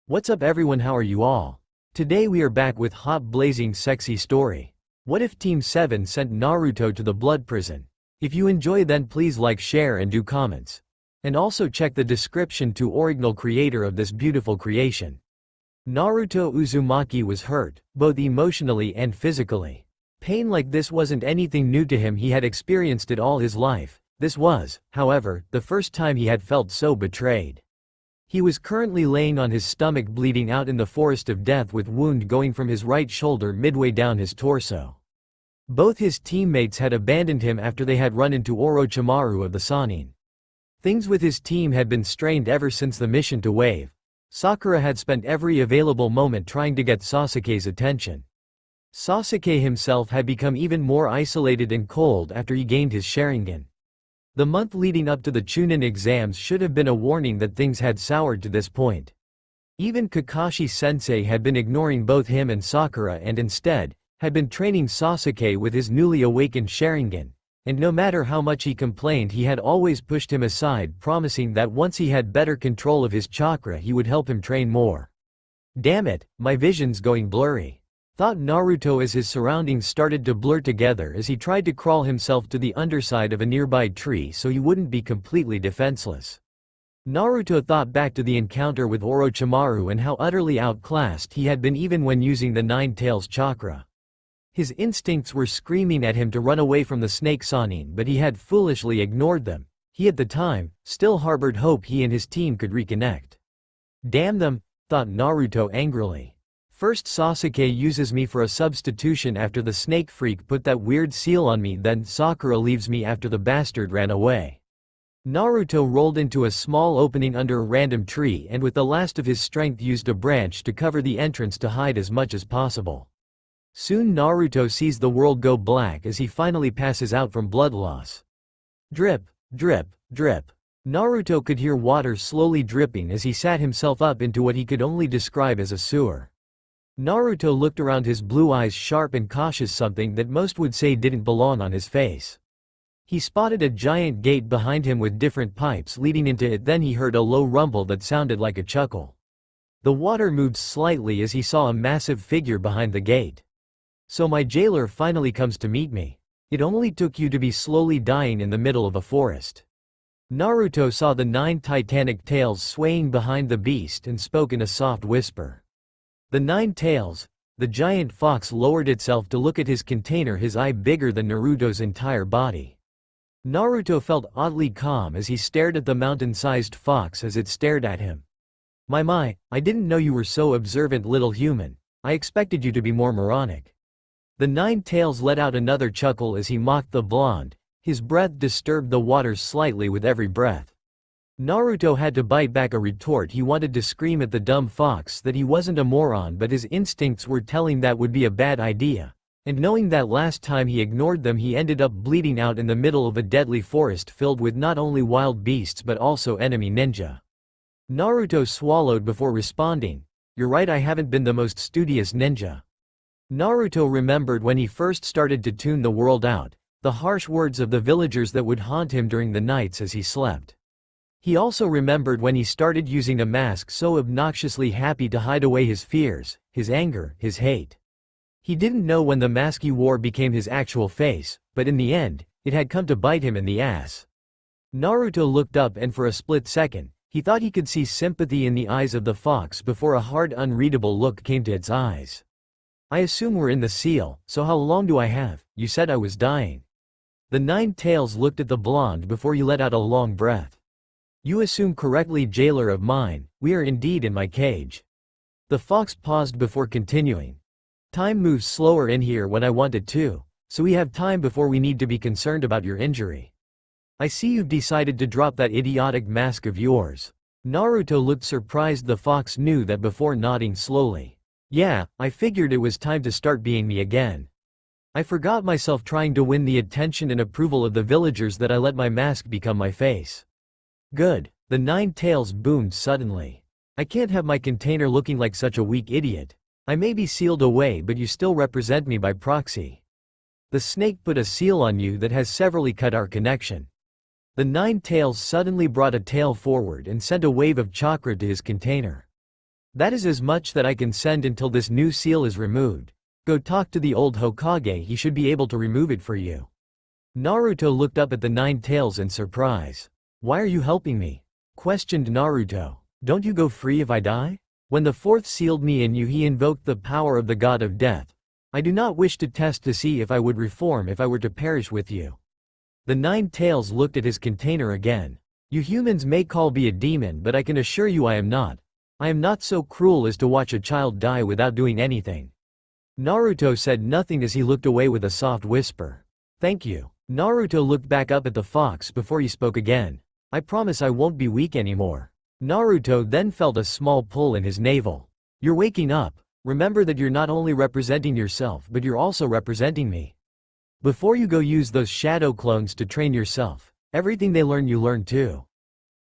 What's up everyone, how are you all? Today we are back with hot blazing sexy story. What if Team 7 sent Naruto to the blood prison? If you enjoy then please like, share and do comments. And also check the description to original creator of this beautiful creation. Naruto Uzumaki was hurt, both emotionally and physically. Pain like this wasn't anything new to him, he had experienced it all his life. This was, however, the first time he had felt so betrayed. He was currently laying on his stomach bleeding out in the forest of death with wound going from his right shoulder midway down his torso. Both his teammates had abandoned him after they had run into Orochimaru of the Sannin. Things with his team had been strained ever since the mission to Wave. Sakura had spent every available moment trying to get Sasuke's attention. Sasuke himself had become even more isolated and cold after he gained his Sharingan. The month leading up to the Chunin exams should have been a warning that things had soured to this point. Even Kakashi-sensei had been ignoring both him and Sakura and instead, had been training Sasuke with his newly awakened Sharingan, and no matter how much he complained he had always pushed him aside, promising that once he had better control of his chakra he would help him train more. Damn it, my vision's going blurry, thought Naruto as his surroundings started to blur together as he tried to crawl himself to the underside of a nearby tree so he wouldn't be completely defenseless. Naruto thought back to the encounter with Orochimaru and how utterly outclassed he had been even when using the Nine Tails chakra. His instincts were screaming at him to run away from the Snake Sannin, but he had foolishly ignored them. He at the time, still harbored hope he and his team could reconnect. Damn them, thought Naruto angrily. First Sasuke uses me for a substitution after the snake freak put that weird seal on me, then Sakura leaves me after the bastard ran away. Naruto rolled into a small opening under a random tree and with the last of his strength used a branch to cover the entrance to hide as much as possible. Soon Naruto sees the world go black as he finally passes out from blood loss. Drip, drip, drip. Naruto could hear water slowly dripping as he sat himself up into what he could only describe as a sewer. Naruto looked around, his blue eyes sharp and cautious, something that most would say didn't belong on his face. He spotted a giant gate behind him with different pipes leading into it, then he heard a low rumble that sounded like a chuckle. The water moved slightly as he saw a massive figure behind the gate. So my jailer finally comes to meet me. It only took you to be slowly dying in the middle of a forest. Naruto saw the 9 titanic tails swaying behind the beast and spoke in a soft whisper. The 9 tails, the giant fox, lowered itself to look at his container, his eye bigger than Naruto's entire body. Naruto felt oddly calm as he stared at the mountain-sized fox as it stared at him. My, I didn't know you were so observant, little human. I expected you to be more moronic. The 9 tails let out another chuckle as he mocked the blonde. His breath disturbed the waters slightly with every breath. Naruto had to bite back a retort. He wanted to scream at the dumb fox that he wasn't a moron, but his instincts were telling that would be a bad idea. And knowing that last time he ignored them he ended up bleeding out in the middle of a deadly forest filled with not only wild beasts but also enemy ninja. Naruto swallowed before responding. You're right, I haven't been the most studious ninja. Naruto remembered when he first started to tune the world out, the harsh words of the villagers that would haunt him during the nights as he slept. He also remembered when he started using a mask so obnoxiously happy to hide away his fears, his anger, his hate. He didn't know when the mask he wore became his actual face, but in the end, it had come to bite him in the ass. Naruto looked up and for a split second, he thought he could see sympathy in the eyes of the fox before a hard, unreadable look came to its eyes. I assume we're in the seal, so how long do I have? You said I was dying. The 9 tails looked at the blonde before he let out a long breath. You assume correctly, jailer of mine, we are indeed in my cage. The fox paused before continuing. Time moves slower in here when I want it to, so we have time before we need to be concerned about your injury. I see you've decided to drop that idiotic mask of yours. Naruto looked surprised. The fox knew that before nodding slowly. Yeah, I figured it was time to start being me again. I forgot myself trying to win the attention and approval of the villagers that I let my mask become my face. Good, the 9 tails boomed suddenly. I can't have my container looking like such a weak idiot. I may be sealed away but you still represent me by proxy. The snake put a seal on you that has severely cut our connection. The 9 tails suddenly brought a tail forward and sent a wave of chakra to his container. That is as much that I can send until this new seal is removed. Go talk to the old Hokage, he should be able to remove it for you. Naruto looked up at the Nine Tails in surprise. Why are you helping me? Questioned Naruto. Don't you go free if I die? When the fourth sealed me in you, he invoked the power of the god of death. I do not wish to test to see if I would reform if I were to perish with you. The Nine Tails looked at his container again. You humans may call me a demon, but I can assure you I am not. I am not so cruel as to watch a child die without doing anything. Naruto said nothing as he looked away with a soft whisper. Thank you. Naruto looked back up at the fox before he spoke again. I promise I won't be weak anymore. Naruto then felt a small pull in his navel. You're waking up. Remember that you're not only representing yourself but you're also representing me. Before you go use those shadow clones to train yourself. Everything they learn you learn too.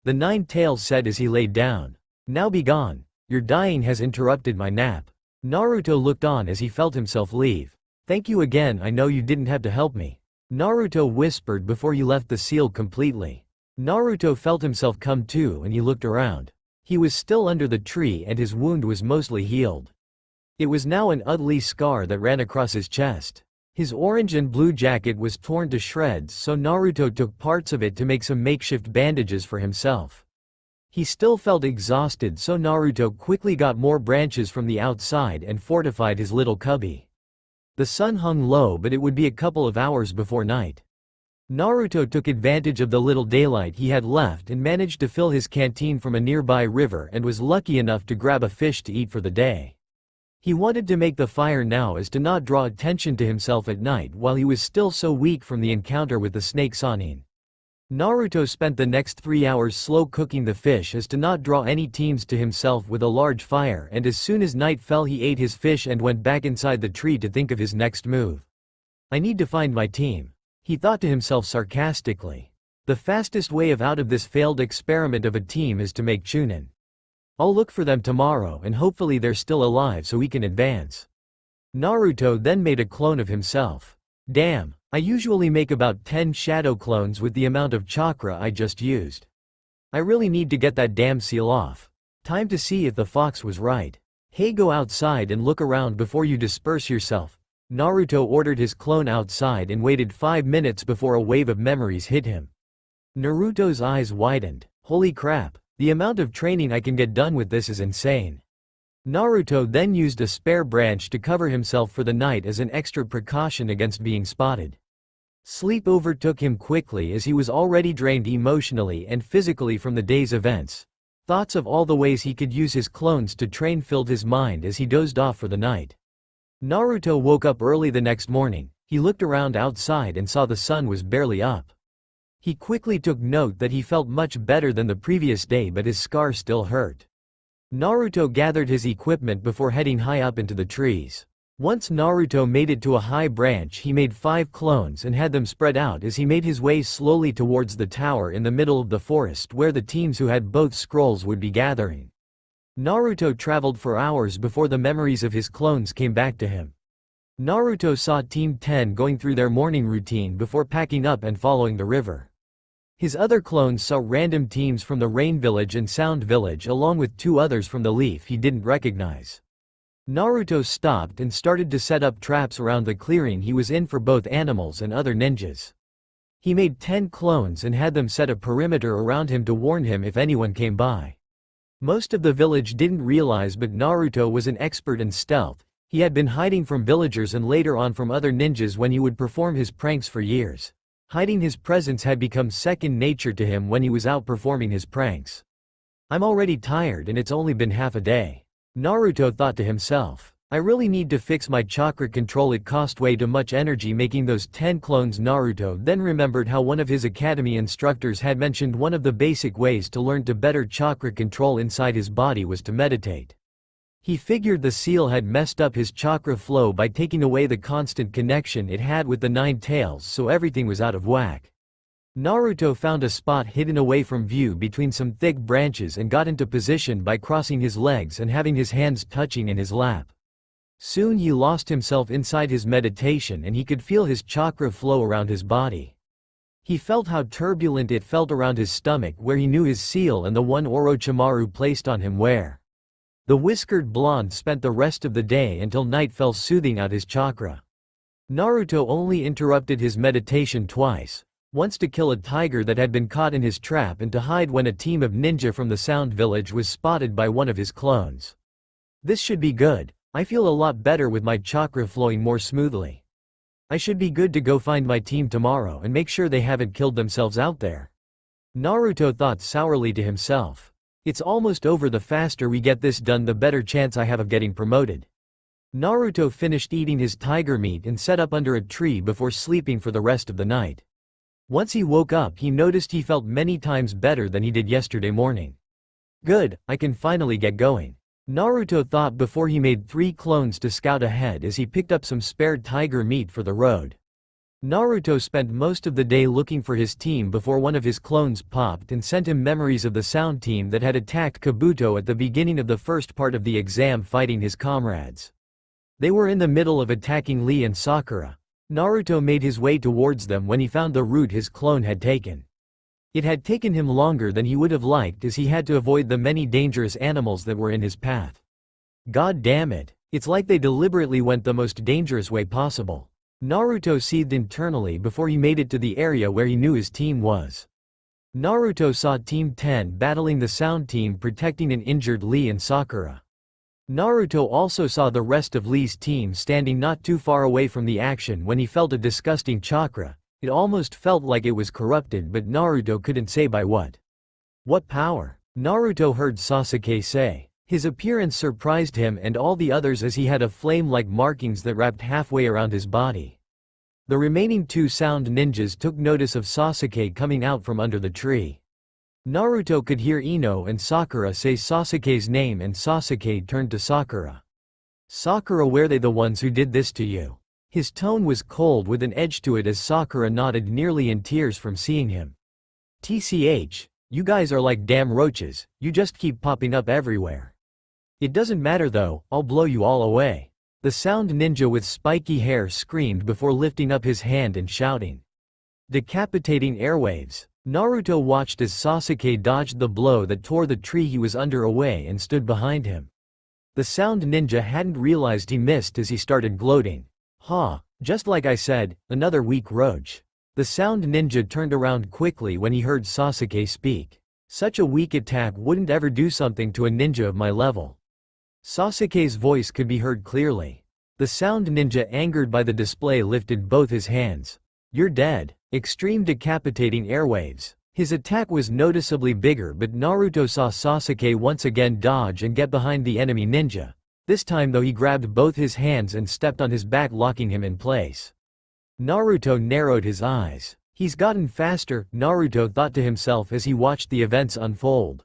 The Nine Tails said as he laid down. Now be gone. Your dying has interrupted my nap. Naruto looked on as he felt himself leave. Thank you again, I know you didn't have to help me. Naruto whispered before he left the seal completely. Naruto felt himself come to and he looked around. He was still under the tree and his wound was mostly healed. It was now an ugly scar that ran across his chest. His orange and blue jacket was torn to shreds, so Naruto took parts of it to make some makeshift bandages for himself. He still felt exhausted, so Naruto quickly got more branches from the outside and fortified his little cubby. The sun hung low, but it would be a couple of hours before night. Naruto took advantage of the little daylight he had left and managed to fill his canteen from a nearby river and was lucky enough to grab a fish to eat for the day. He wanted to make the fire now as to not draw attention to himself at night while he was still so weak from the encounter with the snake Sannin. Naruto spent the next 3 hours slow cooking the fish as to not draw any teams to himself with a large fire, and as soon as night fell he ate his fish and went back inside the tree to think of his next move. I need to find my team, he thought to himself sarcastically. The fastest way out of this failed experiment of a team is to make Chunin. I'll look for them tomorrow and hopefully they're still alive so we can advance. Naruto then made a clone of himself. Damn, I usually make about 10 shadow clones with the amount of chakra I just used. I really need to get that damn seal off. Time to see if the fox was right. Hey, go outside and look around before you disperse yourself. Naruto ordered his clone outside and waited 5 minutes before a wave of memories hit him. Naruto's eyes widened. Holy crap, the amount of training I can get done with this is insane. Naruto then used a spare branch to cover himself for the night as an extra precaution against being spotted. Sleep overtook him quickly as he was already drained emotionally and physically from the day's events. Thoughts of all the ways he could use his clones to train filled his mind as he dozed off for the night. Naruto woke up early the next morning. He looked around outside and saw the sun was barely up. He quickly took note that he felt much better than the previous day, but his scar still hurt. Naruto gathered his equipment before heading high up into the trees. Once Naruto made it to a high branch, he made 5 clones and had them spread out as he made his way slowly towards the tower in the middle of the forest where the teams who had both scrolls would be gathering. Naruto traveled for hours before the memories of his clones came back to him. Naruto saw Team 10 going through their morning routine before packing up and following the river. His other clones saw random teams from the Rain Village and Sound Village along with 2 others from the Leaf he didn't recognize. Naruto stopped and started to set up traps around the clearing he was in for both animals and other ninjas. He made 10 clones and had them set a perimeter around him to warn him if anyone came by. Most of the village didn't realize, but Naruto was an expert in stealth. He had been hiding from villagers and later on from other ninjas when he would perform his pranks for years. Hiding his presence had become second nature to him when he was out performing his pranks. I'm already tired and it's only been half a day. Naruto thought to himself. I really need to fix my chakra control, it cost way too much energy making those 10 clones. Naruto then remembered how one of his academy instructors had mentioned one of the basic ways to learn to better chakra control inside his body was to meditate. He figured the seal had messed up his chakra flow by taking away the constant connection it had with the 9 tails, so everything was out of whack. Naruto found a spot hidden away from view between some thick branches and got into position by crossing his legs and having his hands touching in his lap. Soon he lost himself inside his meditation and he could feel his chakra flow around his body. He felt how turbulent it felt around his stomach where he knew his seal and the one Orochimaru placed on him were. The whiskered blonde spent the rest of the day until night fell, soothing out his chakra. Naruto only interrupted his meditation twice, once to kill a tiger that had been caught in his trap and to hide when a team of ninja from the Sound Village was spotted by one of his clones. This should be good. I feel a lot better with my chakra flowing more smoothly. I should be good to go find my team tomorrow and make sure they haven't killed themselves out there. Naruto thought sourly to himself. It's almost over. The faster we get this done, the better chance I have of getting promoted. Naruto finished eating his tiger meat and sat up under a tree before sleeping for the rest of the night. Once he woke up, he noticed he felt many times better than he did yesterday morning. Good, I can finally get going. Naruto thought before he made 3 clones to scout ahead as he picked up some spare tiger meat for the road. Naruto spent most of the day looking for his team before one of his clones popped and sent him memories of the sound team that had attacked Kabuto at the beginning of the first part of the exam, fighting his comrades. They were in the middle of attacking Lee and Sakura. Naruto made his way towards them when he found the route his clone had taken. It had taken him longer than he would have liked, as he had to avoid the many dangerous animals that were in his path. God damn it, it's like they deliberately went the most dangerous way possible. Naruto seethed internally before he made it to the area where he knew his team was. Naruto saw Team 10 battling the Sound Team, protecting an injured Lee and Sakura. Naruto also saw the rest of Lee's team standing not too far away from the action when he felt a disgusting chakra. It almost felt like it was corrupted, but Naruto couldn't say by what. What power? Naruto heard Sasuke say. His appearance surprised him and all the others, as he had a flame-like markings that wrapped halfway around his body. The remaining 2 sound ninjas took notice of Sasuke coming out from under the tree. Naruto could hear Ino and Sakura say Sasuke's name, and Sasuke turned to Sakura. Sakura, were they the ones who did this to you? His tone was cold with an edge to it as Sakura nodded, nearly in tears from seeing him. TCH, you guys are like damn roaches, you just keep popping up everywhere. It doesn't matter though, I'll blow you all away. The sound ninja with spiky hair screamed before lifting up his hand and shouting. Decapitating airwaves. Naruto watched as Sasuke dodged the blow that tore the tree he was under away and stood behind him. The sound ninja hadn't realized he missed as he started gloating. Just like I said, another weak roach. The sound ninja turned around quickly when he heard Sasuke speak. Such a weak attack wouldn't ever do something to a ninja of my level. Sasuke's voice could be heard clearly. The sound ninja, angered by the display, lifted both his hands. You're dead. Extreme decapitating airwaves. His attack was noticeably bigger, but Naruto saw Sasuke once again dodge and get behind the enemy ninja. This time though, he grabbed both his hands and stepped on his back, locking him in place. Naruto narrowed his eyes. He's gotten faster, Naruto thought to himself as he watched the events unfold.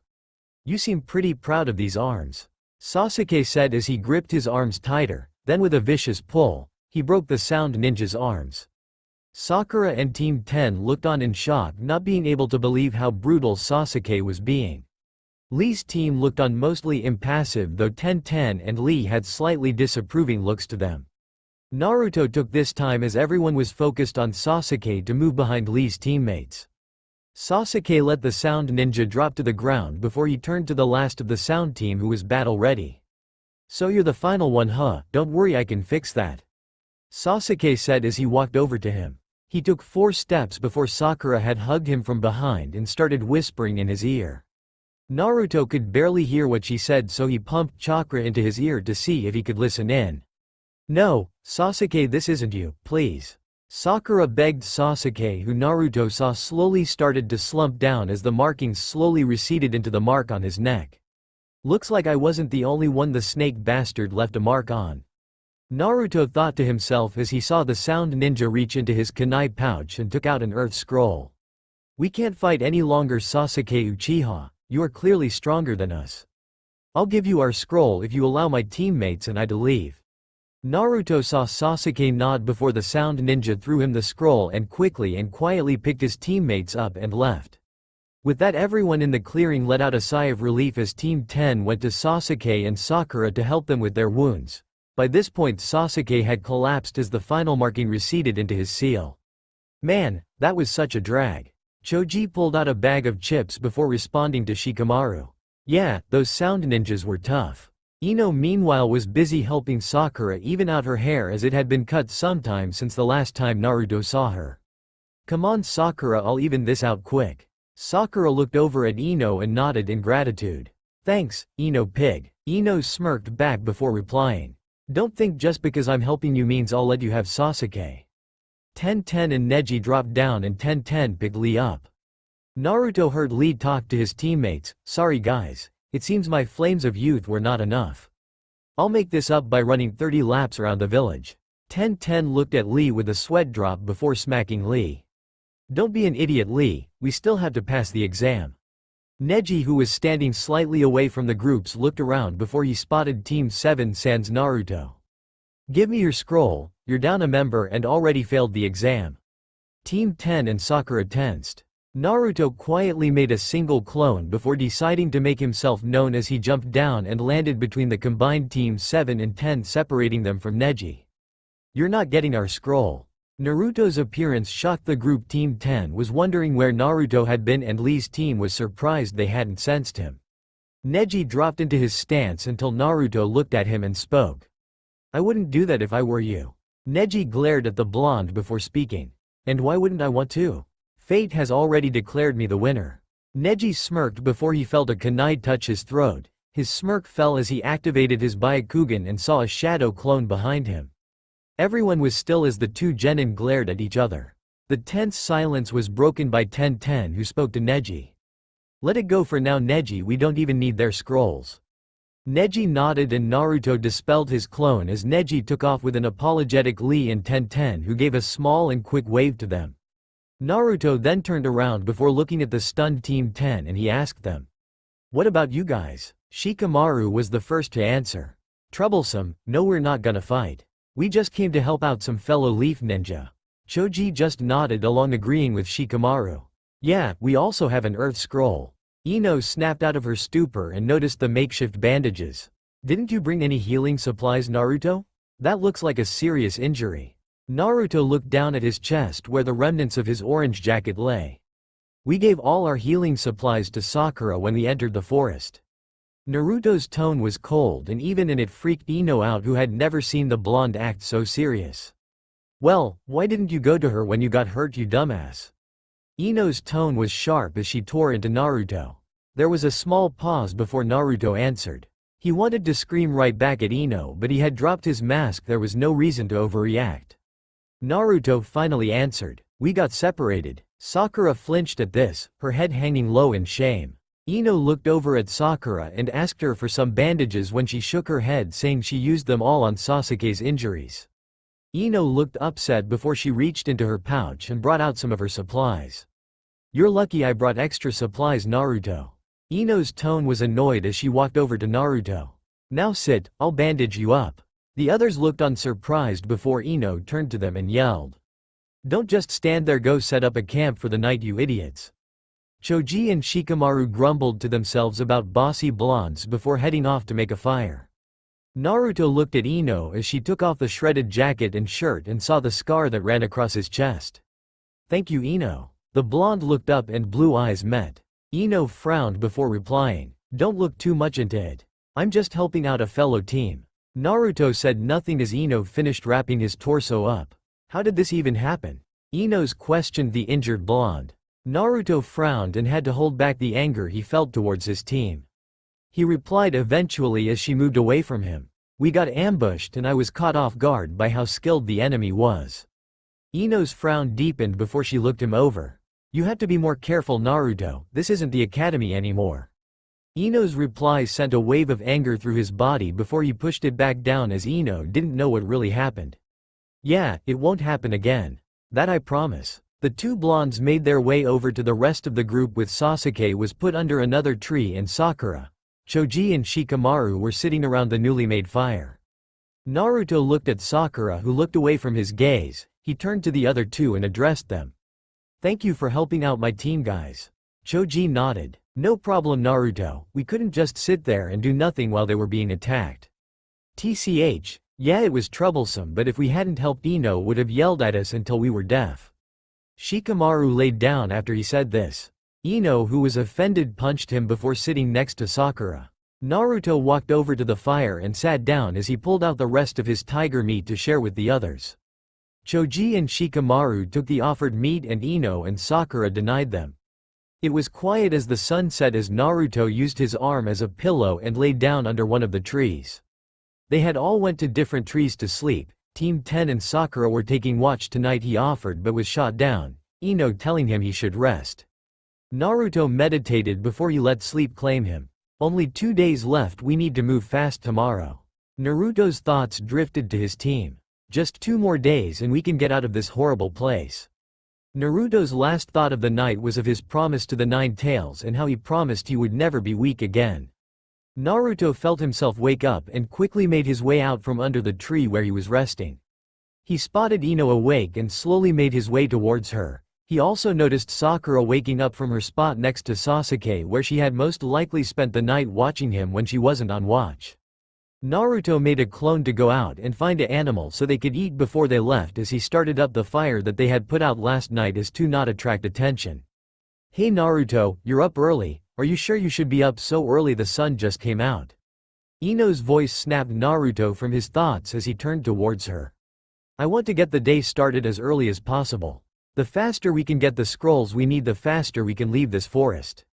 You seem pretty proud of these arms, Sasuke said as he gripped his arms tighter. Then with a vicious pull, he broke the sound ninja's arms. Sakura and Team 10 looked on in shock, not being able to believe how brutal Sasuke was being. Lee's team looked on mostly impassive, though 10 and Lee had slightly disapproving looks to them. Naruto took this time as everyone was focused on Sasuke to move behind Lee's teammates. Sasuke let the sound ninja drop to the ground before he turned to the last of the sound team, who was battle ready. So you're the final one, huh? Don't worry, I can fix that, Sasuke said as he walked over to him. He took 4 steps before Sakura had hugged him from behind and started whispering in his ear. Naruto could barely hear what she said, so he pumped chakra into his ear to see if he could listen in. No, Sasuke, this isn't you, please, Sakura begged Sasuke, who Naruto saw slowly started to slump down as the markings slowly receded into the mark on his neck. Looks like I wasn't the only one the snake bastard left a mark on, Naruto thought to himself as he saw the sound ninja reach into his kunai pouch and took out an earth scroll. We can't fight any longer, Sasuke Uchiha, you are clearly stronger than us. I'll give you our scroll if you allow my teammates and I to leave. Naruto saw Sasuke nod before the sound ninja threw him the scroll and quickly and quietly picked his teammates up and left. With that, everyone in the clearing let out a sigh of relief as Team 10 went to Sasuke and Sakura to help them with their wounds. By this point, Sasuke had collapsed as the final marking receded into his seal. Man, that was such a drag. Choji pulled out a bag of chips before responding to Shikamaru. Yeah, those sound ninjas were tough. Ino meanwhile was busy helping Sakura even out her hair as it had been cut sometime since the last time Naruto saw her. "Come on Sakura, I'll even this out quick." Sakura looked over at Ino and nodded in gratitude. "Thanks, Ino pig." Ino smirked back before replying. "Don't think just because I'm helping you means I'll let you have Sasuke." Ten and Neji dropped down and Ten picked Lee up. Naruto heard Lee talk to his teammates. "Sorry guys, it seems my flames of youth were not enough. I'll make this up by running 30 laps around the village." Ten looked at Lee with a sweat drop before smacking Lee. "Don't be an idiot Lee, we still have to pass the exam." Neji, who was standing slightly away from the groups, looked around before he spotted Team 7 sans Naruto. "Give me your scroll, you're down a member and already failed the exam." Team 10 and Sakura tensed. Naruto quietly made a single clone before deciding to make himself known as he jumped down and landed between the combined Team 7 and 10, separating them from Neji. "You're not getting our scroll." Naruto's appearance shocked the group. Team 10 was wondering where Naruto had been and Lee's team was surprised they hadn't sensed him. Neji dropped into his stance until Naruto looked at him and spoke. "I wouldn't do that if I were you." Neji glared at the blonde before speaking. "And why wouldn't I want to? Fate has already declared me the winner." Neji smirked before he felt a kunai touch his throat. His smirk fell as he activated his Byakugan and saw a shadow clone behind him. Everyone was still as the two genin glared at each other. The tense silence was broken by Ten, who spoke to Neji. "Let it go for now Neji, we don't even need their scrolls." Neji nodded and Naruto dispelled his clone as Neji took off with an apologetic Lee and Ten, who gave a small and quick wave to them. Naruto then turned around before looking at the stunned Team 10 and he asked them, "What about you guys?" Shikamaru was the first to answer. "Troublesome, no, we're not gonna fight. We just came to help out some fellow Leaf Ninja." Choji just nodded along, agreeing with Shikamaru. "Yeah, we also have an Earth Scroll." Ino snapped out of her stupor and noticed the makeshift bandages. "Didn't you bring any healing supplies Naruto? That looks like a serious injury." Naruto looked down at his chest where the remnants of his orange jacket lay. "We gave all our healing supplies to Sakura when we entered the forest." Naruto's tone was cold and even in it freaked Ino out, who had never seen the blonde act so serious. "Well, why didn't you go to her when you got hurt, you dumbass?" Ino's tone was sharp as she tore into Naruto. There was a small pause before Naruto answered. He wanted to scream right back at Ino, but he had dropped his mask. There was no reason to overreact. Naruto finally answered, "We got separated." Sakura flinched at this, her head hanging low in shame. Ino looked over at Sakura and asked her for some bandages when she shook her head, saying she used them all on Sasuke's injuries. Ino looked upset before she reached into her pouch and brought out some of her supplies. "You're lucky I brought extra supplies Naruto." Ino's tone was annoyed as she walked over to Naruto. "Now sit, I'll bandage you up." The others looked on surprised before Ino turned to them and yelled, "Don't just stand there, go set up a camp for the night you idiots." Choji and Shikamaru grumbled to themselves about bossy blondes before heading off to make a fire. Naruto looked at Ino as she took off the shredded jacket and shirt and saw the scar that ran across his chest. "Thank you Ino." The blonde looked up and blue eyes met. Ino frowned before replying, "Don't look too much into it. I'm just helping out a fellow team." Naruto said nothing as Ino finished wrapping his torso up. "How did this even happen?" Ino's questioned the injured blonde. Naruto frowned and had to hold back the anger he felt towards his team. He replied eventually as she moved away from him, "We got ambushed and I was caught off guard by how skilled the enemy was." Ino's frown deepened before she looked him over. "You have to be more careful Naruto, this isn't the academy anymore." Ino's reply sent a wave of anger through his body before he pushed it back down as Ino didn't know what really happened. "Yeah, it won't happen again. That I promise." The two blondes made their way over to the rest of the group with Sasuke was put under another tree and Sakura, Choji and Shikamaru were sitting around the newly made fire. Naruto looked at Sakura, who looked away from his gaze. He turned to the other two and addressed them. "Thank you for helping out my team guys." Choji nodded. "No problem Naruto, we couldn't just sit there and do nothing while they were being attacked." "TCH, yeah it was troublesome, but if we hadn't helped Ino would have yelled at us until we were deaf." Shikamaru laid down after he said this. Ino, who was offended, punched him before sitting next to Sakura. Naruto walked over to the fire and sat down as he pulled out the rest of his tiger meat to share with the others. Choji and Shikamaru took the offered meat and Ino and Sakura denied them. It was quiet as the sun set as Naruto used his arm as a pillow and laid down under one of the trees. They had all went to different trees to sleep. Team 10 and Sakura were taking watch tonight. He offered but was shot down, Ino telling him he should rest. Naruto meditated before he let sleep claim him. Only 2 days left, we need to move fast tomorrow. Naruto's thoughts drifted to his team. Just 2 more days and we can get out of this horrible place. Naruto's last thought of the night was of his promise to the 9 tails and how he promised he would never be weak again. Naruto felt himself wake up and quickly made his way out from under the tree where he was resting. He spotted Ino awake and slowly made his way towards her. He also noticed Sakura waking up from her spot next to Sasuke where she had most likely spent the night watching him when she wasn't on watch. Naruto made a clone to go out and find an animal so they could eat before they left as he started up the fire that they had put out last night as to not attract attention. "Hey Naruto, you're up early, are you sure you should be up so early? The sun just came out." Ino's voice snapped Naruto from his thoughts as he turned towards her. "I want to get the day started as early as possible. The faster we can get the scrolls we need, the faster we can leave this forest."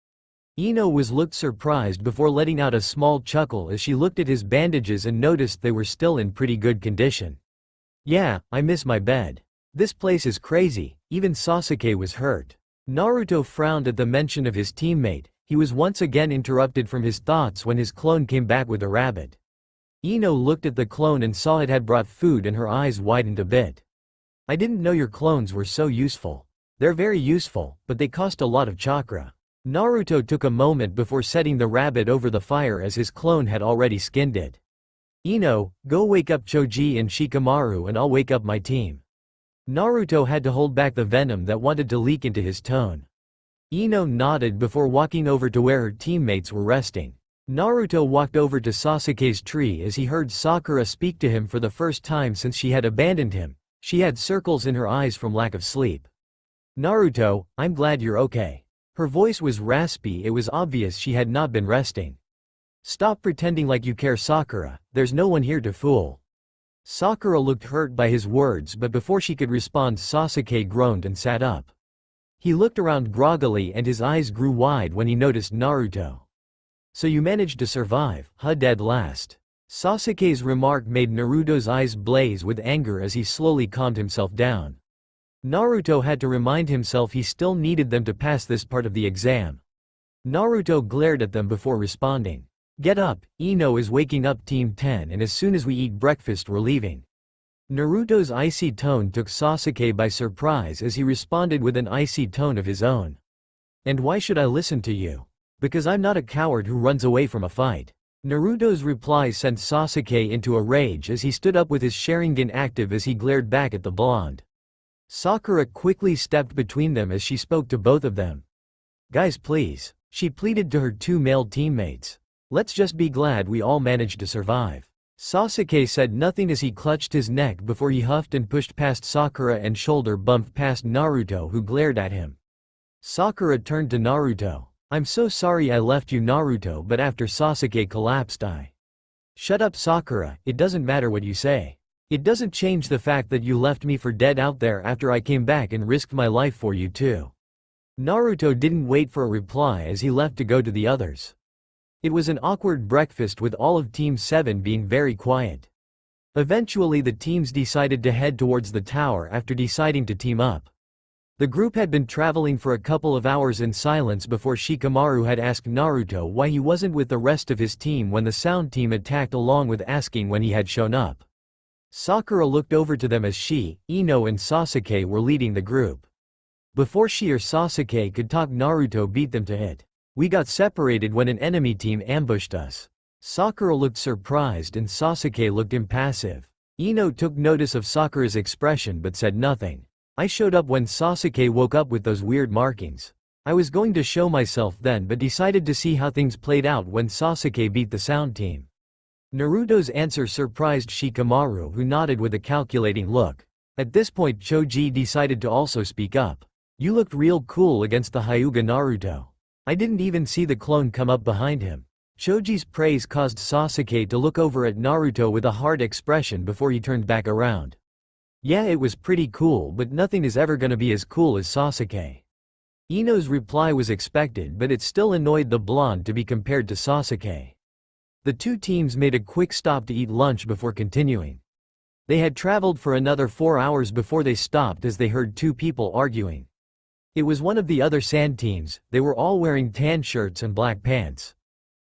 Ino looked surprised before letting out a small chuckle as she looked at his bandages and noticed they were still in pretty good condition. "Yeah, I miss my bed. This place is crazy." Even Sasuke was hurt. Naruto frowned at the mention of his teammate. He was once again interrupted from his thoughts when his clone came back with a rabbit. Ino looked at the clone and saw it had brought food and her eyes widened a bit. "I didn't know your clones were so useful." "They're very useful, but they cost a lot of chakra." Naruto took a moment before setting the rabbit over the fire as his clone had already skinned it. "Ino, go wake up Choji and Shikamaru and I'll wake up my team." Naruto had to hold back the venom that wanted to leak into his tone. Ino nodded before walking over to where her teammates were resting. Naruto walked over to Sasuke's tree as he heard Sakura speak to him for the first time since she had abandoned him. She had circles in her eyes from lack of sleep. "Naruto, I'm glad you're okay." Her voice was raspy. It was obvious she had not been resting. "Stop pretending like you care, Sakura, there's no one here to fool." Sakura looked hurt by his words, but before she could respond Sasuke groaned and sat up. He looked around groggily and his eyes grew wide when he noticed Naruto. "So you managed to survive, huh, dead last?" Sasuke's remark made Naruto's eyes blaze with anger as he slowly calmed himself down. Naruto had to remind himself he still needed them to pass this part of the exam. Naruto glared at them before responding. "Get up, Ino is waking up Team 10 and as soon as we eat breakfast we're leaving." Naruto's icy tone took Sasuke by surprise as he responded with an icy tone of his own. "And why should I listen to you? Because I'm not a coward who runs away from a fight." Naruto's reply sent Sasuke into a rage as he stood up with his Sharingan active as he glared back at the blonde. Sakura quickly stepped between them as she spoke to both of them. "Guys, please," she pleaded to her 2 male teammates. "Let's just be glad we all managed to survive." Sasuke said nothing as he clutched his neck before he huffed and pushed past Sakura and shoulder bumped past Naruto who glared at him. Sakura turned to Naruto. "I'm so sorry I left you, Naruto, but after Sasuke collapsed I—" "Shut up, Sakura, it doesn't matter what you say. It doesn't change the fact that you left me for dead out there after I came back and risked my life for you too." Naruto didn't wait for a reply as he left to go to the others. It was an awkward breakfast with all of Team 7 being very quiet. Eventually the teams decided to head towards the tower after deciding to team up. The group had been traveling for a couple of hours in silence before Shikamaru had asked Naruto why he wasn't with the rest of his team when the sound team attacked, along with asking when he had shown up. Sakura looked over to them as she, Ino and Sasuke were leading the group. Before she or Sasuke could talk, Naruto beat them to it. "We got separated when an enemy team ambushed us." Sakura looked surprised and Sasuke looked impassive. Ino took notice of Sakura's expression but said nothing. "I showed up when Sasuke woke up with those weird markings. I was going to show myself then but decided to see how things played out when Sasuke beat the sound team." Naruto's answer surprised Shikamaru, who nodded with a calculating look. At this point Choji decided to also speak up. "You looked real cool against the Hyuga, Naruto. I didn't even see the clone come up behind him." Choji's praise caused Sasuke to look over at Naruto with a hard expression before he turned back around. Yeah, it was pretty cool, but nothing is ever gonna be as cool as Sasuke. Ino's reply was expected, but it still annoyed the blonde to be compared to Sasuke. The two teams made a quick stop to eat lunch before continuing. They had traveled for another 4 hours before they stopped as they heard two people arguing. It was one of the other sand teams. They were all wearing tan shirts and black pants.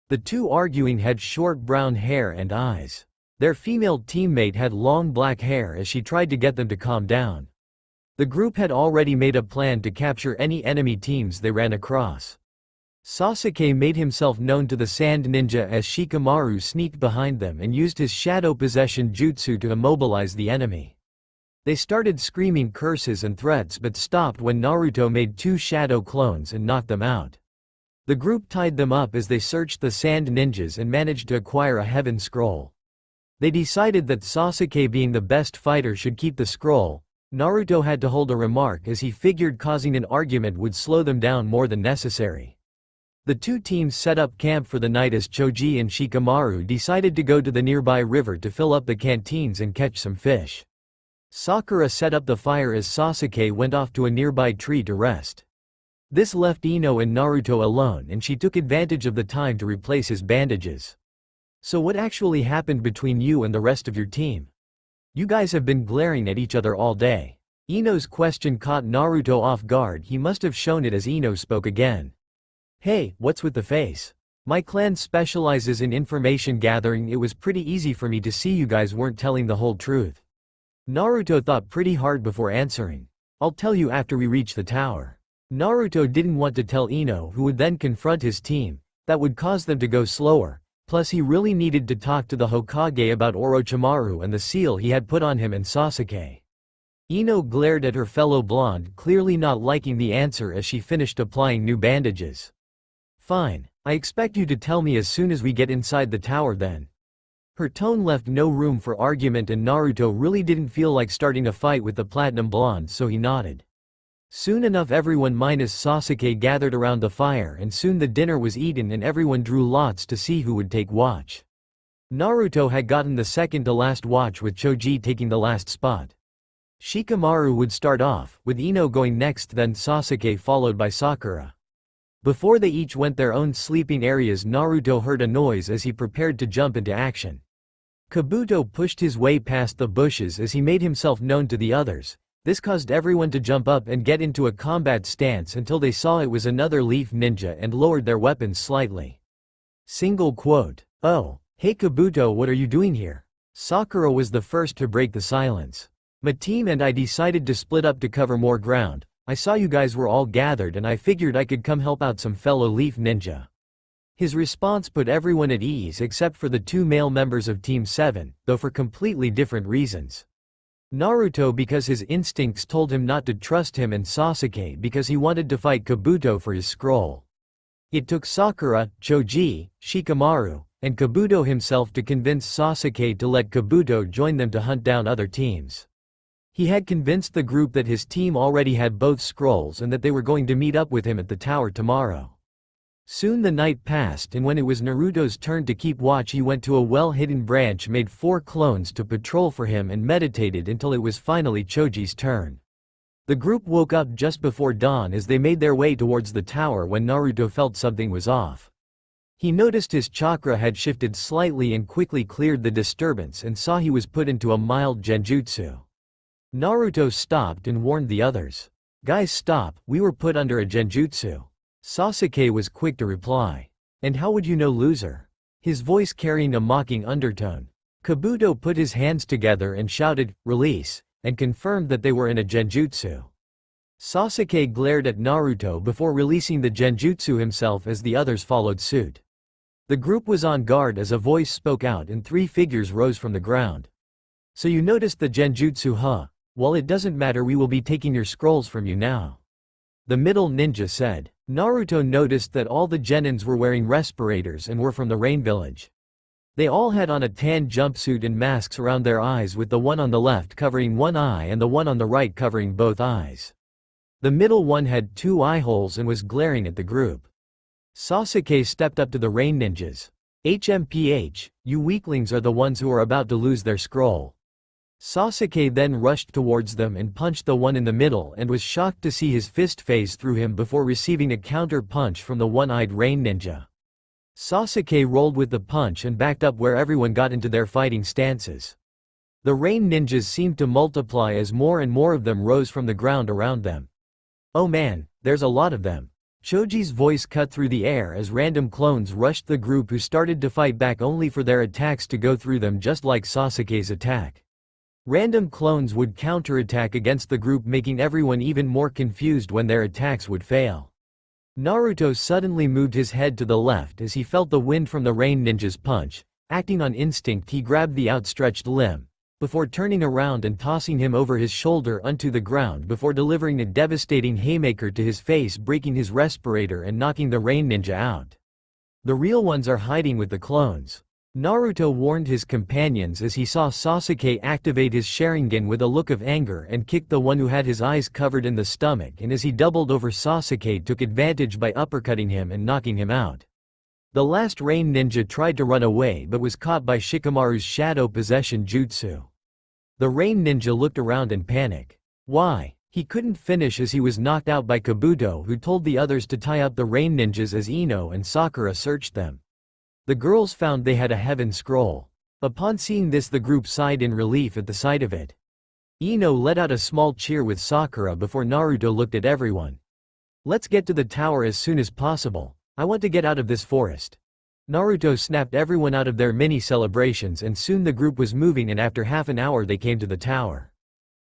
The two arguing had short brown hair and eyes. Their female teammate had long black hair as she tried to get them to calm down. The group had already made a plan to capture any enemy teams they ran across. Sasuke made himself known to the sand ninja as Shikamaru sneaked behind them and used his shadow possession jutsu to immobilize the enemy. They started screaming curses and threats but stopped when Naruto made two shadow clones and knocked them out. The group tied them up as they searched the sand ninjas and managed to acquire a heaven scroll. They decided that Sasuke, being the best fighter, should keep the scroll. Naruto had to hold a remark as he figured causing an argument would slow them down more than necessary. The two teams set up camp for the night as Choji and Shikamaru decided to go to the nearby river to fill up the canteens and catch some fish. Sakura set up the fire as Sasuke went off to a nearby tree to rest. This left Ino and Naruto alone, and she took advantage of the time to replace his bandages. So what actually happened between you and the rest of your team? You guys have been glaring at each other all day. Ino's question caught Naruto off guard. He must have shown it as Ino spoke again. Hey, what's with the face? My clan specializes in information gathering. It was pretty easy for me to see you guys weren't telling the whole truth. Naruto thought pretty hard before answering. I'll tell you after we reach the tower. Naruto didn't want to tell Ino, who would then confront his team. That would cause them to go slower. Plus he really needed to talk to the Hokage about Orochimaru and the seal he had put on him and Sasuke. Ino glared at her fellow blonde, clearly not liking the answer as she finished applying new bandages. Fine. I expect you to tell me as soon as we get inside the tower then. Her tone left no room for argument and Naruto really didn't feel like starting a fight with the platinum blonde, so he nodded. Soon enough everyone minus Sasuke gathered around the fire and soon the dinner was eaten and everyone drew lots to see who would take watch. Naruto had gotten the second to last watch with Choji taking the last spot. Shikamaru would start off, with Ino going next, then Sasuke followed by Sakura. Before they each went their own sleeping areas, Naruto heard a noise as he prepared to jump into action. Kabuto pushed his way past the bushes as he made himself known to the others. This caused everyone to jump up and get into a combat stance until they saw it was another leaf ninja and lowered their weapons slightly. Single quote. Oh, hey Kabuto, what are you doing here? Sakura was the first to break the silence. My team and I decided to split up to cover more ground. I saw you guys were all gathered and I figured I could come help out some fellow leaf ninja. His response put everyone at ease except for the two male members of Team 7, though for completely different reasons. Naruto because his instincts told him not to trust him, and Sasuke because he wanted to fight Kabuto for his scroll. It took Sakura, Choji, Shikamaru, and Kabuto himself to convince Sasuke to let Kabuto join them to hunt down other teams. He had convinced the group that his team already had both scrolls and that they were going to meet up with him at the tower tomorrow. Soon the night passed, and when it was Naruto's turn to keep watch, he went to a well-hidden branch, made 4 clones to patrol for him, and meditated until it was finally Choji's turn. The group woke up just before dawn as they made their way towards the tower when Naruto felt something was off. He noticed his chakra had shifted slightly and quickly cleared the disturbance and saw he was put into a mild genjutsu. Naruto stopped and warned the others. Guys, stop, we were put under a genjutsu. Sasuke was quick to reply. And how would you know, loser? His voice carrying a mocking undertone. Kabuto put his hands together and shouted, release, and confirmed that they were in a genjutsu. Sasuke glared at Naruto before releasing the genjutsu himself as the others followed suit. The group was on guard as a voice spoke out and 3 figures rose from the ground. So you noticed the genjutsu, huh? Well, it doesn't matter, we will be taking your scrolls from you now. The middle ninja said. Naruto noticed that all the genins were wearing respirators and were from the Rain Village. They all had on a tan jumpsuit and masks around their eyes, with the one on the left covering one eye and the one on the right covering both eyes. The middle one had 2 eye holes and was glaring at the group. Sasuke stepped up to the rain ninjas. HMPH, you weaklings are the ones who are about to lose their scroll. Sasuke then rushed towards them and punched the one in the middle and was shocked to see his fist phase through him before receiving a counter punch from the one-eyed rain ninja. Sasuke rolled with the punch and backed up where everyone got into their fighting stances. The rain ninjas seemed to multiply as more and more of them rose from the ground around them. Oh man, there's a lot of them. Choji's voice cut through the air as random clones rushed the group who started to fight back only for their attacks to go through them just like Sasuke's attack. Random clones would counterattack against the group, making everyone even more confused when their attacks would fail. Naruto suddenly moved his head to the left as he felt the wind from the rain ninja's punch. Acting on instinct, he grabbed the outstretched limb, before turning around and tossing him over his shoulder onto the ground before delivering a devastating haymaker to his face, breaking his respirator and knocking the rain ninja out. The real ones are hiding with the clones. Naruto warned his companions as he saw Sasuke activate his Sharingan with a look of anger and kicked the one who had his eyes covered in the stomach, and as he doubled over Sasuke took advantage by uppercutting him and knocking him out. The last rain ninja tried to run away but was caught by Shikamaru's shadow possession jutsu. The rain ninja looked around in panic. Why? He couldn't finish as he was knocked out by Kabuto, who told the others to tie up the rain ninjas as Ino and Sakura searched them. The girls found they had a heaven scroll. Upon seeing this, the group sighed in relief at the sight of it. Ino let out a small cheer with Sakura before Naruto looked at everyone. Let's get to the tower as soon as possible. I want to get out of this forest. Naruto snapped everyone out of their mini celebrations, and soon the group was moving, and after half an hour they came to the tower.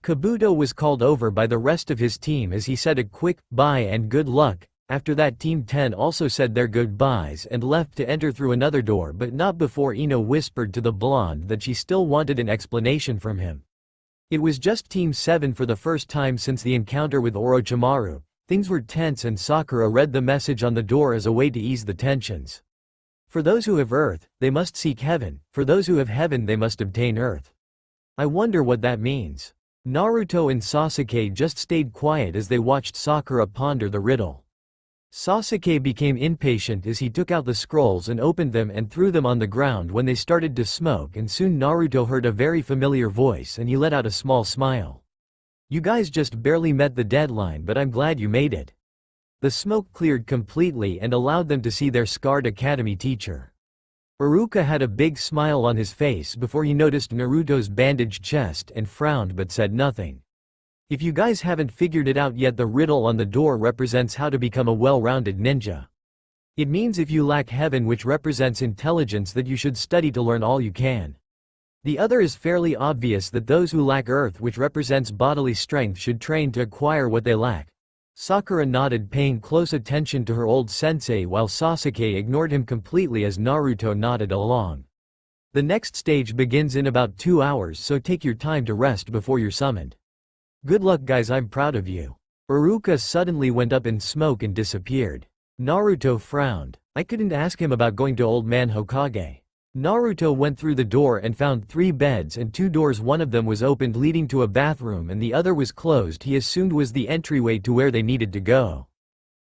Kabuto was called over by the rest of his team as he said a quick bye and good luck. After that, Team 10 also said their goodbyes and left to enter through another door, but not before Ino whispered to the blonde that she still wanted an explanation from him. It was just Team 7 for the first time since the encounter with Orochimaru. Things were tense and Sakura read the message on the door as a way to ease the tensions. For those who have earth, they must seek heaven. For those who have heaven, they must obtain earth. I wonder what that means. Naruto and Sasuke just stayed quiet as they watched Sakura ponder the riddle. Sasuke became impatient as he took out the scrolls and opened them and threw them on the ground when they started to smoke, and soon Naruto heard a very familiar voice and he let out a small smile. You guys just barely met the deadline, but I'm glad you made it. The smoke cleared completely and allowed them to see their scarred academy teacher. Iruka had a big smile on his face before he noticed Naruto's bandaged chest and frowned but said nothing. If you guys haven't figured it out yet, the riddle on the door represents how to become a well-rounded ninja. It means if you lack heaven, which represents intelligence, that you should study to learn all you can. The other is fairly obvious, that those who lack earth, which represents bodily strength, should train to acquire what they lack. Sakura nodded, paying close attention to her old sensei, while Sasuke ignored him completely as Naruto nodded along. The next stage begins in about 2 hours, so take your time to rest before you're summoned. Good luck guys, I'm proud of you. Iruka suddenly went up in smoke and disappeared. Naruto frowned. I couldn't ask him about going to Old Man Hokage. Naruto went through the door and found 3 beds and 2 doors. One of them was opened leading to a bathroom and the other was closed. He assumed was the entryway to where they needed to go.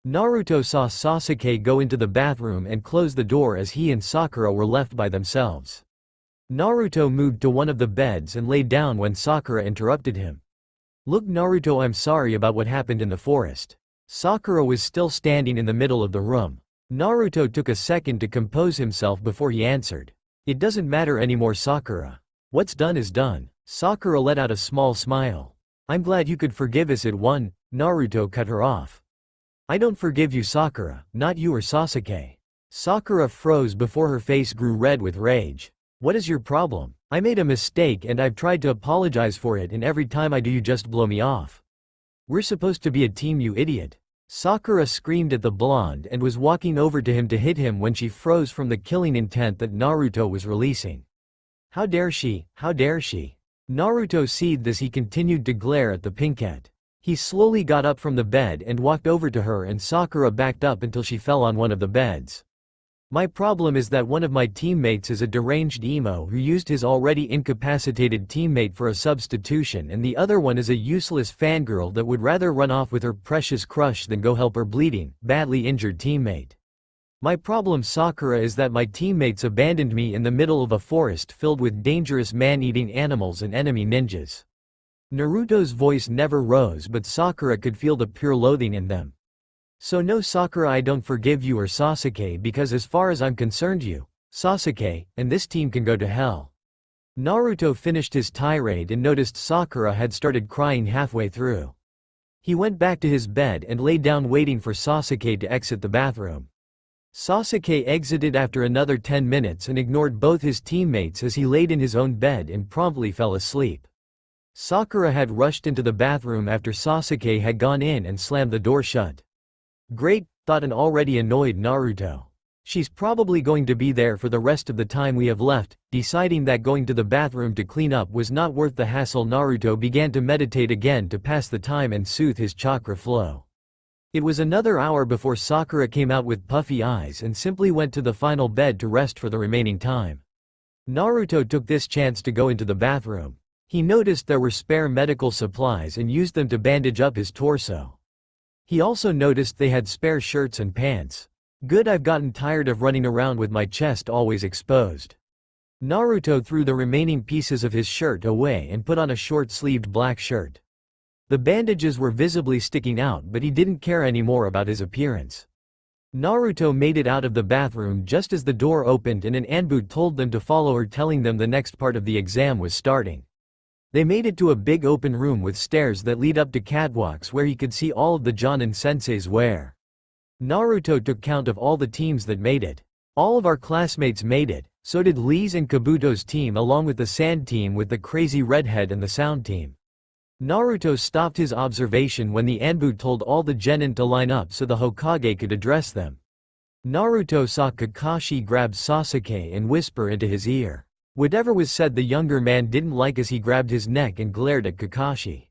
Naruto saw Sasuke go into the bathroom and close the door as he and Sakura were left by themselves. Naruto moved to one of the beds and lay down when Sakura interrupted him. Look Naruto, I'm sorry about what happened in the forest. Sakura was still standing in the middle of the room. Naruto took a second to compose himself before he answered. It doesn't matter anymore, Sakura. What's done is done. Sakura let out a small smile. I'm glad you could forgive us. Naruto cut her off. I don't forgive you, Sakura, not you or Sasuke. Sakura froze before her face grew red with rage. What is your problem? I made a mistake and I've tried to apologize for it, and every time I do you just blow me off. We're supposed to be a team, you idiot. Sakura screamed at the blonde and was walking over to him to hit him when she froze from the killing intent that Naruto was releasing. How dare she, how dare she? Naruto seethed as he continued to glare at the pinkette. He slowly got up from the bed and walked over to her, and Sakura backed up until she fell on one of the beds. My problem is that one of my teammates is a deranged emo who used his already incapacitated teammate for a substitution, and the other one is a useless fangirl that would rather run off with her precious crush than go help her bleeding, badly injured teammate. My problem, Sakura, is that my teammates abandoned me in the middle of a forest filled with dangerous man-eating animals and enemy ninjas. Naruto's voice never rose, but Sakura could feel the pure loathing in them. So no, Sakura, I don't forgive you or Sasuke, because as far as I'm concerned, you, Sasuke, and this team can go to hell. Naruto finished his tirade and noticed Sakura had started crying halfway through. He went back to his bed and lay down waiting for Sasuke to exit the bathroom. Sasuke exited after another 10 minutes and ignored both his teammates as he laid in his own bed and promptly fell asleep. Sakura had rushed into the bathroom after Sasuke had gone in and slammed the door shut. Great, thought an already annoyed Naruto. She's probably going to be there for the rest of the time we have left. Deciding that going to the bathroom to clean up was not worth the hassle, Naruto began to meditate again to pass the time and soothe his chakra flow. It was another hour before Sakura came out with puffy eyes and simply went to the final bed to rest for the remaining time. Naruto took this chance to go into the bathroom. He noticed there were spare medical supplies and used them to bandage up his torso. He also noticed they had spare shirts and pants. Good, I've gotten tired of running around with my chest always exposed. Naruto threw the remaining pieces of his shirt away and put on a short-sleeved black shirt. The bandages were visibly sticking out, but he didn't care anymore about his appearance. Naruto made it out of the bathroom just as the door opened and an Anbu told them to follow her, telling them the next part of the exam was starting. They made it to a big open room with stairs that lead up to catwalks where he could see all of the Jonin sensei's wear. Naruto took count of all the teams that made it. All of our classmates made it, so did Lee's and Kabuto's team along with the sand team with the crazy redhead and the sound team. Naruto stopped his observation when the Anbu told all the genin to line up so the Hokage could address them. Naruto saw Kakashi grab Sasuke and whisper into his ear. Whatever was said the younger man didn't like as he grabbed his neck and glared at Kakashi.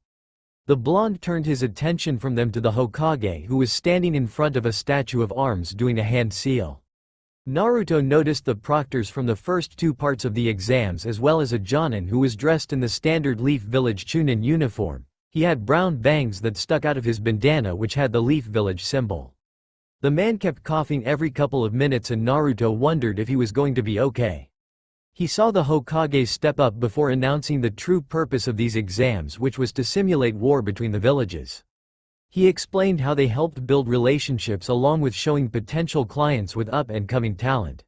The blonde turned his attention from them to the Hokage, who was standing in front of a statue of arms doing a hand seal. Naruto noticed the proctors from the first two parts of the exams as well as a Jonin who was dressed in the standard Leaf Village Chunin uniform. He had brown bangs that stuck out of his bandana which had the Leaf Village symbol. The man kept coughing every couple of minutes and Naruto wondered if he was going to be okay. He saw the Hokage step up before announcing the true purpose of these exams, which was to simulate war between the villages. He explained how they helped build relationships along with showing potential clients with up-and-coming talent.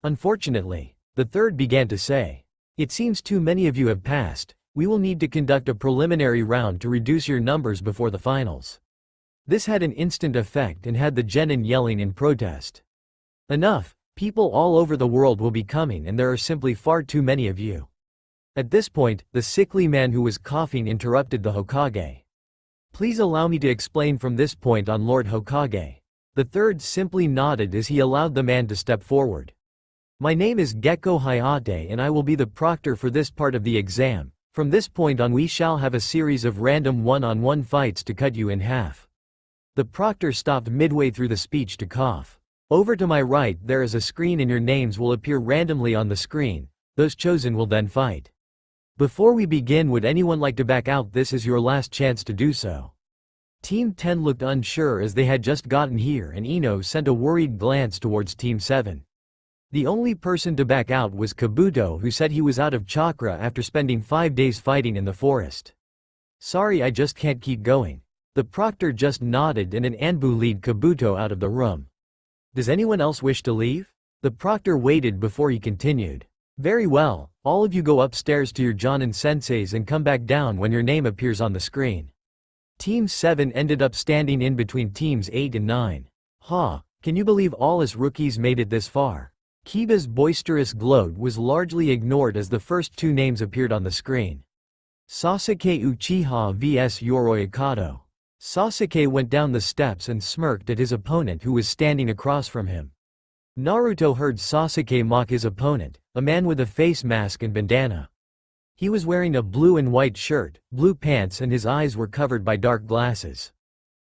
Unfortunately, the third began to say, "It seems too many of you have passed. We will need to conduct a preliminary round to reduce your numbers before the finals." This had an instant effect and had the genin yelling in protest. "Enough, people all over the world will be coming and there are simply far too many of you." At this point, the sickly man who was coughing interrupted the Hokage. "Please allow me to explain from this point on, Lord Hokage." The third simply nodded as he allowed the man to step forward. "My name is Gecko Hayate and I will be the proctor for this part of the exam. From this point on we shall have a series of random one-on-one fights to cut you in half." The proctor stopped midway through the speech to cough. "Over to my right there is a screen and your names will appear randomly on the screen. Those chosen will then fight. Before we begin, would anyone like to back out? This is your last chance to do so." Team 10 looked unsure as they had just gotten here and Ino sent a worried glance towards Team 7. The only person to back out was Kabuto, who said he was out of chakra after spending 5 days fighting in the forest. "Sorry, I just can't keep going." The proctor just nodded and an Anbu lead Kabuto out of the room. "Does anyone else wish to leave?" The proctor waited before he continued. "Very well, all of you go upstairs to your Jonin senseis and come back down when your name appears on the screen." Team 7 ended up standing in between teams 8 and 9. Can you believe all us rookies made it this far? Kiba's boisterous gloat was largely ignored as the first two names appeared on the screen. Sasuke Uchiha vs Yoroi Akato. Sasuke went down the steps and smirked at his opponent who was standing across from him. Naruto heard Sasuke mock his opponent, a man with a face mask and bandana. He was wearing a blue and white shirt, blue pants and his eyes were covered by dark glasses.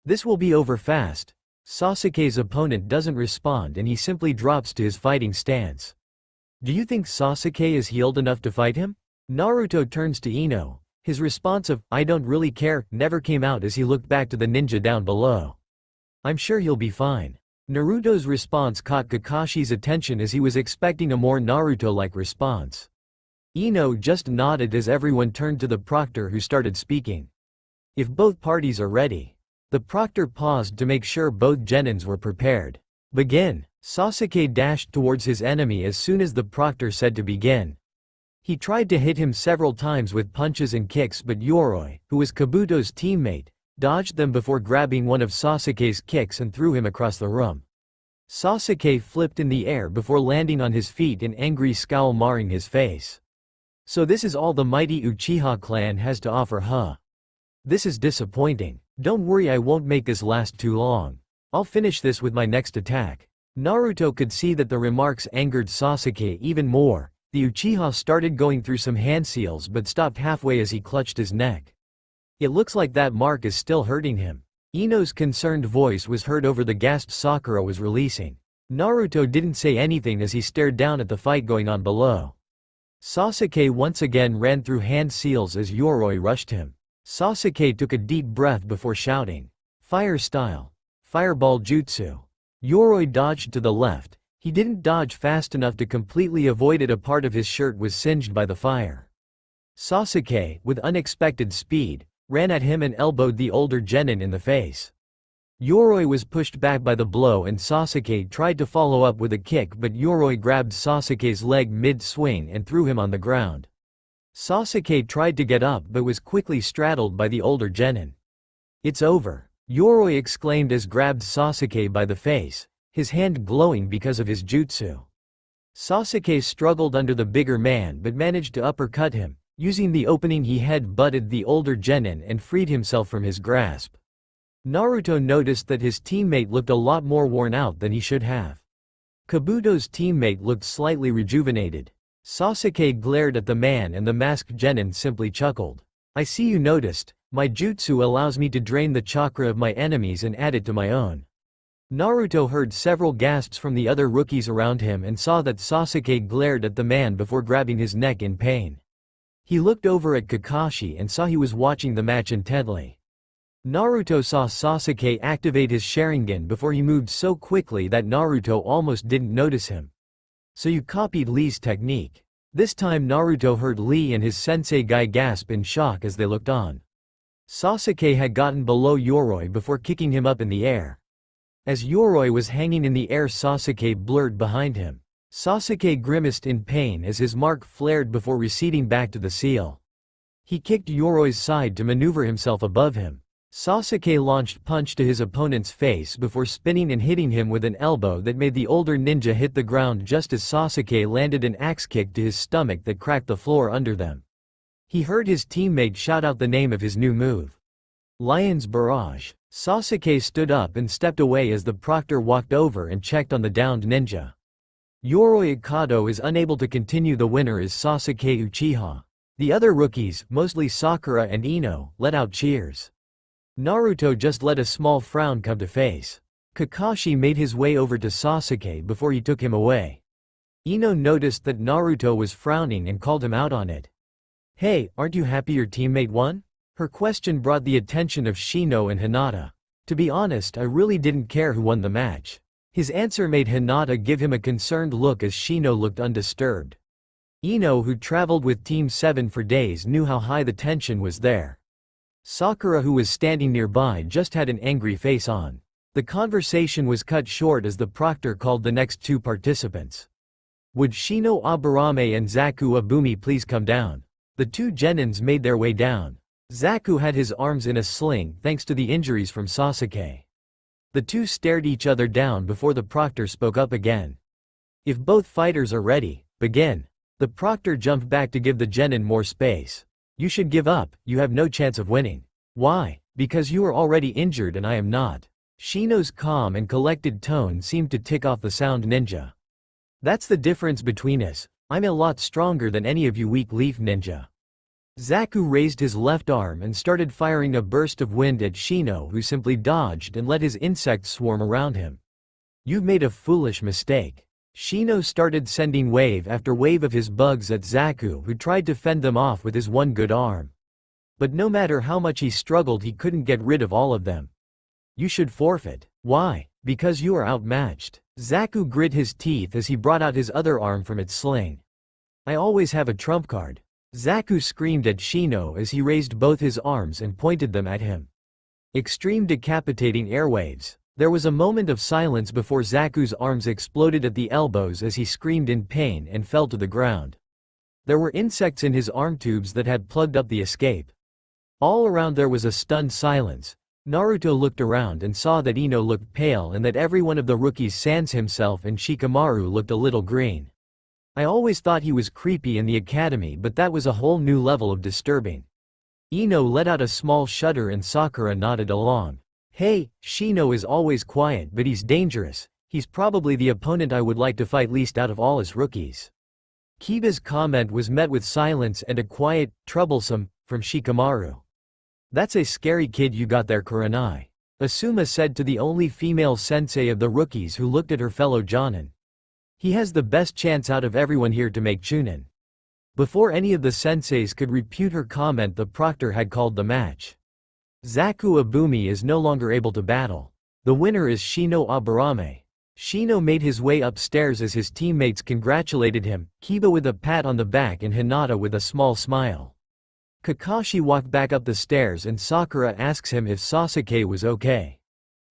"This will be over fast." Sasuke's opponent doesn't respond and he simply drops to his fighting stance. "Do you think Sasuke is healed enough to fight him?" Naruto turns to Ino. His response of, "I don't really care," never came out as he looked back to the ninja down below. "I'm sure he'll be fine." Naruto's response caught Kakashi's attention as he was expecting a more Naruto-like response. Ino just nodded as everyone turned to the proctor who started speaking. If both parties are ready. The proctor paused to make sure both genins were prepared. Begin. Sasuke dashed towards his enemy as soon as the proctor said to begin. He tried to hit him several times with punches and kicks, but Yoroi, who was Kabuto's teammate, dodged them before grabbing one of Sasuke's kicks and threw him across the room. Sasuke flipped in the air before landing on his feet, an angry scowl marring his face. So this is all the mighty Uchiha clan has to offer, huh? This is disappointing. Don't worry, I won't make this last too long. I'll finish this with my next attack. Naruto could see that the remarks angered Sasuke even more. The Uchiha started going through some hand seals but stopped halfway as he clutched his neck. It looks like that mark is still hurting him. Ino's concerned voice was heard over the gasp Sakura was releasing. Naruto didn't say anything as he stared down at the fight going on below. Sasuke once again ran through hand seals as Yoroi rushed him. Sasuke took a deep breath before shouting, "Fire style! Fireball jutsu!" Yoroi dodged to the left. He didn't dodge fast enough to completely avoid it. A part of his shirt was singed by the fire. Sasuke, with unexpected speed, ran at him and elbowed the older genin in the face. Yoroi was pushed back by the blow and Sasuke tried to follow up with a kick, but Yoroi grabbed Sasuke's leg mid-swing and threw him on the ground. Sasuke tried to get up but was quickly straddled by the older genin. "It's over," Yoroi exclaimed as grabbed Sasuke by the face, his hand glowing because of his jutsu. Sasuke struggled under the bigger man but managed to uppercut him. Using the opening, he head-butted the older genin and freed himself from his grasp. Naruto noticed that his teammate looked a lot more worn out than he should have. Kabuto's teammate looked slightly rejuvenated. Sasuke glared at the man and the masked genin simply chuckled. "I see you noticed. My jutsu allows me to drain the chakra of my enemies and add it to my own." Naruto heard several gasps from the other rookies around him and saw that Sasuke glared at the man before grabbing his neck in pain. He looked over at Kakashi and saw he was watching the match intently. Naruto saw Sasuke activate his Sharingan before he moved so quickly that Naruto almost didn't notice him. "So you copied Lee's technique." This time Naruto heard Lee and his sensei Guy gasp in shock as they looked on. Sasuke had gotten below Yoroi before kicking him up in the air. As Yoroi was hanging in the air, Sasuke blurred behind him. Sasuke grimaced in pain as his mark flared before receding back to the seal. He kicked Yoroi's side to maneuver himself above him. Sasuke launched punch to his opponent's face before spinning and hitting him with an elbow that made the older ninja hit the ground just as Sasuke landed an axe kick to his stomach that cracked the floor under them. He heard his teammate shout out the name of his new move. Lion's Barrage. Sasuke stood up and stepped away as the proctor walked over and checked on the downed ninja. Yoroi Ikado is unable to continue. The winner is Sasuke Uchiha. The other rookies, mostly Sakura and Ino, let out cheers. Naruto just let a small frown come to face. Kakashi made his way over to Sasuke before he took him away. Ino noticed that Naruto was frowning and called him out on it. "Hey, aren't you happy your teammate won?" Her question brought the attention of Shino and Hinata. "To be honest, I really didn't care who won the match." His answer made Hinata give him a concerned look as Shino looked undisturbed. Ino, who traveled with Team 7 for days, knew how high the tension was there. Sakura, who was standing nearby, just had an angry face on. The conversation was cut short as the proctor called the next two participants. "Would Shino Aburame and Zaku Abumi please come down?" The two genins made their way down. Zaku had his arms in a sling thanks to the injuries from Sasuke. The two stared each other down before the proctor spoke up again. "If both fighters are ready, begin." The proctor jumped back to give the genin more space. "You should give up, you have no chance of winning." "Why?" "Because you are already injured and I am not." Shino's calm and collected tone seemed to tick off the sound ninja. "That's the difference between us. I'm a lot stronger than any of you weak leaf ninja." Zaku raised his left arm and started firing a burst of wind at Shino, who simply dodged and let his insects swarm around him. "You've made a foolish mistake." Shino started sending wave after wave of his bugs at Zaku, who tried to fend them off with his one good arm. But no matter how much he struggled, he couldn't get rid of all of them. "You should forfeit." "Why?" Because you are outmatched. Zaku grit his teeth as he brought out his other arm from its sling. I always have a trump card. Zaku screamed at Shino as he raised both his arms and pointed them at him. Extreme decapitating airwaves. There was a moment of silence before Zaku's arms exploded at the elbows as he screamed in pain and fell to the ground. There were insects in his arm tubes that had plugged up the escape. All around there was a stunned silence. Naruto looked around and saw that Ino looked pale and that every one of the rookies sans himself and Shikamaru looked a little green. I always thought he was creepy in the academy, but that was a whole new level of disturbing. Ino let out a small shudder and Sakura nodded along. Hey, Shino is always quiet but he's dangerous. He's probably the opponent I would like to fight least out of all us rookies. Kiba's comment was met with silence and a quiet, troublesome, from Shikamaru. That's a scary kid you got there, Kurenai. Asuma said to the only female sensei of the rookies who looked at her fellow Jonin. He has the best chance out of everyone here to make Chunin. Before any of the senseis could repute her comment, the proctor had called the match. Zaku Abumi is no longer able to battle. The winner is Shino Aburame. Shino made his way upstairs as his teammates congratulated him, Kiba with a pat on the back and Hinata with a small smile. Kakashi walked back up the stairs and Sakura asks him if Sasuke was okay.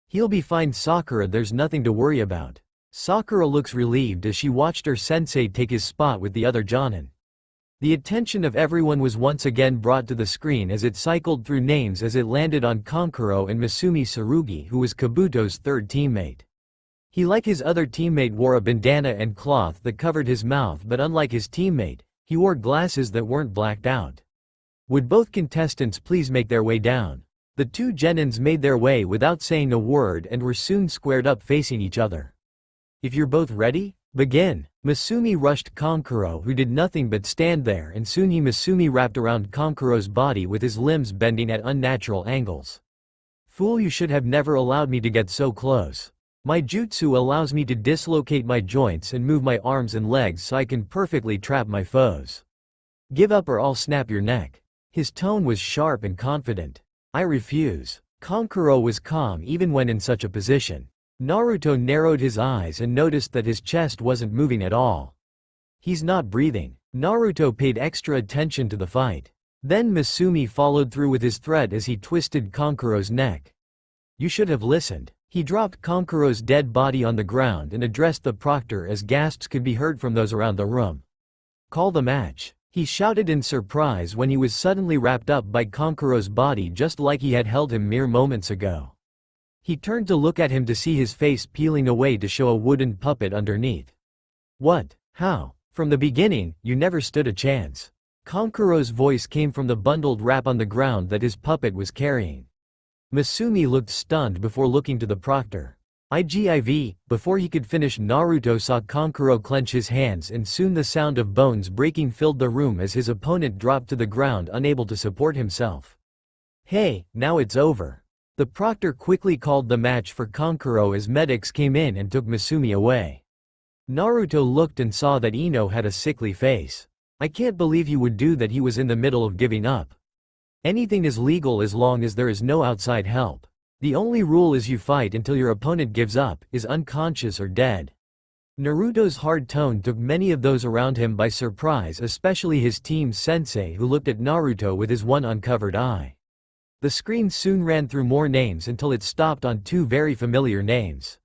He'll be fine, Sakura, there's nothing to worry about. Sakura looks relieved as she watched her sensei take his spot with the other Jonin. The attention of everyone was once again brought to the screen as it cycled through names as it landed on Kankuro and Masumi Tsurugi, who was Kabuto's third teammate. He, like his other teammate, wore a bandana and cloth that covered his mouth, but unlike his teammate, he wore glasses that weren't blacked out. Would both contestants please make their way down? The two Genins made their way without saying a word and were soon squared up facing each other. If you're both ready, begin. Masumi rushed Kankuro, who did nothing but stand there, and soon Masumi wrapped around Kankuro's body with his limbs bending at unnatural angles. Fool, you should have never allowed me to get so close. My jutsu allows me to dislocate my joints and move my arms and legs so I can perfectly trap my foes. Give up or I'll snap your neck. His tone was sharp and confident. I refuse. Kankuro was calm even when in such a position. Naruto narrowed his eyes and noticed that his chest wasn't moving at all. He's not breathing. Naruto paid extra attention to the fight. Then Masumi followed through with his threat as he twisted Kankuro's neck. You should have listened. He dropped Kankuro's dead body on the ground and addressed the proctor as gasps could be heard from those around the room. Call the match. He shouted in surprise when he was suddenly wrapped up by Kankuro's body just like he had held him mere moments ago. He turned to look at him to see his face peeling away to show a wooden puppet underneath. What? How? From the beginning, you never stood a chance. Kankuro's voice came from the bundled wrap on the ground that his puppet was carrying. Masumi looked stunned before looking to the proctor. IGIV, before he could finish, Naruto saw Kankuro clench his hands and soon the sound of bones breaking filled the room as his opponent dropped to the ground unable to support himself. Hey, now it's over. The proctor quickly called the match for Kankuro as medics came in and took Masumi away. Naruto looked and saw that Ino had a sickly face. I can't believe he would do that. He was in the middle of giving up. Anything is legal as long as there is no outside help. The only rule is you fight until your opponent gives up, is unconscious or dead. Naruto's hard tone took many of those around him by surprise, especially his team's sensei who looked at Naruto with his one uncovered eye. The screen soon ran through more names until it stopped on two very familiar names.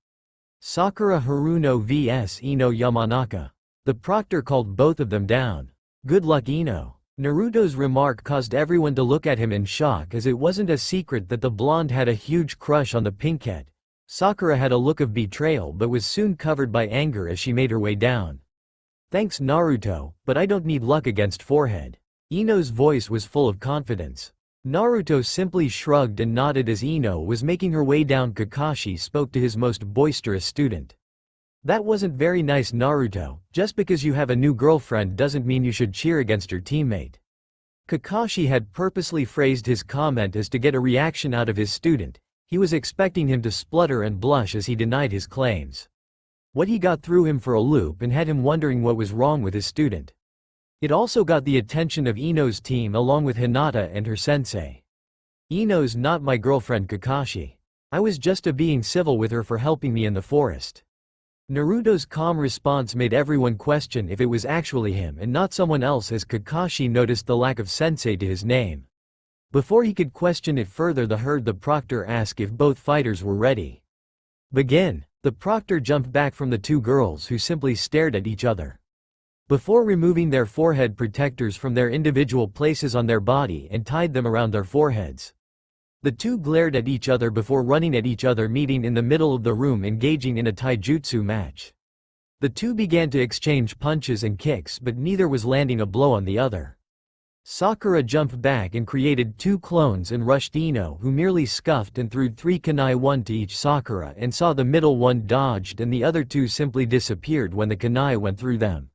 Sakura Haruno vs Ino Yamanaka. The proctor called both of them down. Good luck, Ino. Naruto's remark caused everyone to look at him in shock, as it wasn't a secret that the blonde had a huge crush on the pinkhead. Sakura had a look of betrayal but was soon covered by anger as she made her way down. Thanks, Naruto, but I don't need luck against forehead. Ino's voice was full of confidence. Naruto simply shrugged and nodded as Ino was making her way down. Kakashi spoke to his most boisterous student. That wasn't very nice, Naruto. Just because you have a new girlfriend doesn't mean you should cheer against your teammate. Kakashi had purposely phrased his comment as to get a reaction out of his student. He was expecting him to splutter and blush as he denied his claims. What he got threw him for a loop and had him wondering what was wrong with his student. It also got the attention of Ino's team along with Hinata and her sensei. Ino's not my girlfriend, Kakashi. I was just being civil with her for helping me in the forest. Naruto's calm response made everyone question if it was actually him and not someone else as Kakashi noticed the lack of sensei to his name. Before he could question it further, the proctor asked if both fighters were ready. Begin. The proctor jumped back from the two girls who simply stared at each other. Before removing their forehead protectors from their individual places on their body and tied them around their foreheads. The two glared at each other before running at each other, meeting in the middle of the room, engaging in a taijutsu match. The two began to exchange punches and kicks, but neither was landing a blow on the other. Sakura jumped back and created two clones and rushed Ino, who merely scuffed and threw 3 kunai, one to each. Sakura and saw the middle one dodged and the other two simply disappeared when the kunai went through them.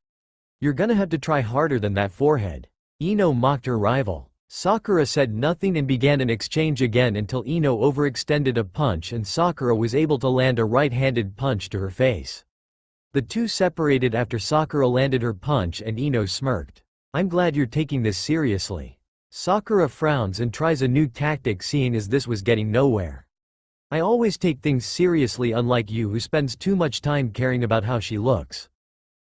You're gonna have to try harder than that, forehead. Ino mocked her rival. Sakura said nothing and began an exchange again until Ino overextended a punch and Sakura was able to land a right-handed punch to her face. The two separated after Sakura landed her punch and Ino smirked. I'm glad you're taking this seriously. Sakura frowns and tries a new tactic, seeing as this was getting nowhere. I always take things seriously, unlike you who spends too much time caring about how she looks.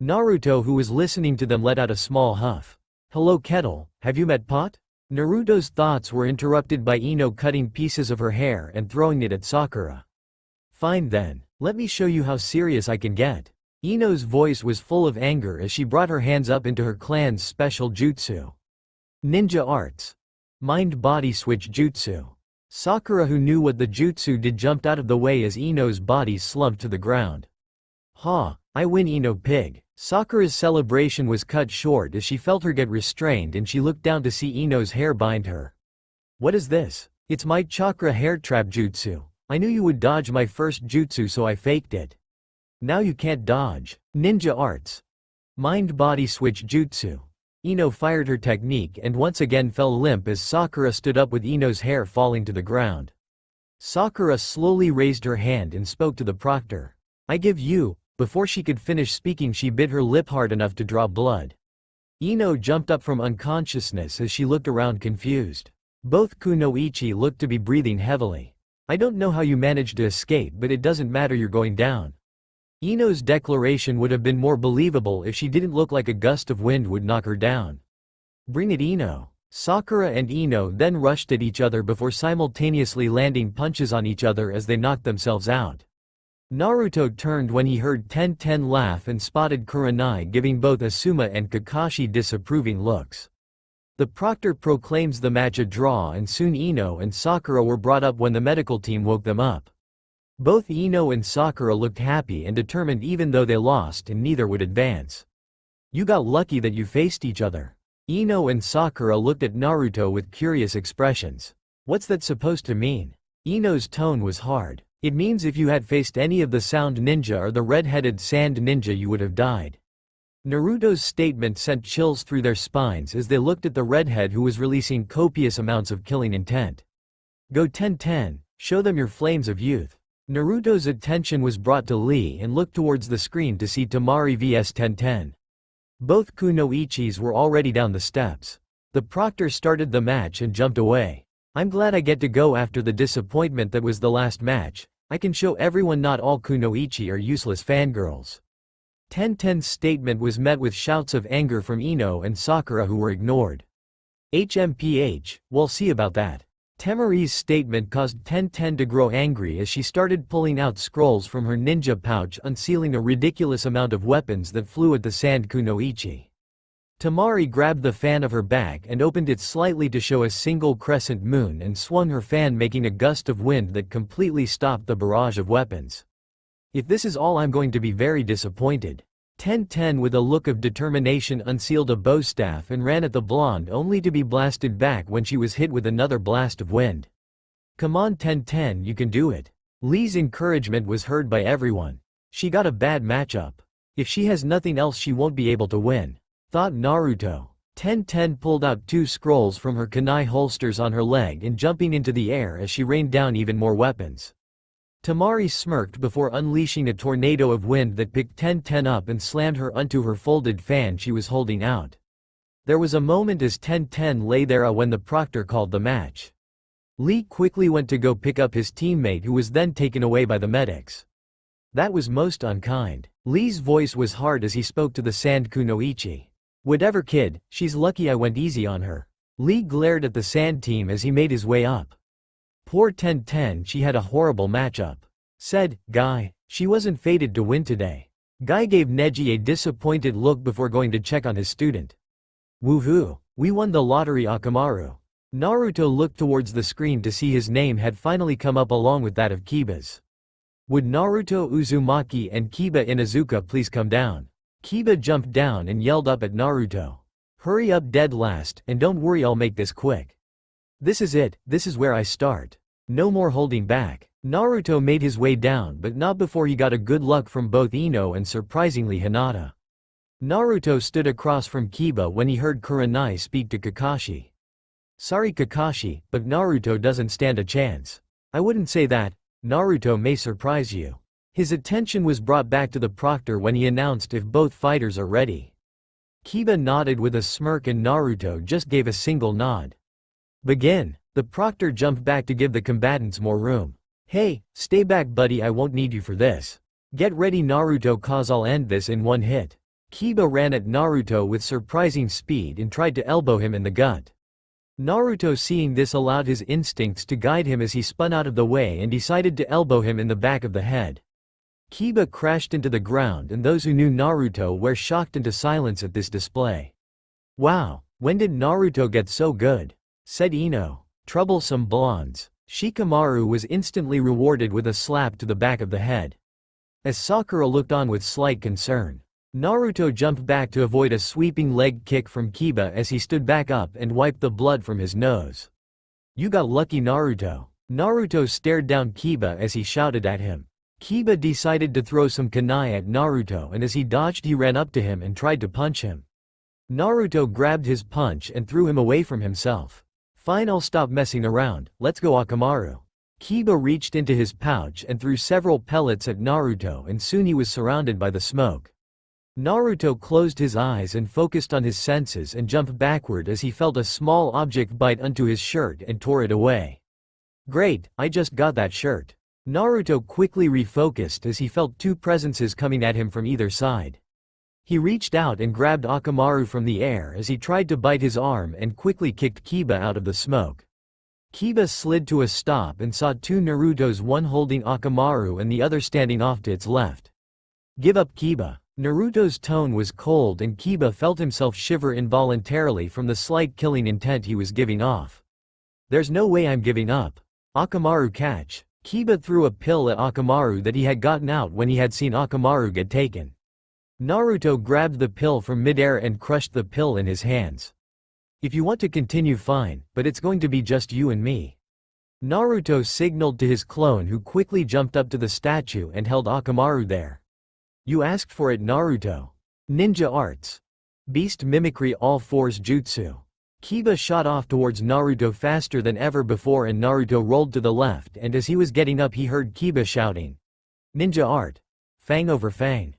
Naruto, who was listening to them, let out a small huff. Hello Kettle, have you met Pot? Naruto's thoughts were interrupted by Ino cutting pieces of her hair and throwing it at Sakura. Fine then, let me show you how serious I can get. Ino's voice was full of anger as she brought her hands up into her clan's special jutsu. Ninja arts. Mind-body switch jutsu. Sakura, who knew what the jutsu did, jumped out of the way as Ino's body slumped to the ground. Ha, I win, Ino pig. Sakura's celebration was cut short as she felt her get restrained and she looked down to see Ino's hair bind her. What is this? It's my chakra hair trap jutsu. I knew you would dodge my first jutsu, so I faked it. Now you can't dodge. Ninja arts. Mind-body switch jutsu. Ino fired her technique and once again fell limp as Sakura stood up with Ino's hair falling to the ground. Sakura slowly raised her hand and spoke to the proctor. I give you. Before she could finish speaking, she bit her lip hard enough to draw blood. Ino jumped up from unconsciousness as she looked around confused. Both kunoichi looked to be breathing heavily. I don't know how you managed to escape, but it doesn't matter, you're going down. Ino's declaration would have been more believable if she didn't look like a gust of wind would knock her down. Bring it, Ino. Sakura and Ino then rushed at each other before simultaneously landing punches on each other as they knocked themselves out. Naruto turned when he heard Tenten laugh and spotted Kurenai giving both Asuma and Kakashi disapproving looks. The proctor proclaims the match a draw and soon Ino and Sakura were brought up when the medical team woke them up. Both Ino and Sakura looked happy and determined even though they lost and neither would advance. You got lucky that you faced each other. Ino and Sakura looked at Naruto with curious expressions. What's that supposed to mean? Ino's tone was hard. It means if you had faced any of the sound ninja or the red-headed sand ninja you would have died. Naruto's statement sent chills through their spines as they looked at the redhead who was releasing copious amounts of killing intent. Go Tenten, show them your flames of youth. Naruto's attention was brought to Lee and looked towards the screen to see Temari vs Tenten. Both kunoichis were already down the steps. The proctor started the match and jumped away. I'm glad I get to go after the disappointment that was the last match. I can show everyone not all kunoichi are useless fangirls. Tenten's statement was met with shouts of anger from Ino and Sakura who were ignored. HMPH, we'll see about that. Temari's statement caused Tenten to grow angry as she started pulling out scrolls from her ninja pouch, unsealing a ridiculous amount of weapons that flew at the sand kunoichi. Temari grabbed the fan of her back and opened it slightly to show a single crescent moon and swung her fan, making a gust of wind that completely stopped the barrage of weapons. If this is all, I'm going to be very disappointed. Tenten with a look of determination unsealed a bow staff and ran at the blonde only to be blasted back when she was hit with another blast of wind. Come on Tenten, you can do it. Lee's encouragement was heard by everyone. She got a bad matchup. If she has nothing else she won't be able to win, thought Naruto. Tenten pulled out 2 scrolls from her kunai holsters on her leg and jumping into the air as she rained down even more weapons. Temari smirked before unleashing a tornado of wind that picked Tenten up and slammed her onto her folded fan she was holding out. There was a moment as Tenten lay there when the proctor called the match. Lee quickly went to go pick up his teammate who was then taken away by the medics. That was most unkind. Lee's voice was hard as he spoke to the Sand Kunoichi. Whatever kid, she's lucky I went easy on her. Lee glared at the Sand team as he made his way up. Poor 10-10, she had a horrible matchup. Said, Guy, she wasn't fated to win today. Guy gave Neji a disappointed look before going to check on his student. Woohoo, we won the lottery Akamaru. Naruto looked towards the screen to see his name had finally come up along with that of Kiba's. Would Naruto Uzumaki and Kiba Inuzuka please come down? Kiba jumped down and yelled up at Naruto. Hurry up dead last, and don't worry, I'll make this quick. This is it, this is where I start. No more holding back. Naruto made his way down but not before he got a good look from both Ino and surprisingly Hinata. Naruto stood across from Kiba when he heard Kurenai speak to Kakashi. Sorry Kakashi, but Naruto doesn't stand a chance. I wouldn't say that, Naruto may surprise you. His attention was brought back to the proctor when he announced if both fighters are ready. Kiba nodded with a smirk and Naruto just gave a single nod. Begin. The proctor jumped back to give the combatants more room. Hey, stay back buddy, I won't need you for this. Get ready Naruto, cause I'll end this in one hit. Kiba ran at Naruto with surprising speed and tried to elbow him in the gut. Naruto seeing this allowed his instincts to guide him as he spun out of the way and decided to elbow him in the back of the head. Kiba crashed into the ground and those who knew Naruto were shocked into silence at this display. Wow, when did Naruto get so good? Said Ino. Troublesome blondes. Shikamaru was instantly rewarded with a slap to the back of the head. As Sakura looked on with slight concern. Naruto jumped back to avoid a sweeping leg kick from Kiba as he stood back up and wiped the blood from his nose. You got lucky Naruto. Naruto stared down Kiba as he shouted at him. Kiba decided to throw some kunai at Naruto and as he dodged he ran up to him and tried to punch him. Naruto grabbed his punch and threw him away from himself. Fine, I'll stop messing around, let's go Akamaru. Kiba reached into his pouch and threw several pellets at Naruto and soon he was surrounded by the smoke. Naruto closed his eyes and focused on his senses and jumped backward as he felt a small object bite onto his shirt and tore it away. Great, I just got that shirt. Naruto quickly refocused as he felt two presences coming at him from either side. He reached out and grabbed Akamaru from the air as he tried to bite his arm and quickly kicked Kiba out of the smoke. Kiba slid to a stop and saw two Narutos, one holding Akamaru and the other standing off to its left. Give up Kiba. Naruto's tone was cold and Kiba felt himself shiver involuntarily from the slight killing intent he was giving off. There's no way I'm giving up. Akamaru catch. Kiba threw a pill at Akamaru that he had gotten out when he had seen Akamaru get taken. Naruto grabbed the pill from midair and crushed the pill in his hands. If you want to continue fine, but it's going to be just you and me. Naruto signaled to his clone who quickly jumped up to the statue and held Akamaru there. You asked for it Naruto. Ninja arts. Beast mimicry all fours jutsu. Kiba shot off towards Naruto faster than ever before and Naruto rolled to the left and as he was getting up he heard Kiba shouting. Ninja art. Fang over fang.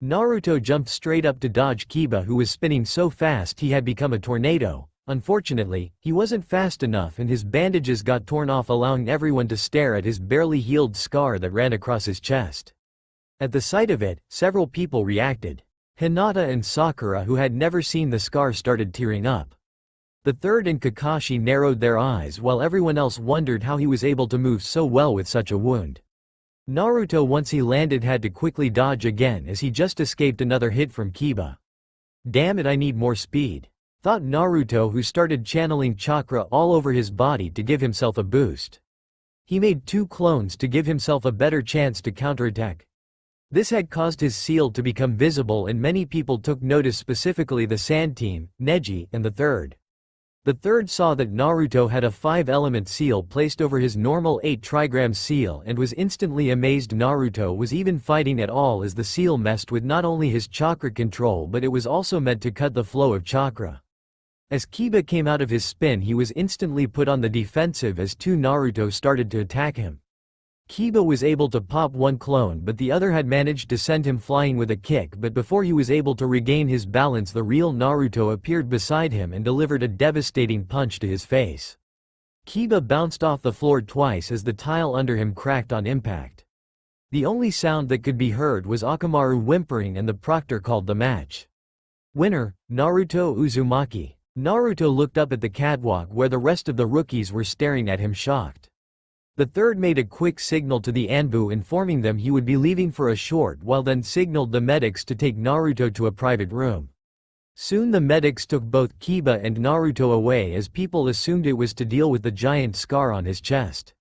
Naruto jumped straight up to dodge Kiba who was spinning so fast he had become a tornado. Unfortunately, he wasn't fast enough and his bandages got torn off allowing everyone to stare at his barely healed scar that ran across his chest. At the sight of it, several people reacted. Hinata and Sakura who had never seen the scar started tearing up. The third and Kakashi narrowed their eyes while everyone else wondered how he was able to move so well with such a wound. Naruto once he landed had to quickly dodge again as he just escaped another hit from Kiba. Damn it, I need more speed. Thought Naruto who started channeling chakra all over his body to give himself a boost. He made two clones to give himself a better chance to counterattack. This had caused his seal to become visible and many people took notice, specifically the Sand team, Neji, and the third. The third saw that Naruto had a 5-element seal placed over his normal 8 trigram seal and was instantly amazed Naruto was even fighting at all as the seal messed with not only his chakra control but it was also meant to cut the flow of chakra. As Kiba came out of his spin he was instantly put on the defensive as two Naruto started to attack him. Kiba was able to pop one clone but the other had managed to send him flying with a kick, but before he was able to regain his balance the real Naruto appeared beside him and delivered a devastating punch to his face. Kiba bounced off the floor twice as the tile under him cracked on impact. The only sound that could be heard was Akamaru whimpering and the proctor called the match. Winner, Naruto Uzumaki. Naruto looked up at the catwalk where the rest of the rookies were staring at him shocked. The third made a quick signal to the Anbu informing them he would be leaving for a short while, then signaled the medics to take Naruto to a private room. Soon the medics took both Kiba and Naruto away as people assumed it was to deal with the giant scar on his chest.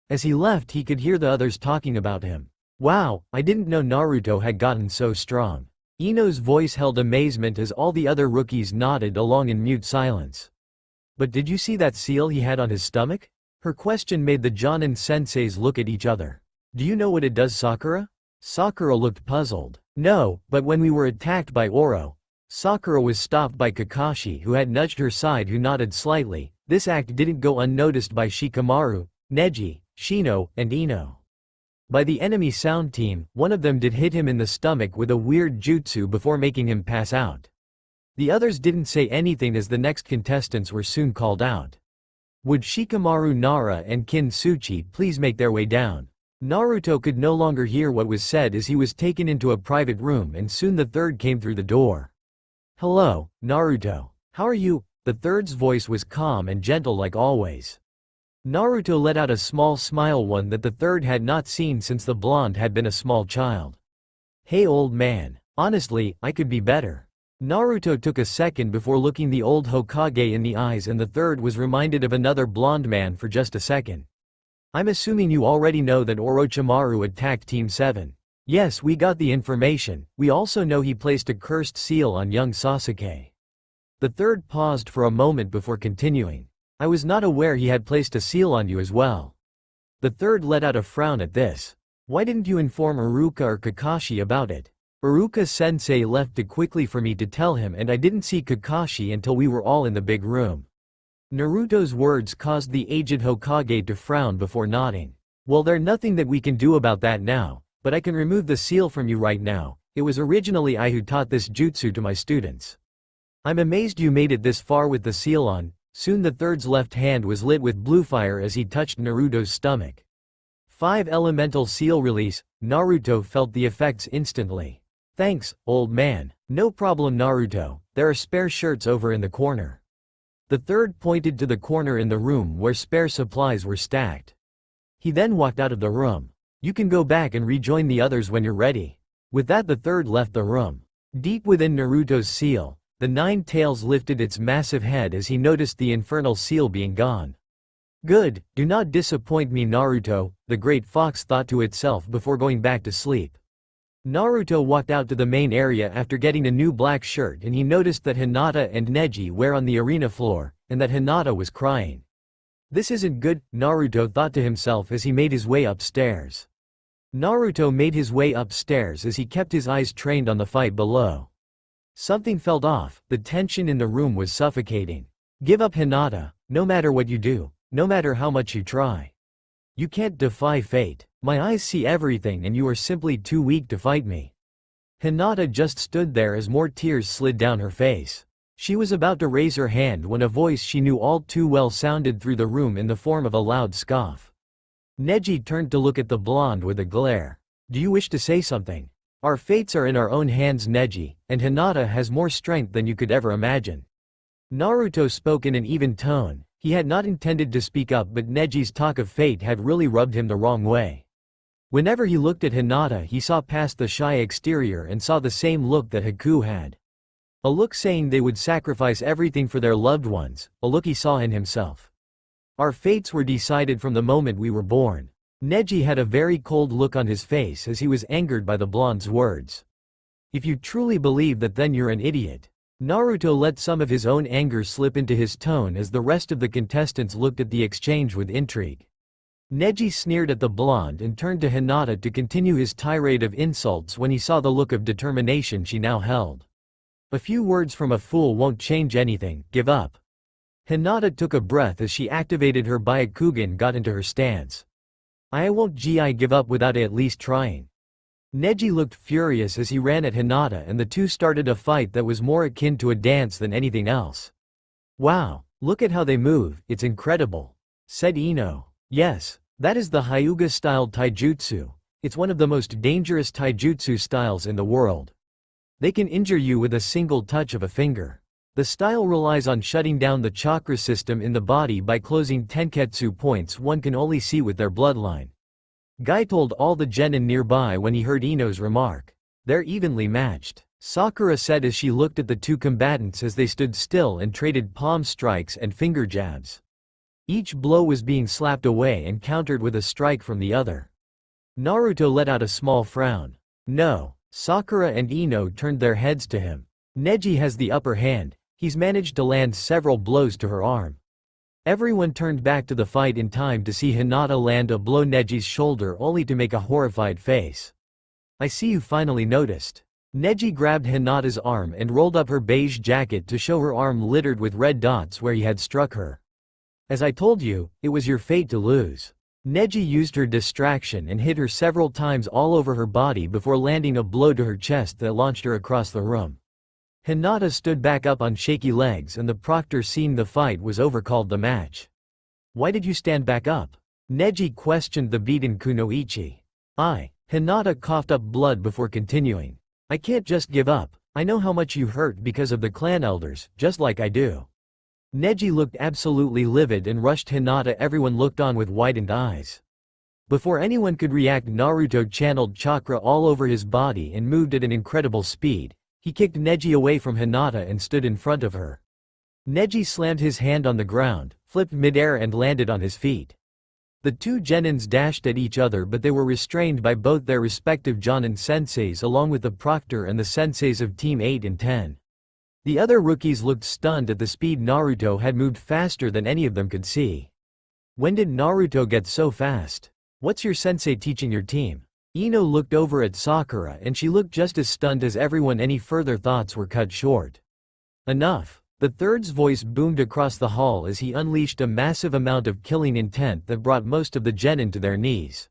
As he left, he could hear the others talking about him. Wow, I didn't know Naruto had gotten so strong. Ino's voice held amazement as all the other rookies nodded along in mute silence. But did you see that seal he had on his stomach? Her question made the Jonin senseis look at each other. Do you know what it does, Sakura? Sakura looked puzzled. No, but when we were attacked by Oro. Sakura was stopped by Kakashi, who had nudged her side, who nodded slightly. This act didn't go unnoticed by Shikamaru, Neji, Shino, and Ino. By the enemy sound team, one of them did hit him in the stomach with a weird jutsu before making him pass out. The others didn't say anything as the next contestants were soon called out. Would Shikamaru, Nara, and Kintsuchi please make their way down? Naruto could no longer hear what was said as he was taken into a private room, and soon the third came through the door. Hello, Naruto. How are you? The third's voice was calm and gentle like always. Naruto let out a small smile, one that the third had not seen since the blonde had been a small child. Hey old man. Honestly, I could be better. Naruto took a second before looking the old Hokage in the eyes, and the third was reminded of another blonde man for just a second. I'm assuming you already know that Orochimaru attacked Team 7. Yes, we got the information. We also know he placed a cursed seal on young Sasuke. The third paused for a moment before continuing. I was not aware he had placed a seal on you as well. The third let out a frown at this. Why didn't you inform Iruka or Kakashi about it? Iruka-sensei left it quickly for me to tell him, and I didn't see Kakashi until we were all in the big room. Naruto's words caused the aged Hokage to frown before nodding. Well, there's nothing that we can do about that now, but I can remove the seal from you right now. It was originally I who taught this jutsu to my students. I'm amazed you made it this far with the seal on. Soon the third's left hand was lit with blue fire as he touched Naruto's stomach. 5 elemental seal release. Naruto felt the effects instantly. Thanks, old man. No problem, Naruto. There are spare shirts over in the corner. The third pointed to the corner in the room where spare supplies were stacked. He then walked out of the room. You can go back and rejoin the others when you're ready. With that, the third left the room. Deep within Naruto's seal, the 9 tails lifted its massive head as he noticed the infernal seal being gone. Good, do not disappoint me, Naruto, the great fox thought to itself before going back to sleep. Naruto walked out to the main area after getting a new black shirt, and he noticed that Hinata and Neji were on the arena floor, and that Hinata was crying. This isn't good, Naruto thought to himself as he made his way upstairs. Naruto made his way upstairs as he kept his eyes trained on the fight below. Something felt off, the tension in the room was suffocating. Give up, Hinata, no matter what you do, no matter how much you try. You can't defy fate. My eyes see everything and you are simply too weak to fight me. Hinata just stood there as more tears slid down her face. She was about to raise her hand when a voice she knew all too well sounded through the room in the form of a loud scoff. Neji turned to look at the blonde with a glare. Do you wish to say something? Our fates are in our own hands, Neji, and Hinata has more strength than you could ever imagine. Naruto spoke in an even tone. He had not intended to speak up, but Neji's talk of fate had really rubbed him the wrong way. Whenever he looked at Hinata, he saw past the shy exterior and saw the same look that Haku had. A look saying they would sacrifice everything for their loved ones, a look he saw in himself. Our fates were decided from the moment we were born. Neji had a very cold look on his face as he was angered by the blonde's words. If you truly believe that, then you're an idiot. Naruto let some of his own anger slip into his tone as the rest of the contestants looked at the exchange with intrigue. Neji sneered at the blonde and turned to Hinata to continue his tirade of insults when he saw the look of determination she now held. A few words from a fool won't change anything, give up. Hinata took a breath as she activated her Byakugan, got into her stance. I won't give up without at least trying. Neji looked furious as he ran at Hinata, and the two started a fight that was more akin to a dance than anything else. Wow, look at how they move, it's incredible. said Ino. Yes, that is the Hyuga-style taijutsu. It's one of the most dangerous taijutsu styles in the world. They can injure you with a single touch of a finger. The style relies on shutting down the chakra system in the body by closing tenketsu points one can only see with their bloodline. Guy told all the genin nearby when he heard Ino's remark. They're evenly matched, Sakura said as she looked at the two combatants as they stood still and traded palm strikes and finger jabs. Each blow was being slapped away and countered with a strike from the other. Naruto let out a small frown. No, Sakura and Ino turned their heads to him. Neji has the upper hand, he's managed to land several blows to her arm. Everyone turned back to the fight in time to see Hinata land a blow Neji's shoulder only to make a horrified face. I see you finally noticed. Neji grabbed Hinata's arm and rolled up her beige jacket to show her arm littered with red dots where he had struck her. As I told you, it was your fate to lose. Neji used her distraction and hit her several times all over her body before landing a blow to her chest that launched her across the room. Hinata stood back up on shaky legs and the proctor, seeing the fight was over, called the match. Why did you stand back up? Neji questioned the beaten kunoichi. Hinata coughed up blood before continuing. I can't just give up. I know how much you hurt because of the clan elders, just like I do. Neji looked absolutely livid and rushed Hinata. Everyone looked on with widened eyes. Before anyone could react, Naruto channeled chakra all over his body and moved at an incredible speed. He kicked Neji away from Hinata and stood in front of her. Neji slammed his hand on the ground, flipped midair and landed on his feet. The two genins dashed at each other, but they were restrained by both their respective Jonin senseis along with the proctor and the senseis of Team 8 and 10. The other rookies looked stunned at the speed Naruto had moved, faster than any of them could see. When did Naruto get so fast? What's your sensei teaching your team? Ino looked over at Sakura and she looked just as stunned as everyone. Any further thoughts were cut short. Enough. The third's voice boomed across the hall as he unleashed a massive amount of killing intent that brought most of the genin to their knees.